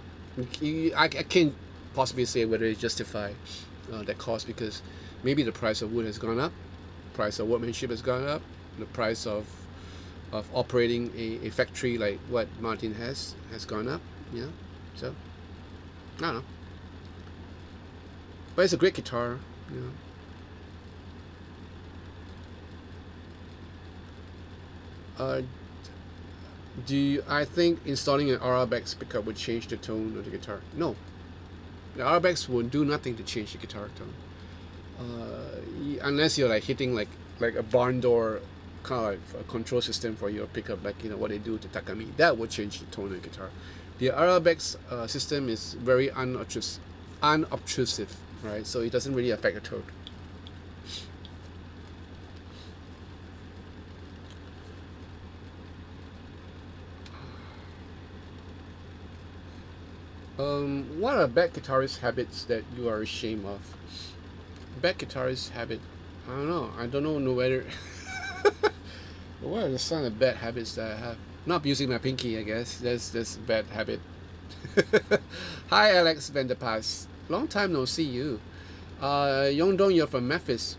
A: I can't possibly say whether it justify that cost, because maybe the price of wood has gone up, price of workmanship has gone up, the price of operating a factory like what Martin has gone up. Yeah, so I don't know, but it's a great guitar. You know. I think installing an RRBX pickup would change the tone of the guitar? No. The RRBX would do nothing to change the guitar tone. Unless you're like hitting like a barn door kind of like a control system for your pickup, like, you know, what they do to Takami. That would change the tone of the guitar. The RRBX system is very unobtrusive, right? So it doesn't really affect the tone. What are bad guitarist habits that you are ashamed of? Bad guitarist habit? I don't know whether. What are some of the bad habits that I have? Not using my pinky, I guess. That's a bad habit. Hi, Alex Vanderpass. Long time no see you. Yongdong, you're from Memphis.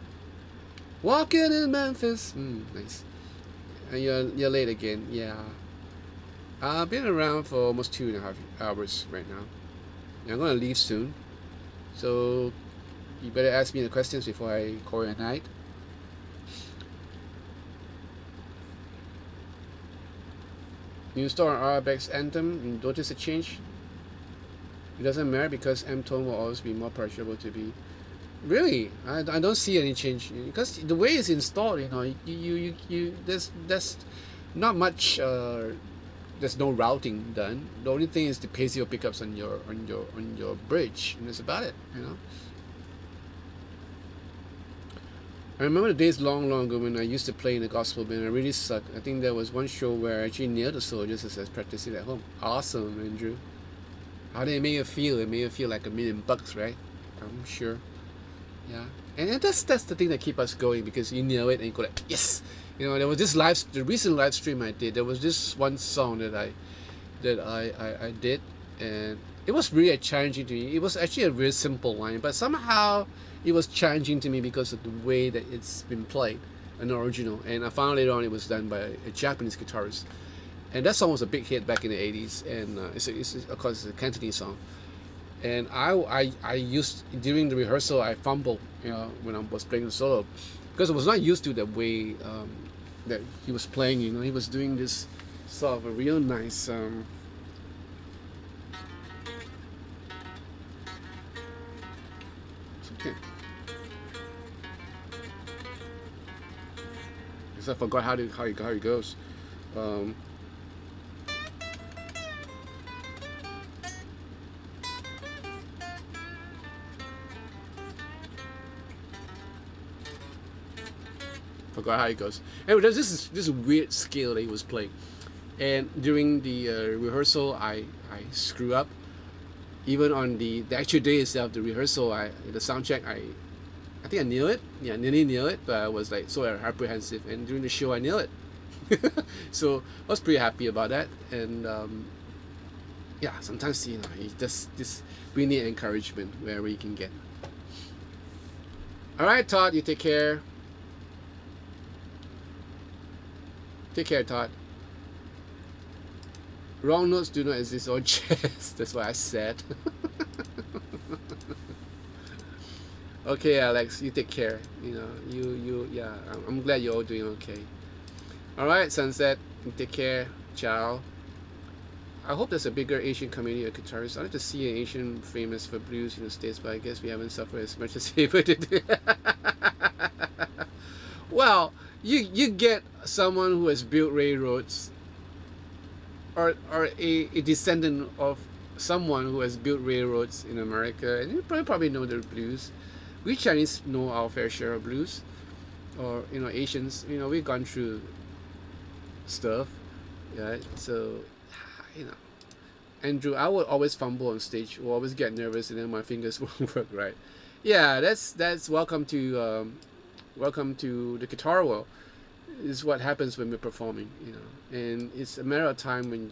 A: Walking in Memphis. Nice. And you're late again. Yeah. I've been around for almost 2.5 hours right now. I'm going to leave soon. So you better ask me the questions before I call it a night. You install an RRBX Anthem, you notice a change? It doesn't matter because M-tone will always be more pleasurable to be. Really? I don't see any change because the way it's installed, you know, you there's not much. There's no routing done. The only thing is the Paseo pickups on your bridge, and that's about it. You know. I remember the days long ago when I used to play in a gospel band. I really sucked. I think there was one show where I actually nailed the solo just as I was practicing at home. Awesome, Andrew. How did it make you feel? It made you feel like $1 million, right? I'm sure. Yeah. And that's the thing that keeps us going, because you nail it and you go like, yes. You know, there was this the recent live stream I did. There was this one song that I did, and it was really challenging to me. It was actually a very simple line, but somehow it was challenging to me because of the way that it's been played, an original. And I found later on it was done by a Japanese guitarist, and that song was a big hit back in the '80s. And of course it's a Cantonese song. And I used during the rehearsal I fumbled, when I was playing the solo, because I was not used to the way that he was playing. He was doing this sort of a real nice. It's okay. Because I forgot how he goes. Um, Forgot how it goes. Anyway, this is a weird scale that he was playing, and during the rehearsal, I screw up. Even on the actual day itself, the rehearsal, the sound check, I think I nailed it. Yeah, nearly nailed it, but I was like so apprehensive. And during the show, I nailed it. So I was pretty happy about that. And yeah, sometimes you just we need encouragement wherever you can get. All right, Todd, you take care. Take care, Todd. Wrong notes do not exist on chess. That's what I said. Okay, Alex, you take care. Yeah. I'm glad you're all doing okay. All right, Sunset, you take care. Ciao. I hope there's a bigger Asian community of guitarists. I'd like to see an Asian famous for blues in the States, but I guess we haven't suffered as much as we did. Well, you get someone who has built railroads, or a descendant of someone who has built railroads in America, and you probably know the blues. We Chinese know our fair share of blues, or Asians. We've gone through stuff, right? So, Andrew, I would always fumble on stage, or always get nervous, and then my fingers won't work right. Yeah, that's welcome to the guitar world. Is what happens when we're performing, and it's a matter of time when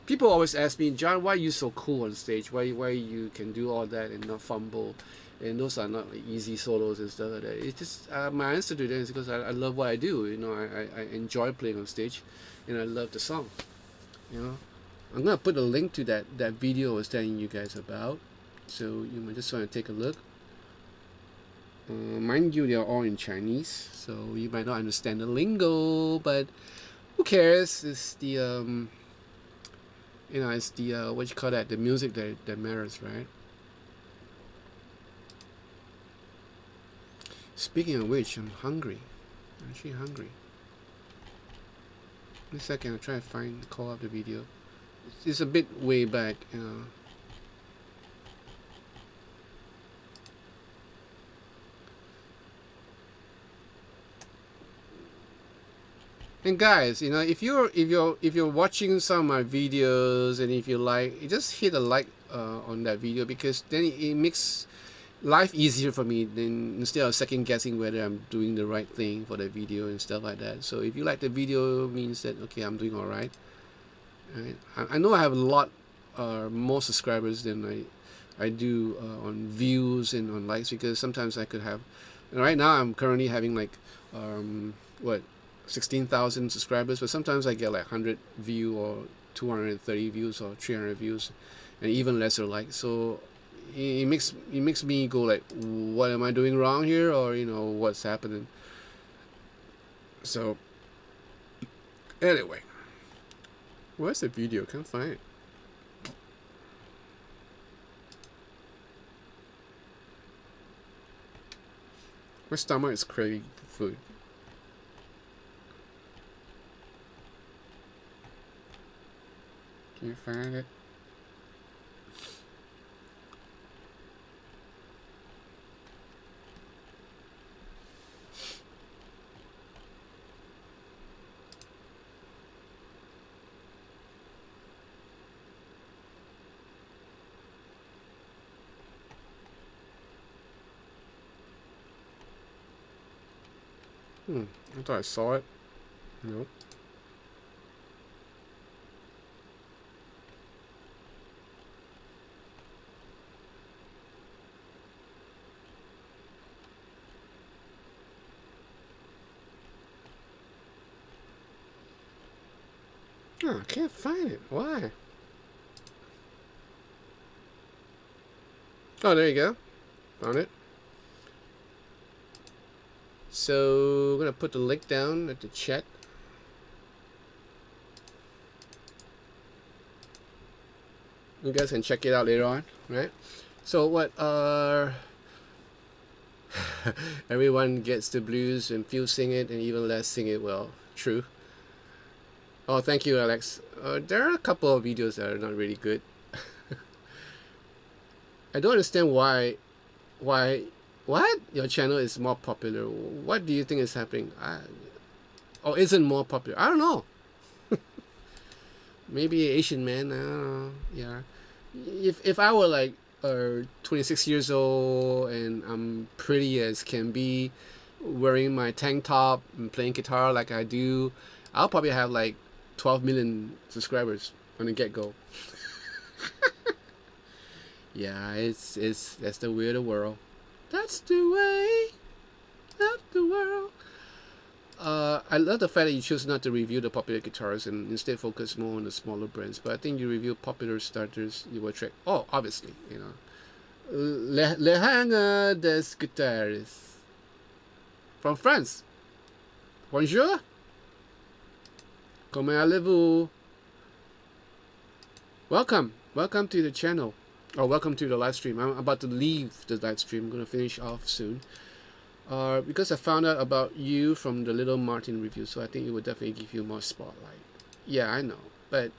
A: people always ask me, John, why are you so cool on stage? Why you can do all that and not fumble, and those are not easy solos and stuff like that. It's just my answer to that is because I love what I do. I enjoy playing on stage, and I love the song. I'm gonna put a link to that video I was telling you guys about, so you might just want to take a look. Mind you, they are all in Chinese, so you might not understand the lingo, but who cares? It's the it's the what you call that? The music that matters, right? Speaking of which, I'm hungry. I'm actually hungry. In a second, I'll try to call up the video. It's a bit way back, And guys, if you're watching some of my videos, and if you like, just hit a like on that video, because then it makes life easier for me, then instead of second guessing whether I'm doing the right thing for the video and stuff like that. So if you like the video, means that okay, I'm doing all right. Right? I know I have a lot more subscribers than I do on views and on likes, because sometimes I could have. And right now I'm currently having like 16,000 subscribers, but sometimes I get like 100 view, or 230 views, or 300 views, and even lesser likes. So it makes me go like, what am I doing wrong here, or what's happening? So anyway, where's the video? Can't find it. My stomach is craving for food. Can you find it? I thought I saw it. Nope. Huh, I can't find it. Why? Oh, there you go. Found it. So I'm gonna put the link down at the chat. You guys can check it out later on, right? So what everyone gets the blues and few sing it and even less sing it well. True. Oh, thank you, Alex. There are a couple of videos that are not really good. I don't understand why what your channel is more popular. What do you think is happening? Or isn't more popular? I don't know. Maybe Asian man. I don't know. Yeah. If I were like 26 years old and I'm pretty as can be, wearing my tank top and playing guitar like I do, I'll probably have like 12 million subscribers on the get-go. Yeah, that's the way of the world. That's the way of the world. I love the fact that you choose not to review the popular guitars and instead focus more on the smaller brands. But I think you review popular starters, you will attract. Oh, obviously, you know. Le hanger des guitaristes from France. Bonjour. Comment allez-vous? Welcome to the channel, or welcome to the live stream. I'm about to leave the live stream. I'm gonna finish off soon. Because I found out about you from the Little Martin review, so I think it would definitely give you more spotlight. Yeah, I know, but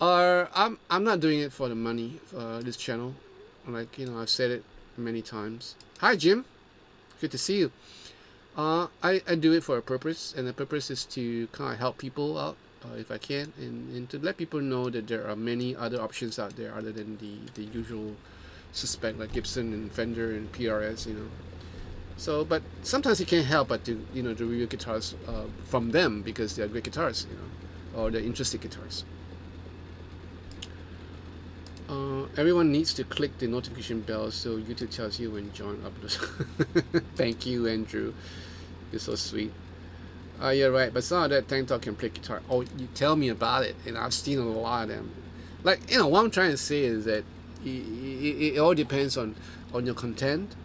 A: I'm not doing it for the money for this channel. Like, you know, I've said it many times. Hi, Jim. Good to see you. I do it for a purpose, and the purpose is to kind of help people out if I can, and to let people know that there are many other options out there other than the usual suspect like Gibson and Fender and PRS, you know. So, but sometimes you can't help but to review guitars from them because they're great guitars, you know, or they're interesting guitars. Everyone needs to click the notification bell so YouTube tells you when John uploads. Thank you, Andrew. You're so sweet. You're right, but some of that tank top can play guitar. Oh, you tell me about it. And I've seen a lot of them. Like, you know, what I'm trying to say is that it all depends on your content,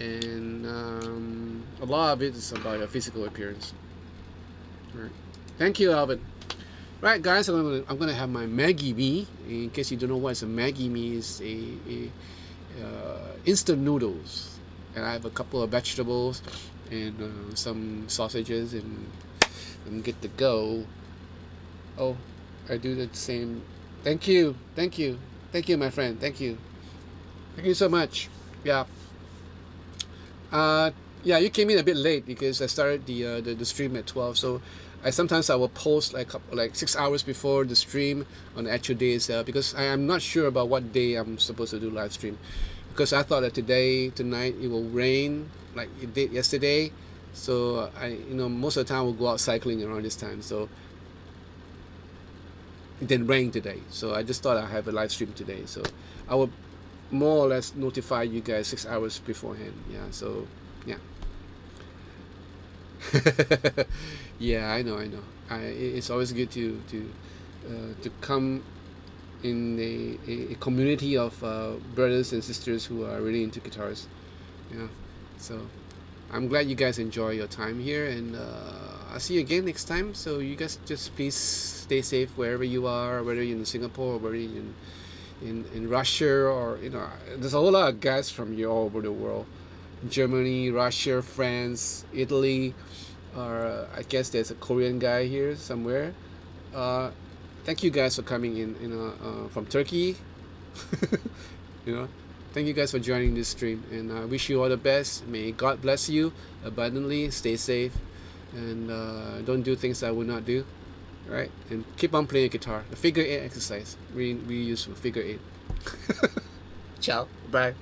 A: and a lot of it is about your physical appearance. All right. Thank you, Alvin. Right, guys, I'm gonna have my Maggie mee. In case you don't know what is a Maggie mee, is a instant noodles, and I have a couple of vegetables and some sausages, and I'm good to go. Oh, I do the same. Thank you, my friend. Thank you so much. Yeah. Yeah, you came in a bit late because I started the stream at 12, so sometimes I will post like 6 hours before the stream on the actual day itself, because I am not sure about what day I'm supposed to do live stream, because I thought that tonight it will rain like it did yesterday, so most of the time we'll go out cycling around this time, so it didn't rain today, so I just thought I'd have a live stream today, so I will more or less notify you guys 6 hours beforehand. Yeah, so yeah. Yeah, I know. It's always good to come in a community of brothers and sisters who are really into guitars. Yeah, so I'm glad you guys enjoy your time here, and I'll see you again next time. So you guys just please stay safe wherever you are, whether you're in Singapore or whether you're in Russia, or there's a whole lot of guys from here all over the world. Germany, Russia, France, Italy, or I guess there's a Korean guy here somewhere. Thank you guys for coming in from Turkey. Thank you guys for joining this stream, and I wish you all the best. May God bless you abundantly. Stay safe, and don't do things I would not do. Right, and keep on playing guitar. The figure 8 exercise, really useful. Figure 8. Ciao. Bye.